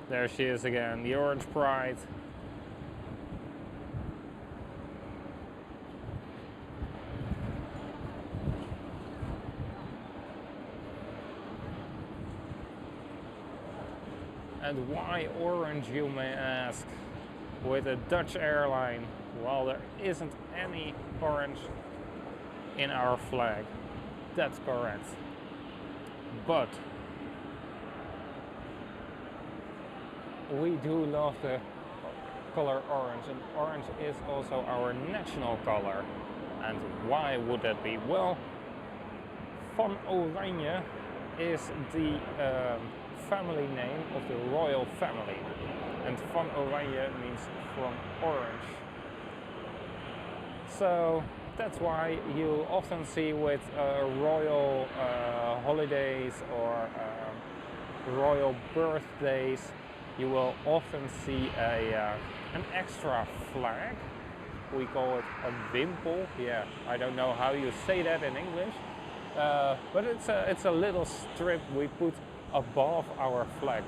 S1: There she is again, the Orange Pride. And why orange, you may ask? with a Dutch airline, while there isn't any orange in our flag. That's correct. But we do love the color orange, and orange is also our national color. And why would that be? Well, Van Oranje is the family name of the royal family, and Van Oranje means from orange. So that's why you often see with royal holidays or royal birthdays, you will often see an extra flag. We call it a wimpel. Yeah, I don't know how you say that in English, but it's a little strip we put above our flag.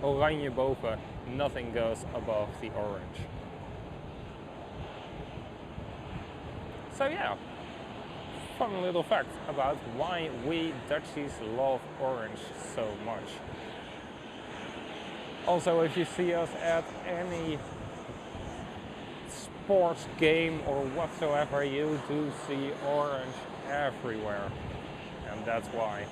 S1: Oranje boven, nothing goes above the orange. So yeah, fun little fact about why we Dutchies love orange so much. Also, if you see us at any sports game or whatsoever, you do see orange everywhere, and that's why.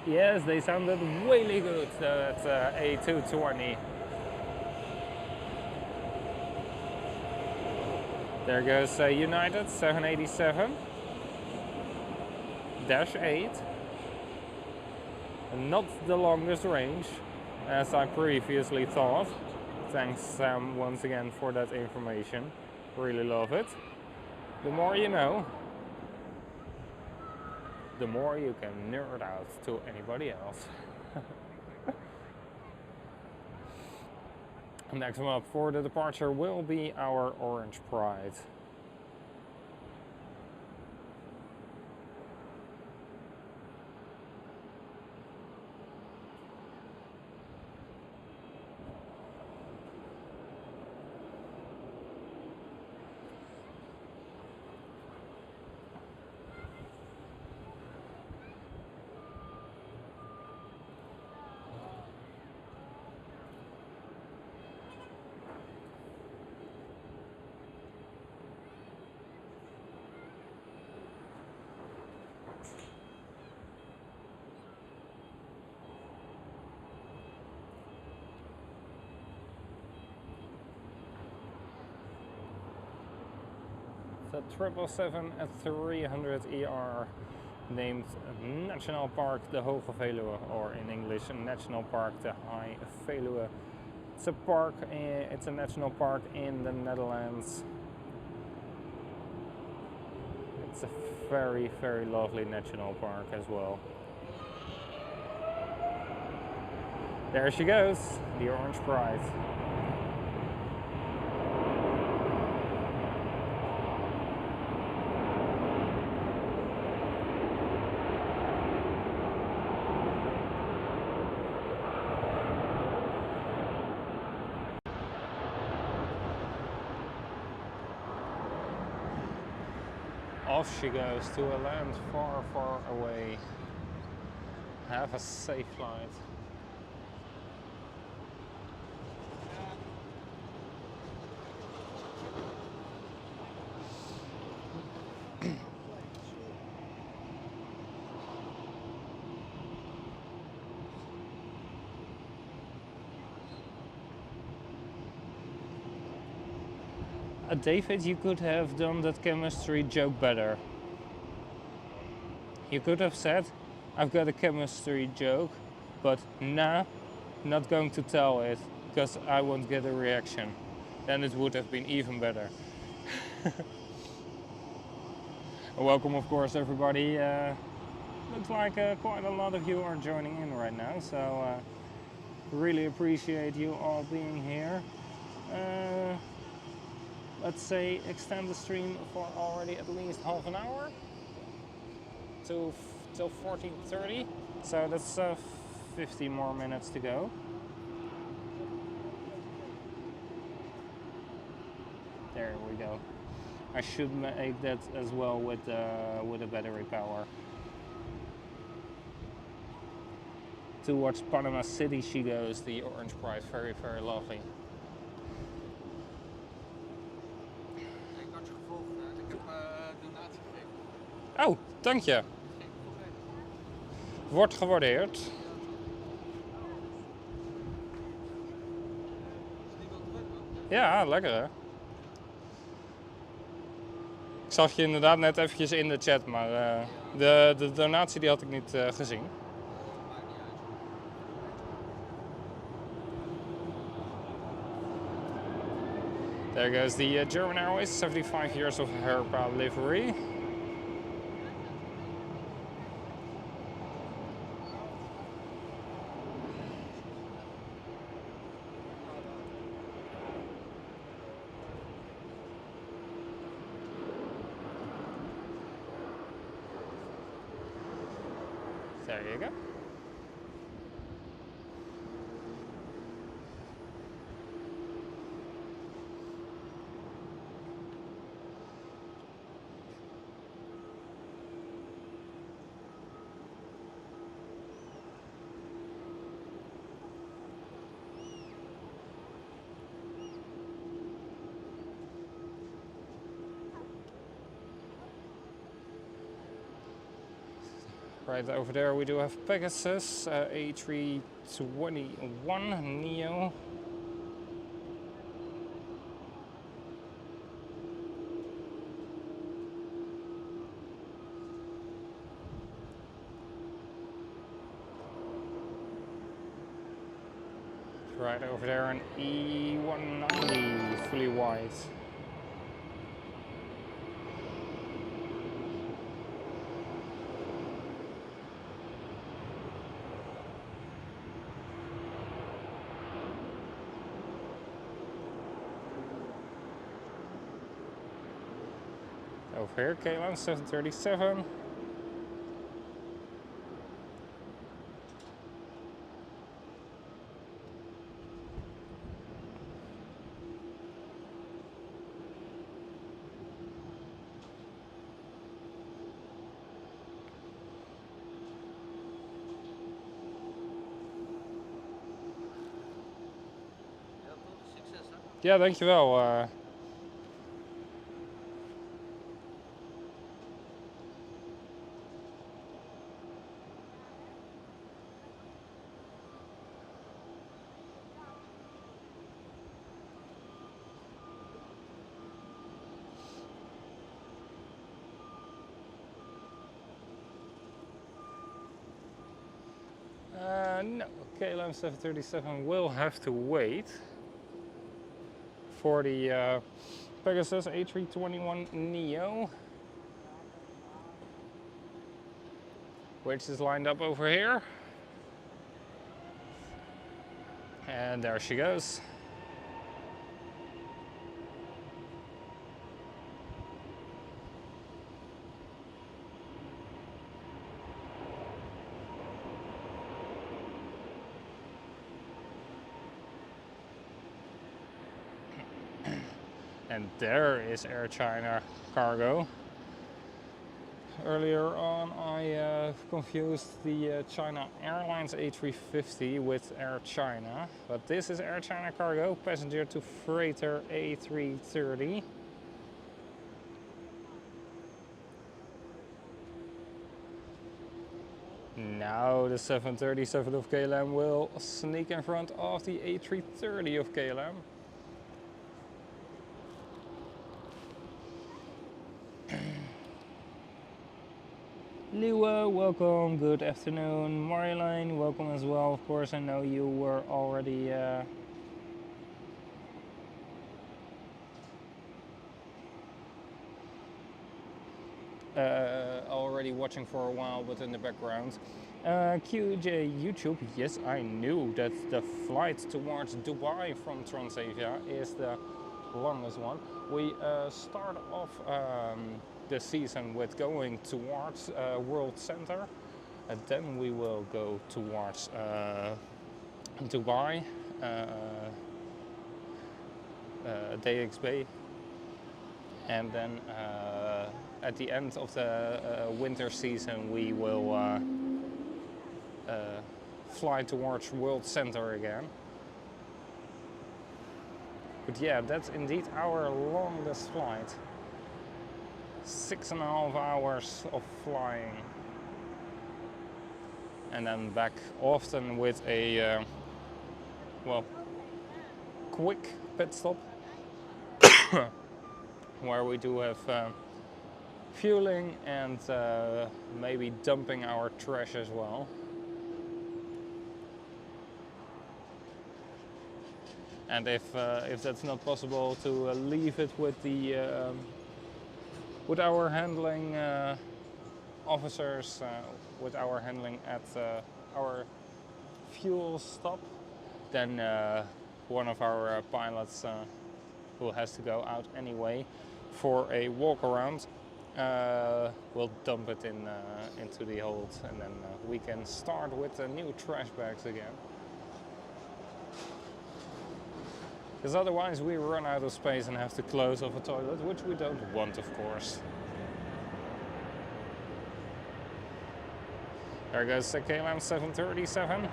S1: Yes, they sounded really good, that A220. There goes United 787-8. Not the longest range, as I previously thought. Thanks Sam once again for that information. Really love it. The more you know, the more you can nerd out to anybody else. Next one up for the departure will be our Orange Pride. The 777-300ER, named National Park de Hoge Veluwe, or in English National Park de High Veluwe. It's a park, it's a national park in the Netherlands. It's a very, very lovely national park as well. There she goes, the Orange Pride. Off she goes to a land far, far away. Have a safe flight. David, you could have done that chemistry joke better. You could have said, I've got a chemistry joke, but nah, not going to tell it, because I won't get a reaction. Then it would have been even better. Welcome, of course, everybody. Looks like quite a lot of you are joining in right now, so really appreciate you all being here. let's say, extend the stream for already at least half an hour till 14:30. So that's 50 more minutes to go. There we go. I should make that as well with a battery power. Towards Panama City she goes, the orange prize, very, very lovely.
S2: Ik had je gevolgd. Ik heb donatie gegeven.
S1: Oh, dank je. Wordt gewaardeerd.
S2: Is niet wel druk, man.
S1: Ja, lekker hè. Ik zag je inderdaad net eventjes in de chat, maar de donatie die had ik niet gezien.
S2: Maakt niet uit.
S1: There goes the German Airways, 75 years of Herpa livery. There you go. Right over there we do have Pegasus, A321 Neo. Right over there an E190 fully wide. Over here, Kaagbaan 737.
S2: Succes, hè?
S1: Ja, dankjewel. No, Kaagbaan 737 will have to wait for the Pegasus A321 Neo, which is lined up over here. And there she goes. And there is Air China cargo. Earlier on I confused the China Airlines A350 with Air China, but this is Air China cargo, passenger to freighter A330. Now the 737 of KLM will sneak in front of the A330 of KLM. Liwa, welcome, good afternoon. Marjolein, welcome as well. Of course, I know you were already already watching for a while, but in the background. QJ YouTube, yes, I knew that the flight towards Dubai from Transavia is the longest one. We start off the season with going towards World Center, and then we will go towards Dubai, DXB, and then at the end of the winter season we will fly towards World Center again. But yeah, that's indeed our longest flight. 6.5 hours of flying. And then back, often with a well, quick pit stop where we do have fueling and maybe dumping our trash as well. And if that's not possible, to leave it with the with our handling officers, with our handling at our fuel stop, then one of our pilots who has to go out anyway for a walk around will dump it into the hold, and then we can start with the new trash bags again. Because otherwise we run out of space and have to close off a toilet, which we don't want, of course. There goes the KLM 737.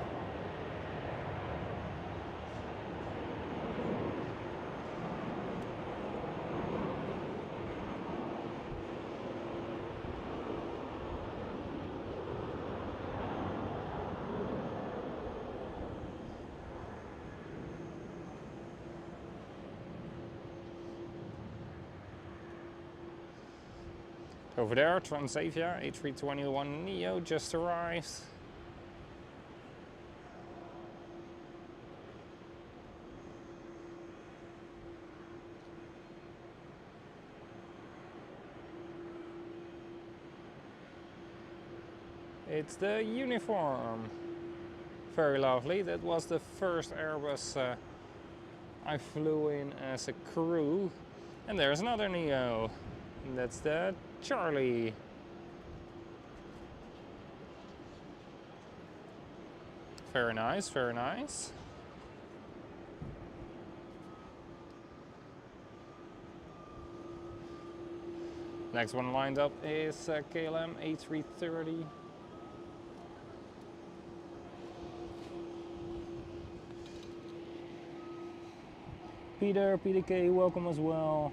S1: Over there, Transavia A321neo just arrived. It's the uniform. Very lovely. That was the first Airbus I flew in as a crew. And there's another neo. And that's the Charlie. Very nice, very nice. Next one lined up is KLM A330. Peter K, welcome as well.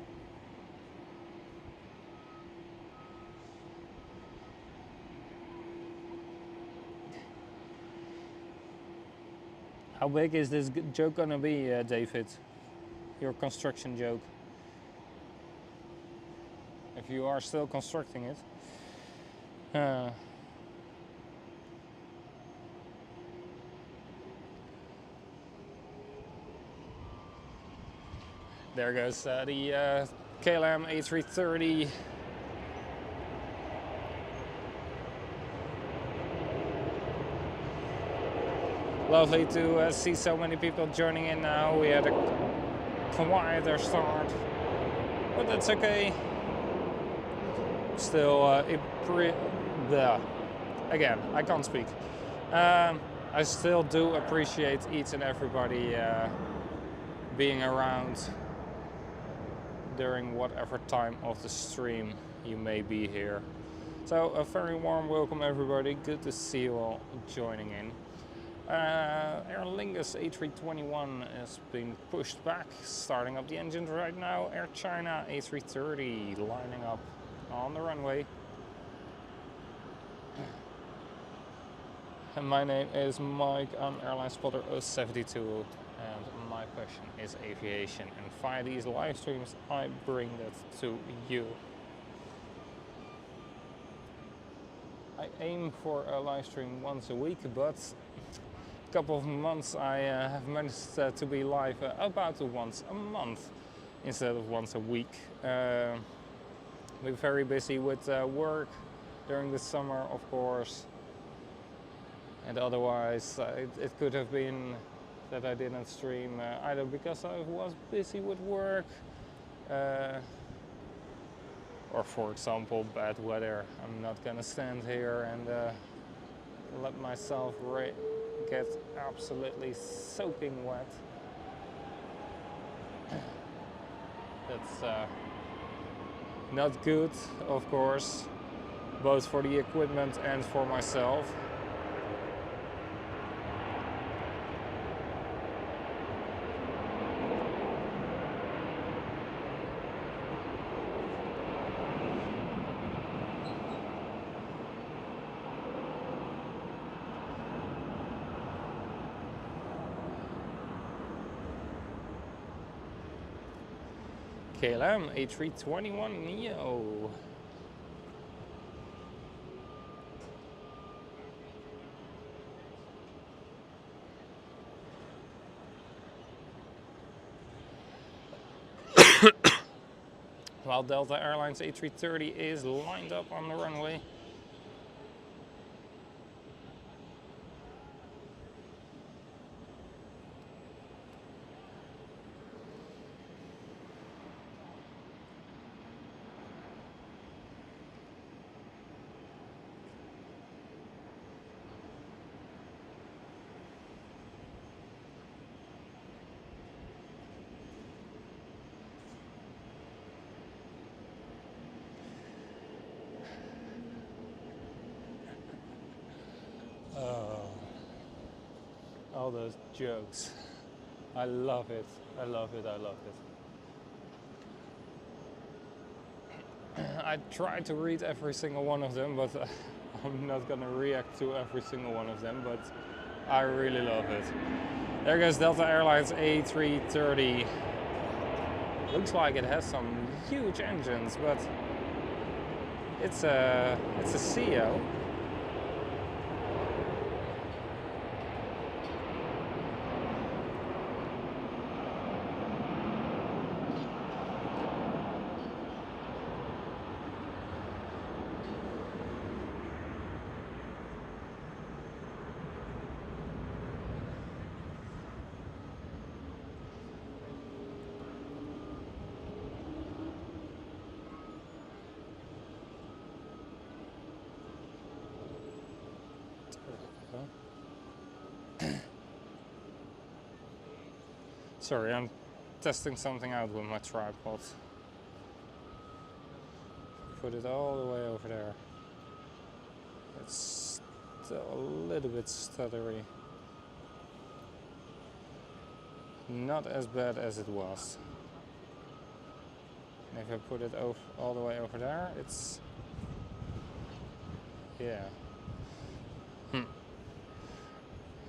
S1: How big is this joke gonna be, David? Your construction joke. If you are still constructing it. There goes the KLM A330. Lovely to see so many people joining in now. We had a quieter start, but that's okay. Still, again, I can't speak. I still do appreciate each and everybody being around during whatever time of the stream you may be here. So a very warm welcome, everybody. Good to see you all joining in. Aer Lingus A321 has been pushed back, starting up the engines right now. Air China A330 lining up on the runway. And my name is Mike, I'm Airlinespotter072, and my passion is aviation, and via these live streams I bring that to you. I aim for a live stream once a week, but a couple of months I have managed to be live about once a month instead of once a week. We're very busy with work during the summer, of course, and otherwise it could have been that I didn't stream either because I was busy with work Or for example, bad weather. I'm not gonna stand here and let myself get absolutely soaking wet. That's not good, of course, both for the equipment and for myself. KLM A321 Neo. While Delta Airlines A330 is lined up on the runway. All those jokes. I love it. I love it. I love it. I try to read every single one of them, but I'm not gonna react to every single one of them, but I really love it. There goes Delta Airlines A330. Looks like it has some huge engines, but it's a CEO. Sorry, I'm testing something out with my tripod. Put it all the way over there. It's still a little bit stuttery. Not as bad as it was. And if I put it all the way over there, it's... yeah.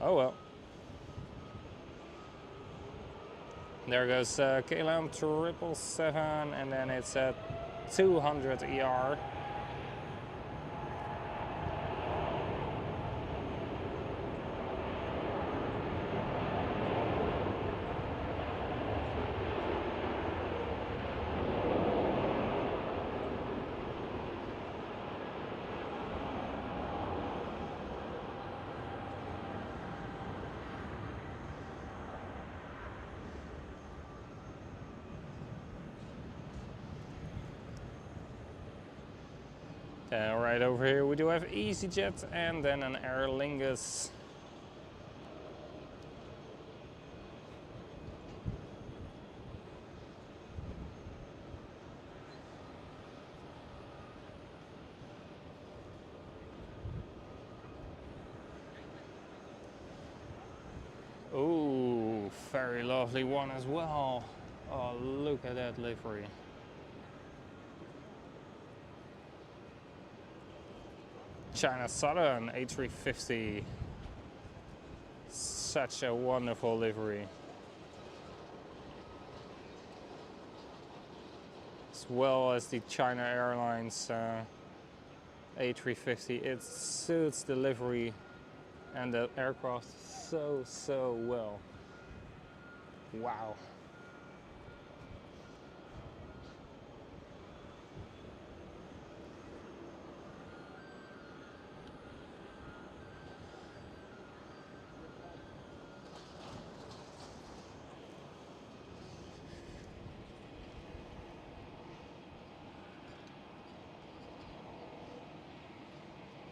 S1: Oh well. There goes KLM 777, and then it's at 200 ER. Right over here we do have EasyJet and then an Aer Lingus. Oh, very lovely one as well. Oh, look at that livery. China Southern A350. Such a wonderful livery. As well as the China Airlines A350. It suits the livery and the aircraft so well. Wow.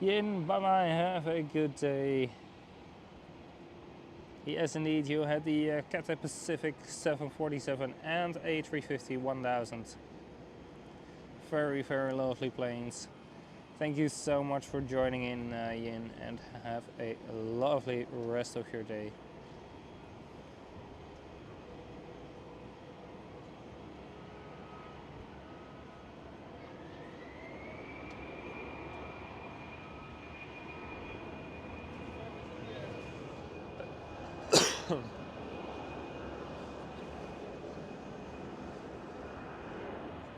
S1: Yin, bye-bye, have a good day. Yes, indeed, you had the Cathay Pacific 747 and A350 1000. Very, very lovely planes. Thank you so much for joining in, Yin, and have a lovely rest of your day.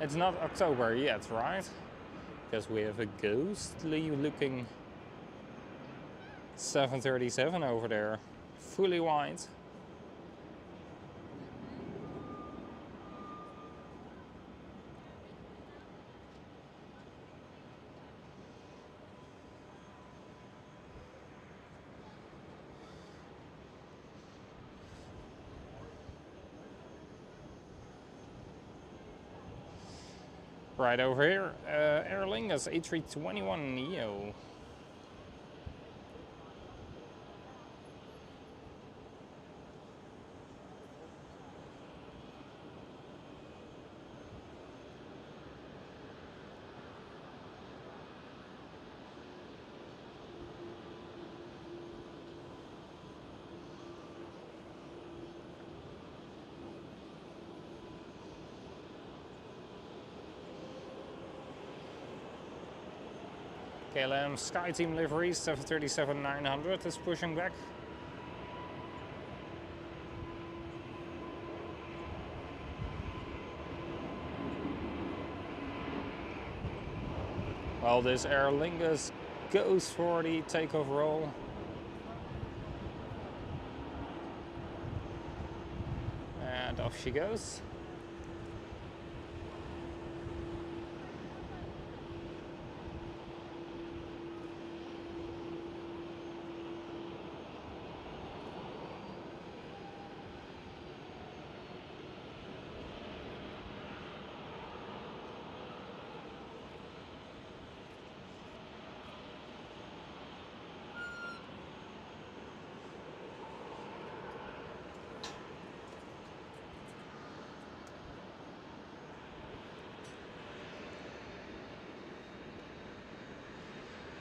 S1: It's not October yet, right? Because we have a ghostly looking 737 over there, fully white. Right over here, Aer Lingus A321neo. KLM SkyTeam liveries 737-900 is pushing back. While this Aer Lingus goes for the takeoff roll. And off she goes.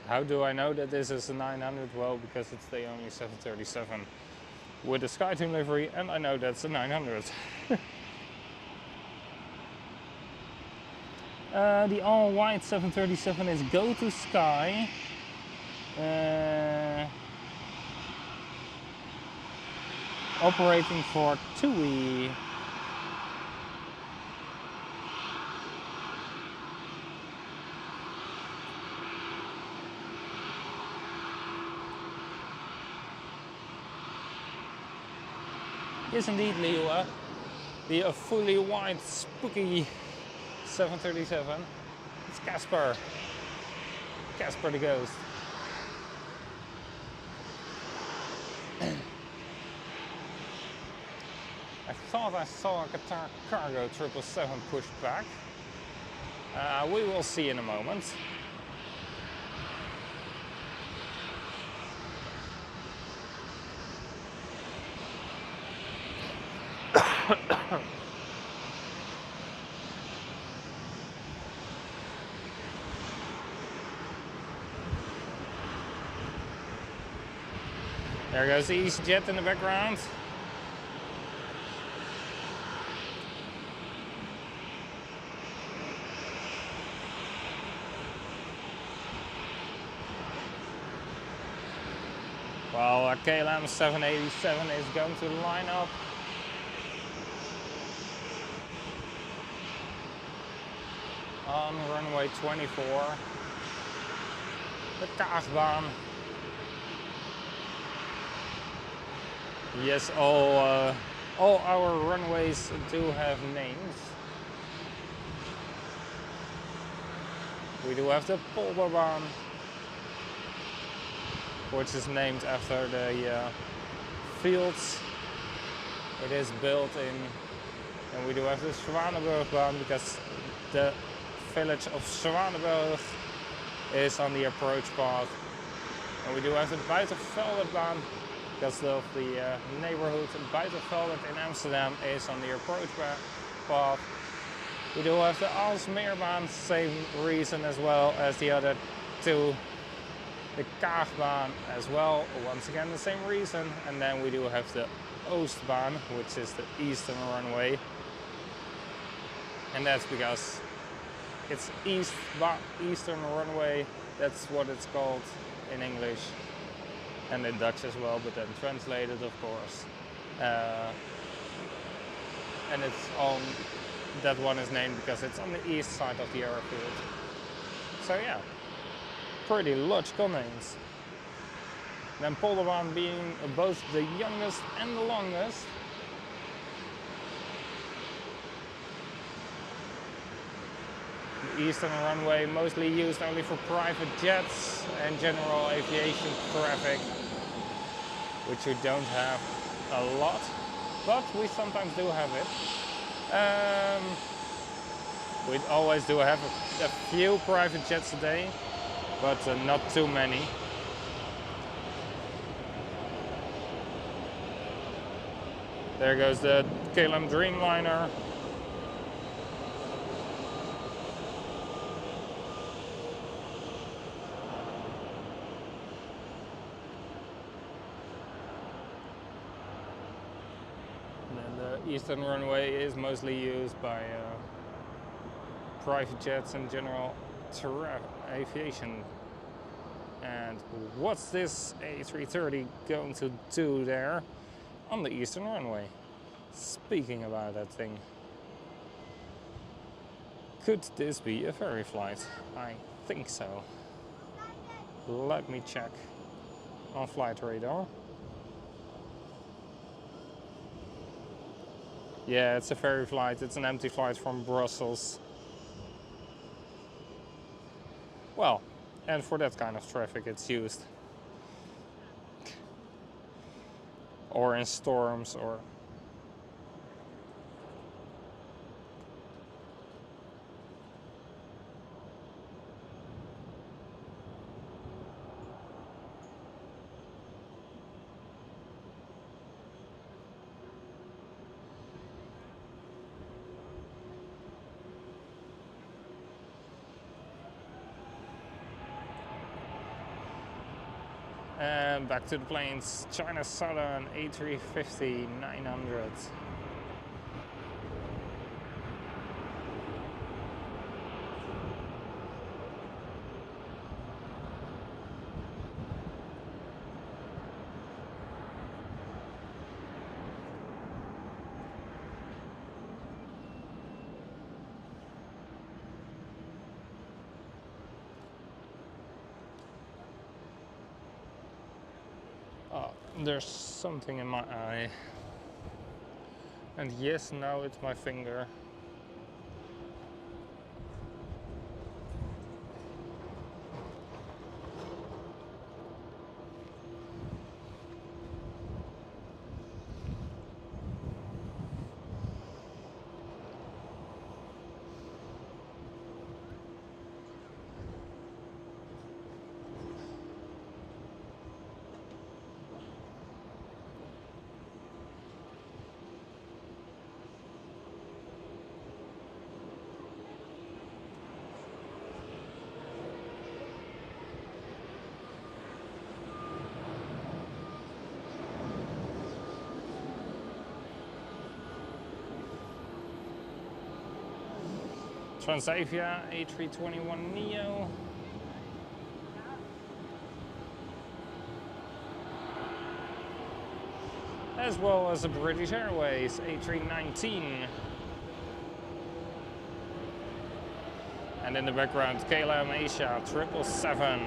S1: How do I know that this is a 900? Well, because it's the only 737 with a SkyTeam livery, and I know that's a 900. The all-white 737 is Go to Sky. Operating for TUI. Yes, indeed, Leo. The fully white, spooky 737. It's Casper. Casper the Ghost. I thought I saw a Qatar Cargo 777 push back. We will see in a moment. There goes the EasyJet in the background. Well, a KLM 787 is going to line up. On runway 24, the Kaagbaan. Yes, all our runways do have names. We do have the Polderbaan, which is named after the fields it is built in. And we do have the Zwanenburgbaan because the village of Zwanenburg is on the approach path. And we do have the Buitenveldbaan, because of the neighborhood. Buitenveldert in Amsterdam is on the approach path. We do have the Aalsmeerbaan, same reason as well as the other two. The Kaagbaan as well, once again the same reason. And then we do have the Oostbaan, which is the eastern runway. And that's because it's eastern runway, that's what it's called in English. And in Dutch as well, but then translated of course. And it's on, that one is named because it's on the east side of the airfield. So yeah, pretty logical names. Then Polderbaan being both the youngest and the longest. The eastern runway mostly used only for private jets and general aviation traffic, which we don't have a lot, but we sometimes do have it. We always do have a few private jets a day, but not too many. There goes the KLM Dreamliner. Eastern runway is mostly used by private jets and general aviation. And what's this A330 going to do there on the eastern runway? Speaking about that thing, could this be a ferry flight? I think so. Let me check on flight radar. Yeah, it's a ferry flight. It's an empty flight from Brussels. Well, and for that kind of traffic it's used. Or in storms or... And back to the planes, China Southern A350-900. Oh, there's something in my eye. And yes, now it's my finger. Transavia A321neo. As well as the British Airways A319. And in the background, KLM Asia 777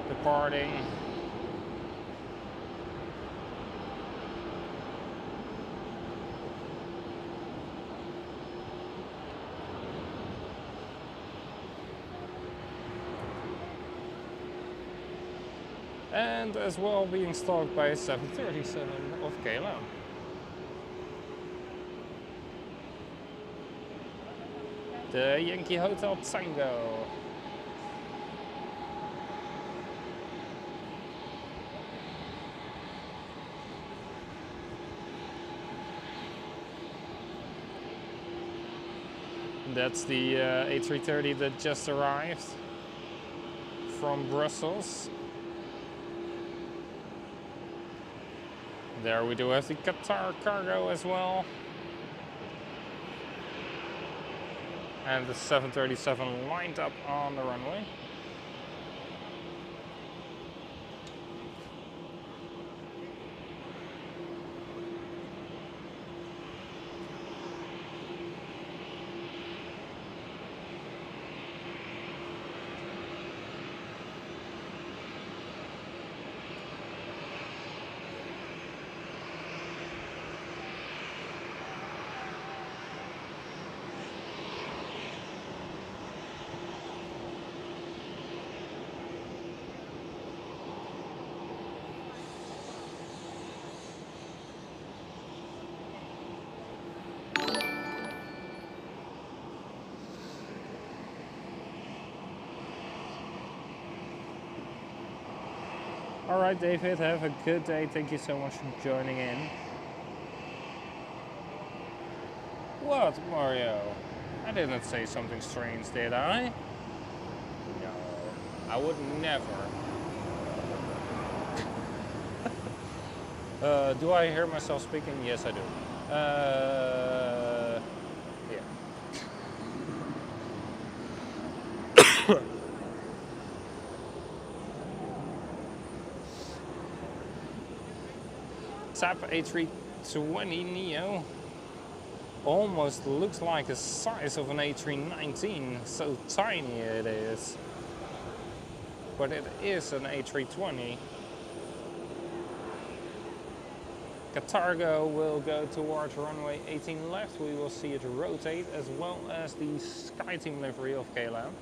S1: departing. And as well being stalked by a 737 of KLM. The Yankee Hotel Tango. That's the A330 that just arrived from Brussels. There we do have the Qatar cargo as well. And the 737 lined up on the runway. All right, David, have a good day. Thank you so much for joining in. What, Mario? I didn't say something strange, did I? No, I would never. Do I hear myself speaking? Yes, I do. Yeah. TAP A320 Neo almost looks like the size of an A319, so tiny it is. But it is an A320. Qatargo will go towards runway 18 left. We will see it rotate, as well as the SkyTeam livery of KLM.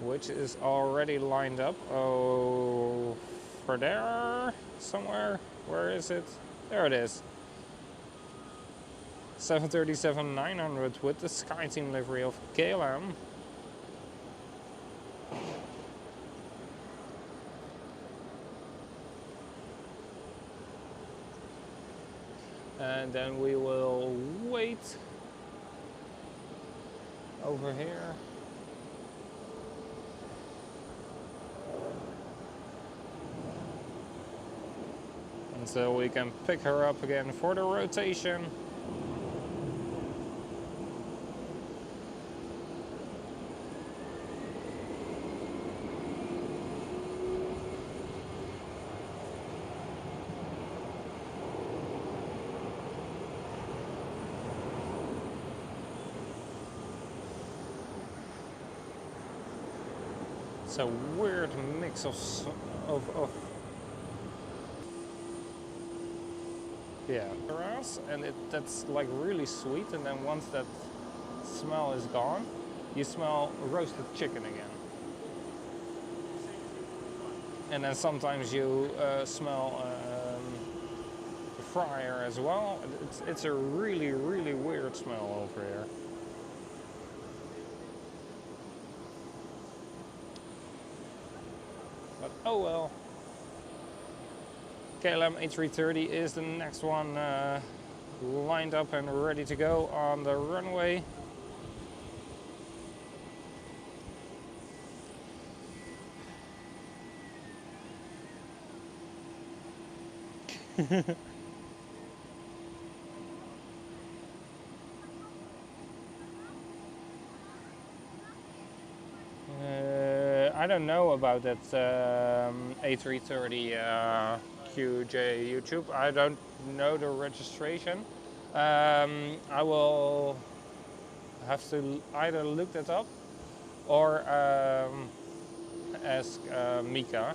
S1: Which is already lined up over there somewhere. Where is it? There it is. 737-900 with the SkyTeam livery of KLM. And then we will wait over here. So we can pick her up again for the rotation. It's a weird mix of yeah, terrace, and that's like really sweet, and then once that smell is gone, you smell roasted chicken again. And then sometimes you smell the fryer as well. It's a really, really weird smell over here. But oh well. KLM A330 is the next one lined up and ready to go on the runway. I don't know about that A330 QJ YouTube. I don't know the registration. I will have to either look that up or ask Mika,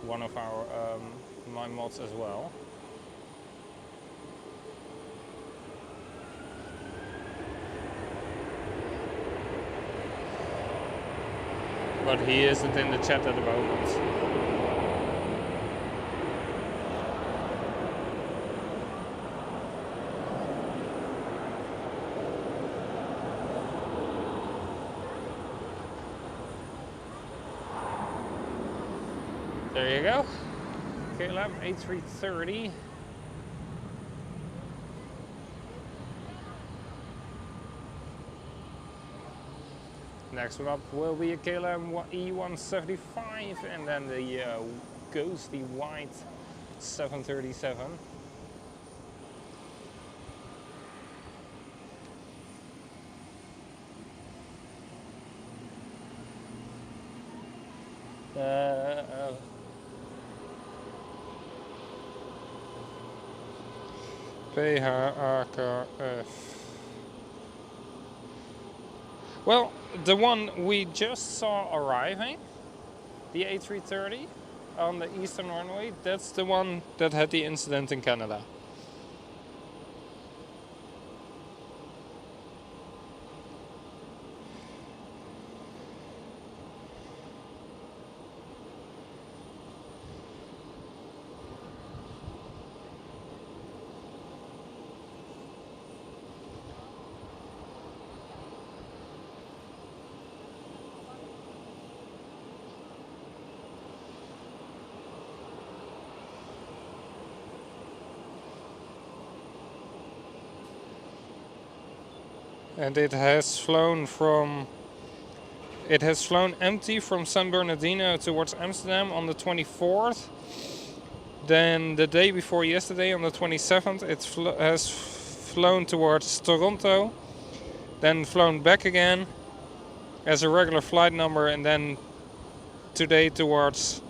S1: one of our my mods as well. But he isn't in the chat at the moment. There you go. KLM A330. Next one up will be a KLM E175 and then the ghostly white 737. PHAKF. Well, the one we just saw arriving, the A330 on the eastern runway, that's the one that had the incident in Canada. And it has flown empty from San Bernardino towards Amsterdam on the 24th. Then the day before yesterday on the 27th it has flown towards Toronto, then flown back again as a regular flight number, and then yesterday towards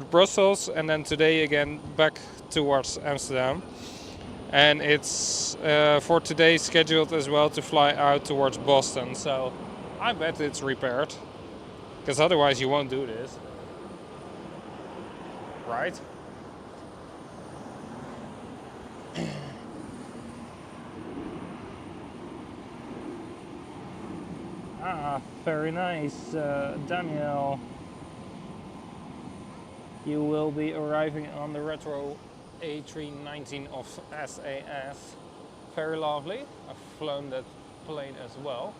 S1: Brussels, and then today again back towards Amsterdam. And it's for today scheduled as well to fly out towards Boston. So I bet it's repaired, because otherwise you won't do this, right? Very nice, Daniel. You will be arriving on the retro A319 of SAS. Very lovely. I've flown that plane as well.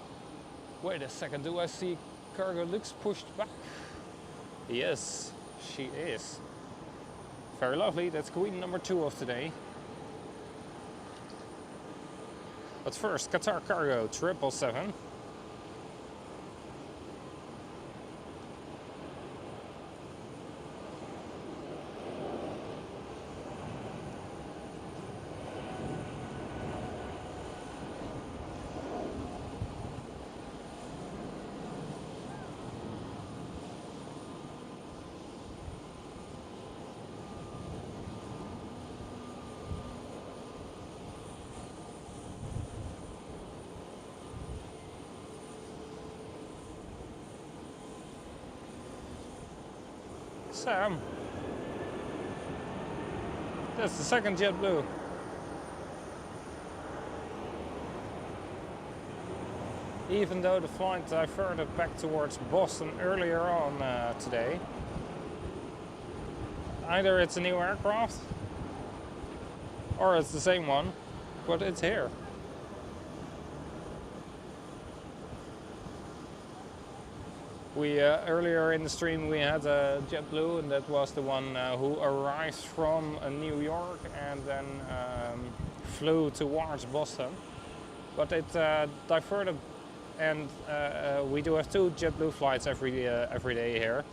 S1: Wait a second, do I see cargo looks pushed back? Yes, she is. Very lovely. That's queen number 2 of today. But first, Qatar Cargo 777. Sam, that's the second JetBlue. Even though the flight diverted back towards Boston earlier on today. Either it's a new aircraft or it's the same one, but it's here. We earlier in the stream we had a JetBlue, and that was the one who arrived from New York and then flew towards Boston. But it diverted, and we do have 2 JetBlue flights every day here.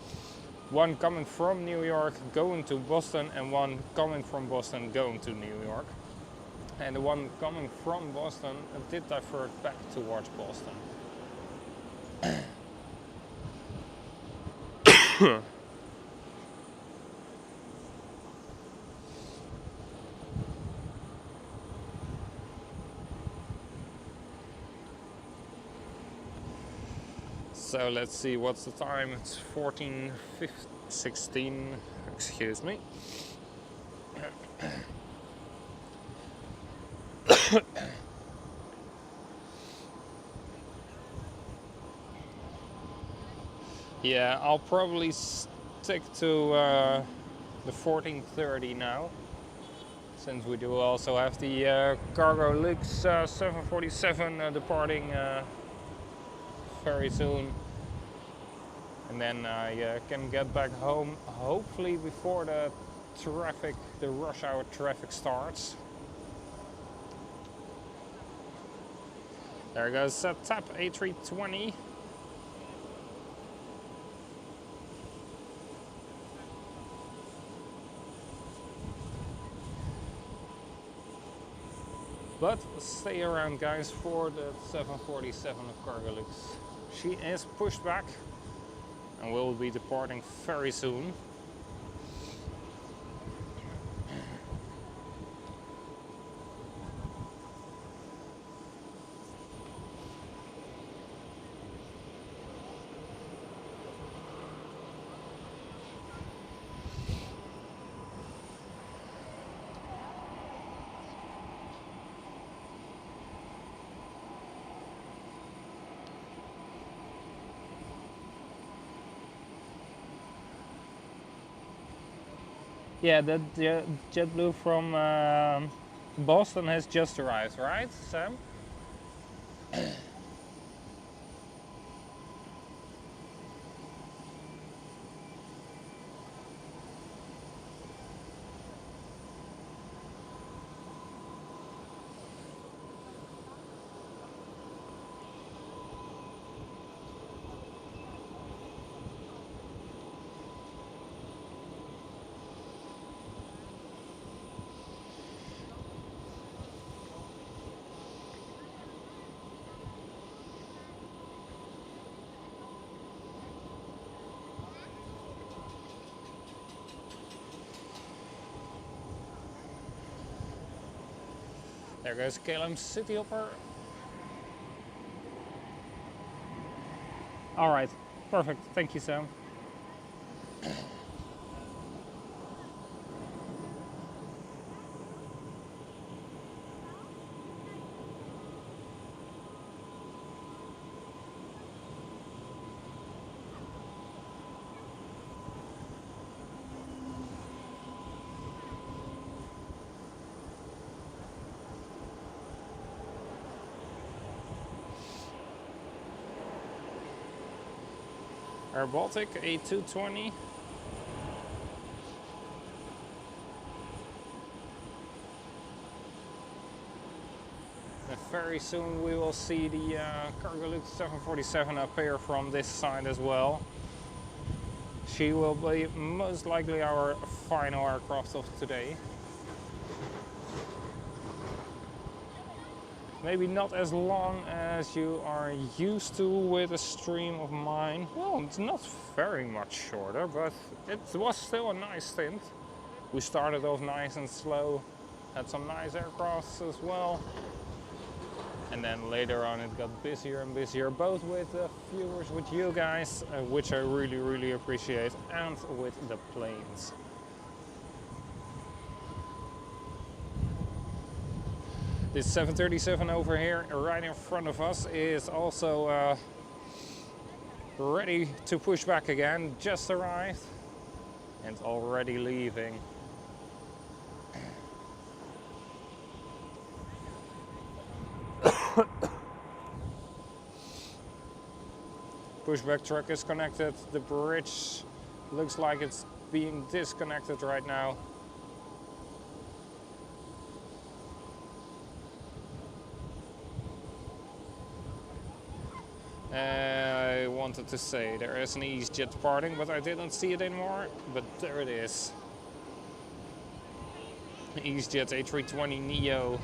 S1: One coming from New York going to Boston, and one coming from Boston going to New York. And the one coming from Boston did divert back towards Boston. So let's see, what's the time? It's 14:16, excuse me. Yeah, I'll probably stick to the 14:30 now, since we do also have the Cargo Lux 747 departing very soon. and then I can get back home hopefully before the rush hour traffic starts. There goes TAP A320. But stay around, guys, for the 747 of Cargolux. She is pushed back and will be departing very soon. Yeah, the JetBlue from Boston has just arrived, right, Sam? There goes KLM City Hopper. All right, perfect. Thank you, Sam. Air Baltic A220. And very soon we will see the Cargolux 747 up here from this side as well. She will be most likely our final aircraft of today. Maybe not as long as you are used to with a stream of mine. Well, it's not very much shorter, but it was still a nice stint. We started off nice and slow, had some nice aircrafts as well. And then later on it got busier and busier, both with viewers, with you guys, which I really, really appreciate, and with the planes. This 737 over here, right in front of us, is also ready to push back again. Just arrived and already leaving. Pushback truck is connected. The bridge looks like it's being disconnected right now. I wanted to say there is an EasyJet departing, but I didn't see it anymore. But there it is. EasyJet A320 Neo.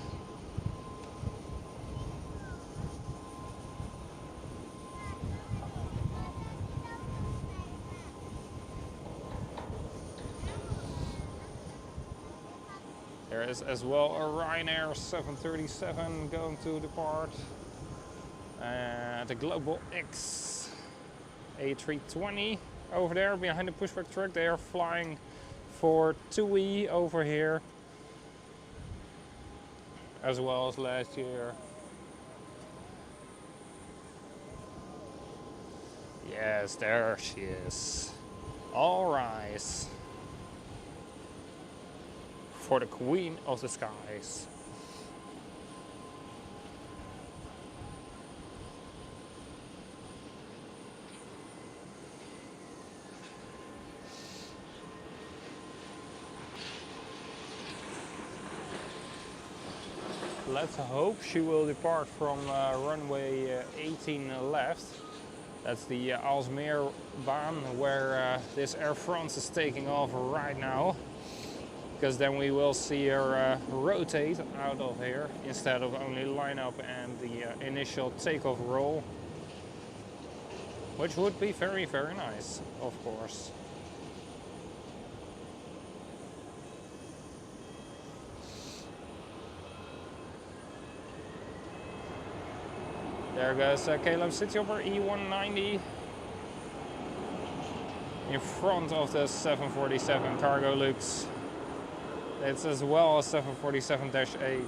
S1: There is as well a Ryanair 737 going to depart. The Global X A320 over there behind the pushback truck. They are flying for TUI over here, as well as last year. Yes, there she is. All rise for the Queen of the Skies. Let's hope she will depart from runway 18 left. That's the Aalsmeerbaan, where this Air France is taking off right now. Because then we will see her rotate out of here instead of only line up and the initial takeoff roll. Which would be very, very nice, of course. There goes KLM Cityhopper E190 in front of the 747 cargo looks. It's as well as 747-8.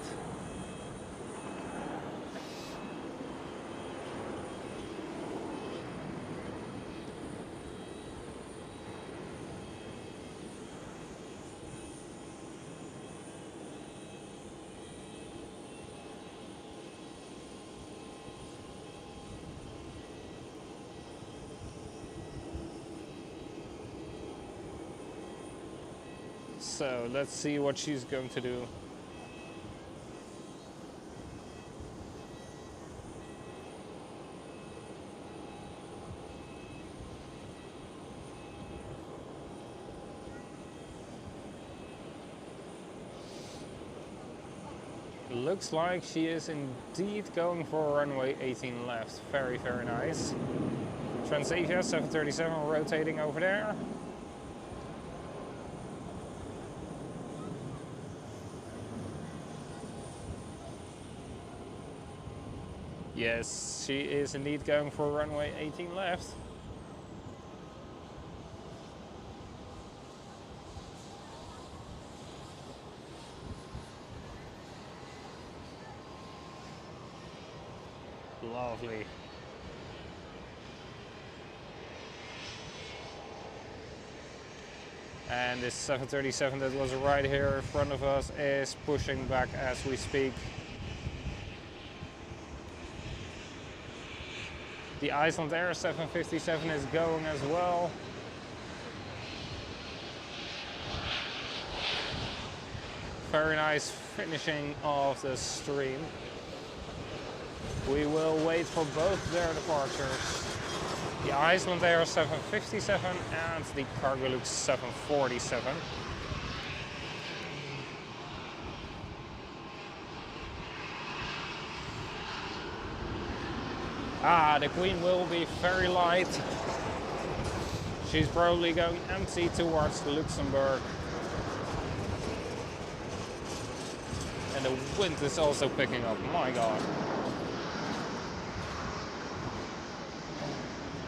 S1: So let's see what she's going to do. Looks like she is indeed going for runway 18 left. Very, very nice. Transavia 737 rotating over there. Yes, she is indeed going for runway 18 left. Lovely. And this 737 that was right here in front of us is pushing back as we speak. The Iceland Air 757 is going as well. Very nice finishing of the stream. We will wait for both their departures. The Iceland Air 757 and the Cargolux 747. The Queen will be very light. She's probably going empty towards Luxembourg. And the wind is also picking up, my god.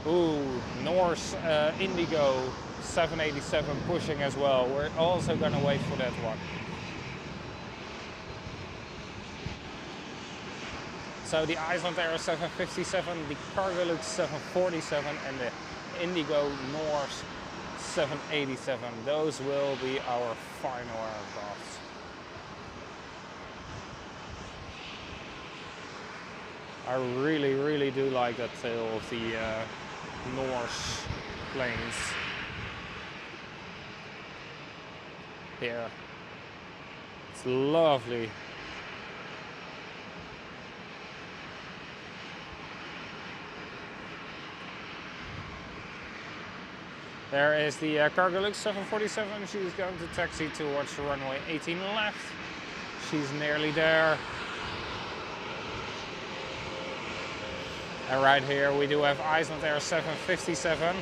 S1: Ooh, Norse Indigo 787 pushing as well. We're also going to wait for that one. So the Iceland Air 757, the Cargolux 747 and the Indigo Norse 787. Those will be our final aircraft. I really, really do like that tail of the Norse planes. Here. It's lovely. There is the Cargolux 747. She's going to taxi towards the runway 18 left. She's nearly there. And right here we do have Iceland Air 757.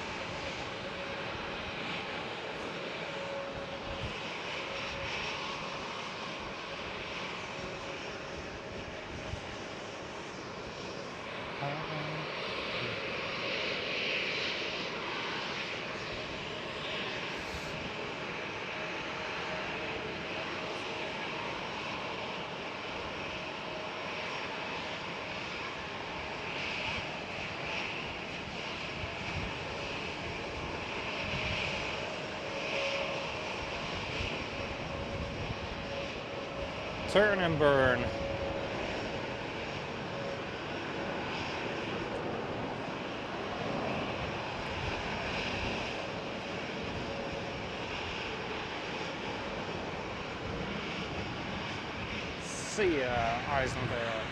S1: Turn and burn. see Iceland there.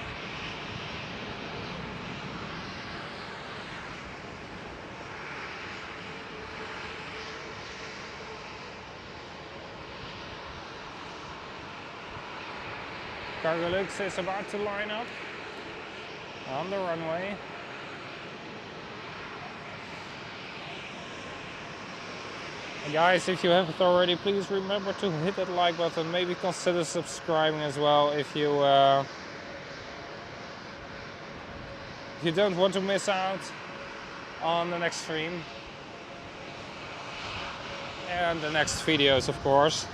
S1: Cargolux is about to line up on the runway. Guys, if you haven't already, please remember to hit that like button. Maybe consider subscribing as well if you don't want to miss out on the next stream and the next videos, of course.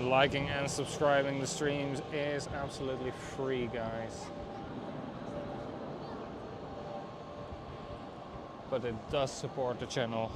S1: Liking and subscribing the streams is absolutely free, guys. But it does support the channel.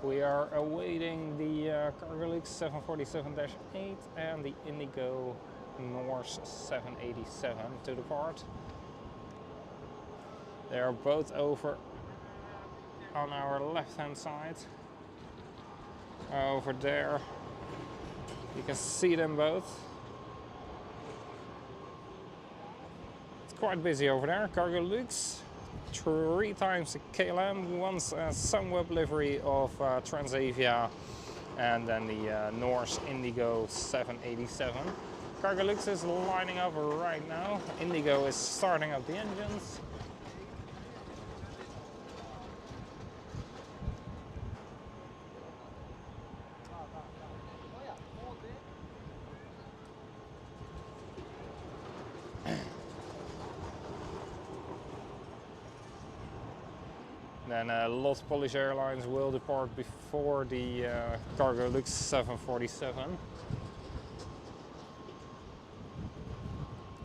S1: We are awaiting the Cargolux 747-8 and the Indigo Norse 787 to depart. They are both over on our left hand side. Over there, you can see them both. It's quite busy over there. Cargolux, 3 times a KLM, once a Sunweb livery of Transavia, and then the Norse Indigo 787. Cargolux is lining up right now. Indigo is starting up the engines. Then Lot Polish Airlines will depart before the Cargolux 747.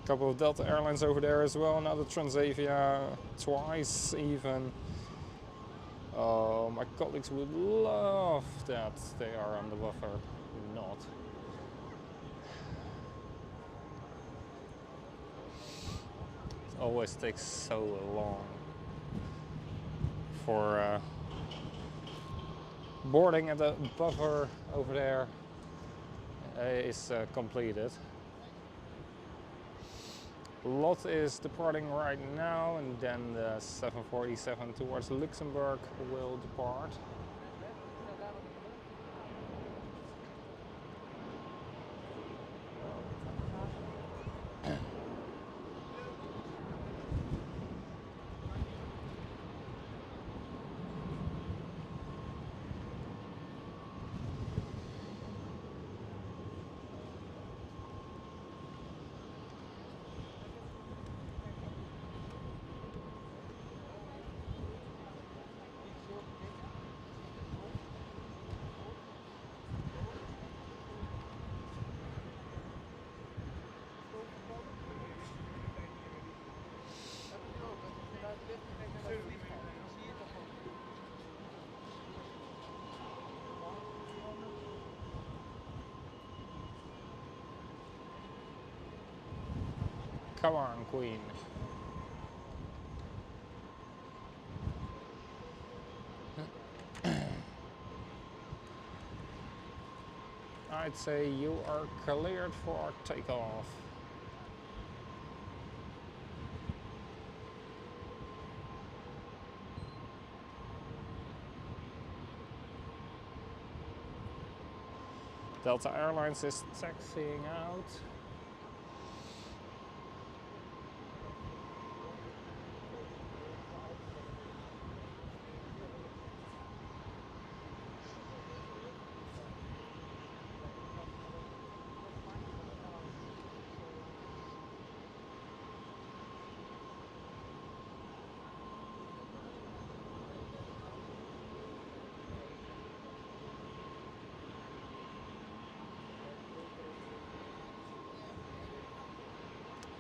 S1: A couple of Delta Airlines over there as well, another Transavia, twice even. My colleagues would love that they are on the buffer, not. It always takes so long for boarding at the buffer over there is completed. Lot is departing right now, and then the 747 towards Luxembourg will depart. Come on, Queen. I'd say you are cleared for takeoff. Delta Airlines is taxiing out.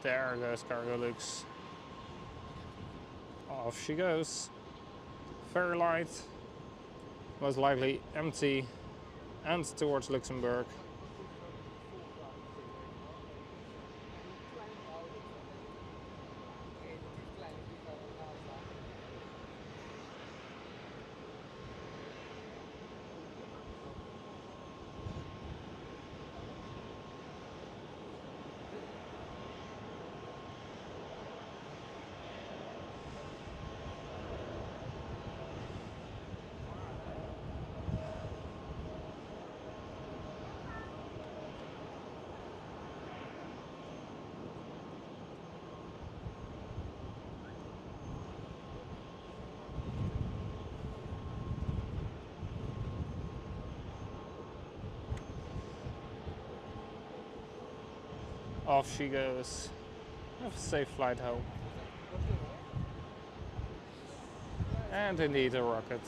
S1: There goes Cargo Lux. Off she goes. Very light, most likely empty, and towards Luxembourg. Off she goes. Have a safe flight home. And indeed a rocket.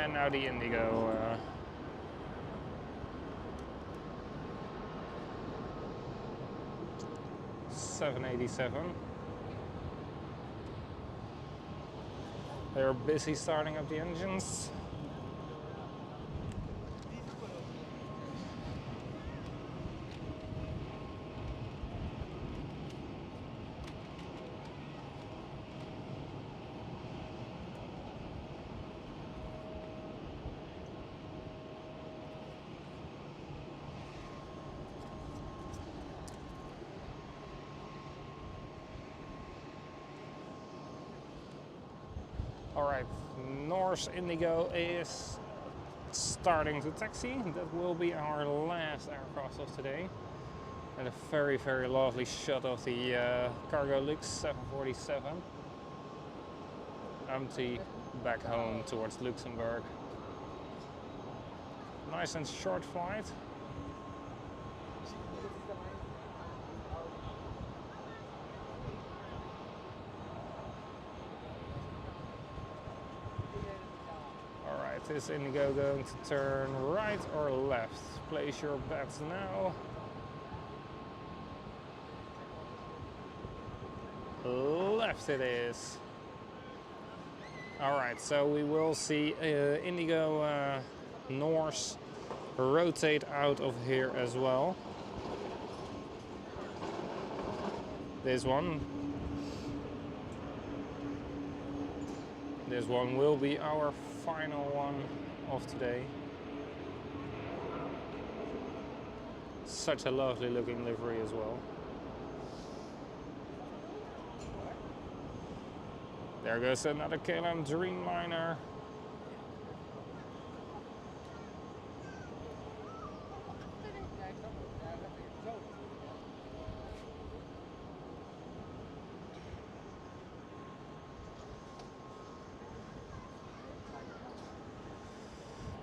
S1: And now the Indigo 787. They're busy starting up the engines. Alright, Norse Indigo is starting to taxi. That will be our last aircraft of today. And a very, very lovely shot of the Cargo Lux 747. Empty, back home towards Luxembourg. Nice and short flight. Is Indigo going to turn right or left? Place your bets now. Left it is. Alright, so we will see Indigo Norse rotate out of here as well. This one will be our final one of today. Such a lovely looking livery as well. There goes another KLM Dreamliner.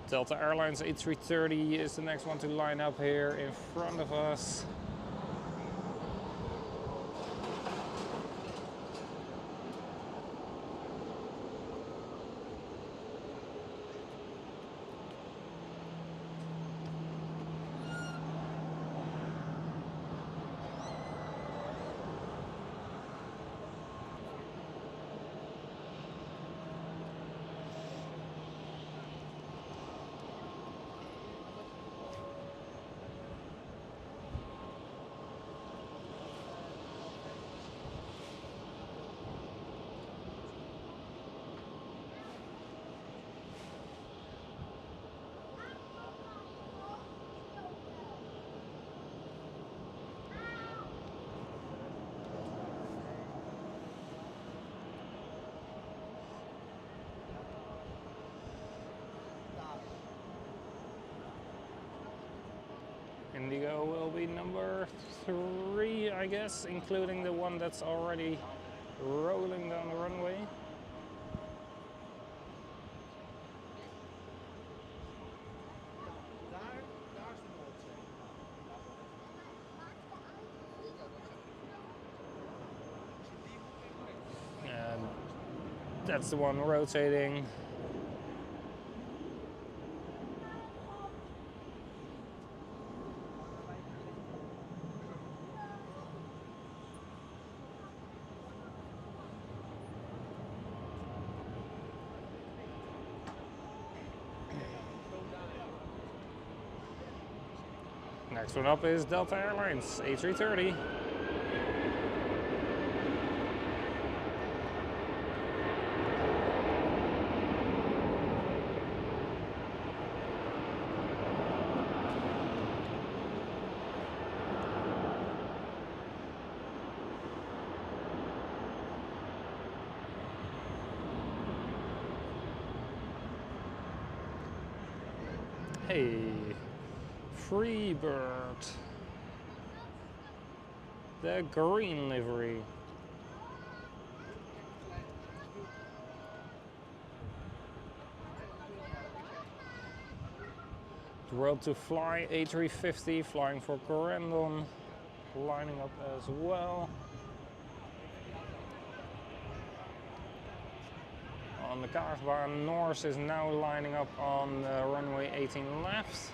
S1: Delta Airlines A330 is the next one to line up here in front of us. Indigo will be number 3, I guess, including the one that's already rolling down the runway. And that's the one rotating. Next one up is Delta Airlines A330. Hey, Freebird, the green livery. World to Fly A350 flying for Corendon, lining up as well. On the Kaagbaan, Norse is now lining up on the runway 18 left.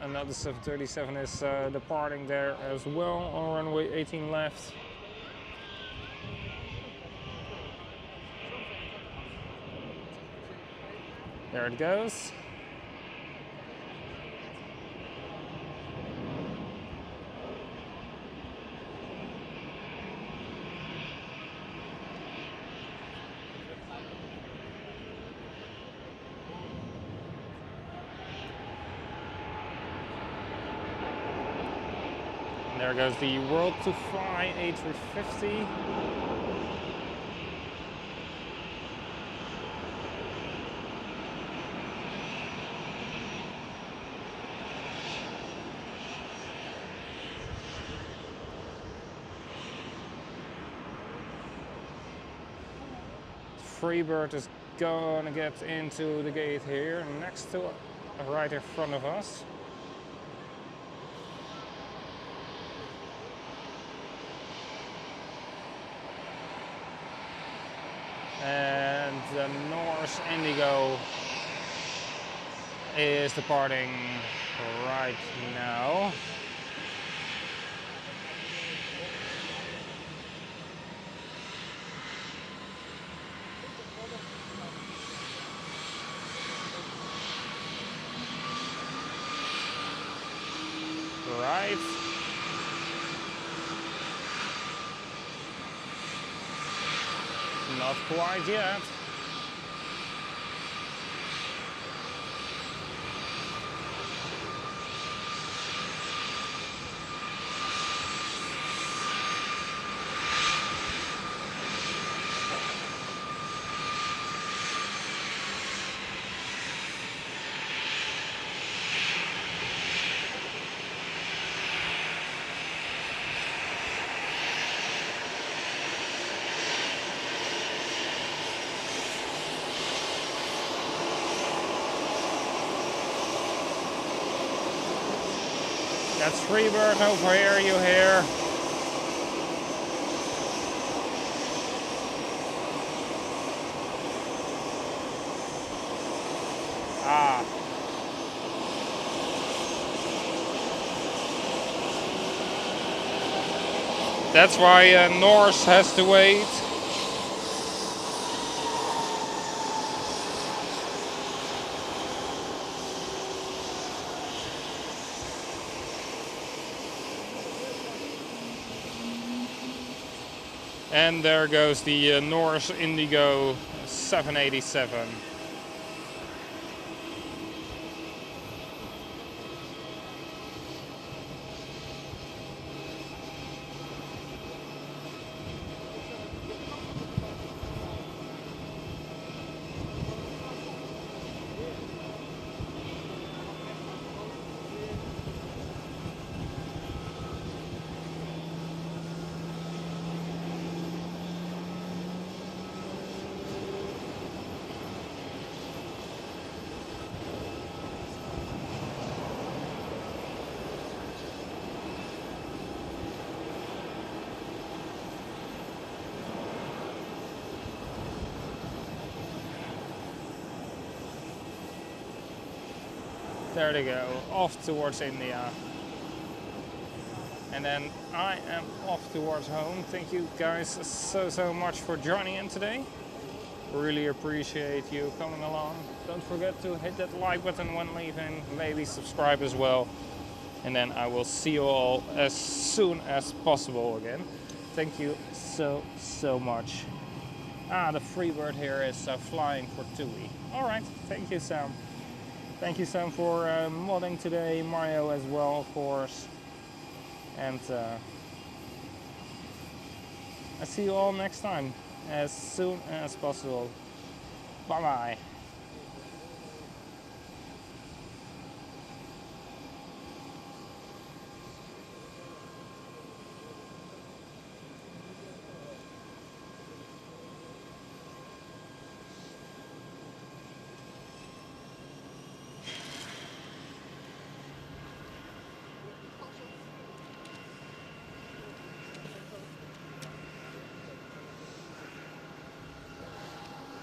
S1: Another 737 is departing there as well on runway 18 left. There it goes. There goes the World to Fly A350. Freebird is gonna get into the gate here next to right in front of us. And the Norse Indigo is departing right now. Right. Not quite yet. That's Freebird over here, you hear. Ah. That's why Norse has to wait. And there goes the Norse Indigo 787. There they go, off towards India. And then I am off towards home. Thank you guys so much for joining in today. Really appreciate you coming along. Don't forget to hit that like button when leaving, maybe subscribe as well. And then I will see you all as soon as possible again. Thank you so much. Ah, the Freebird here is flying for TUI. Alright, thank you Sam. Thank you Sam for modding today, Mario as well of course. And I see you all next time as soon as possible. Bye bye.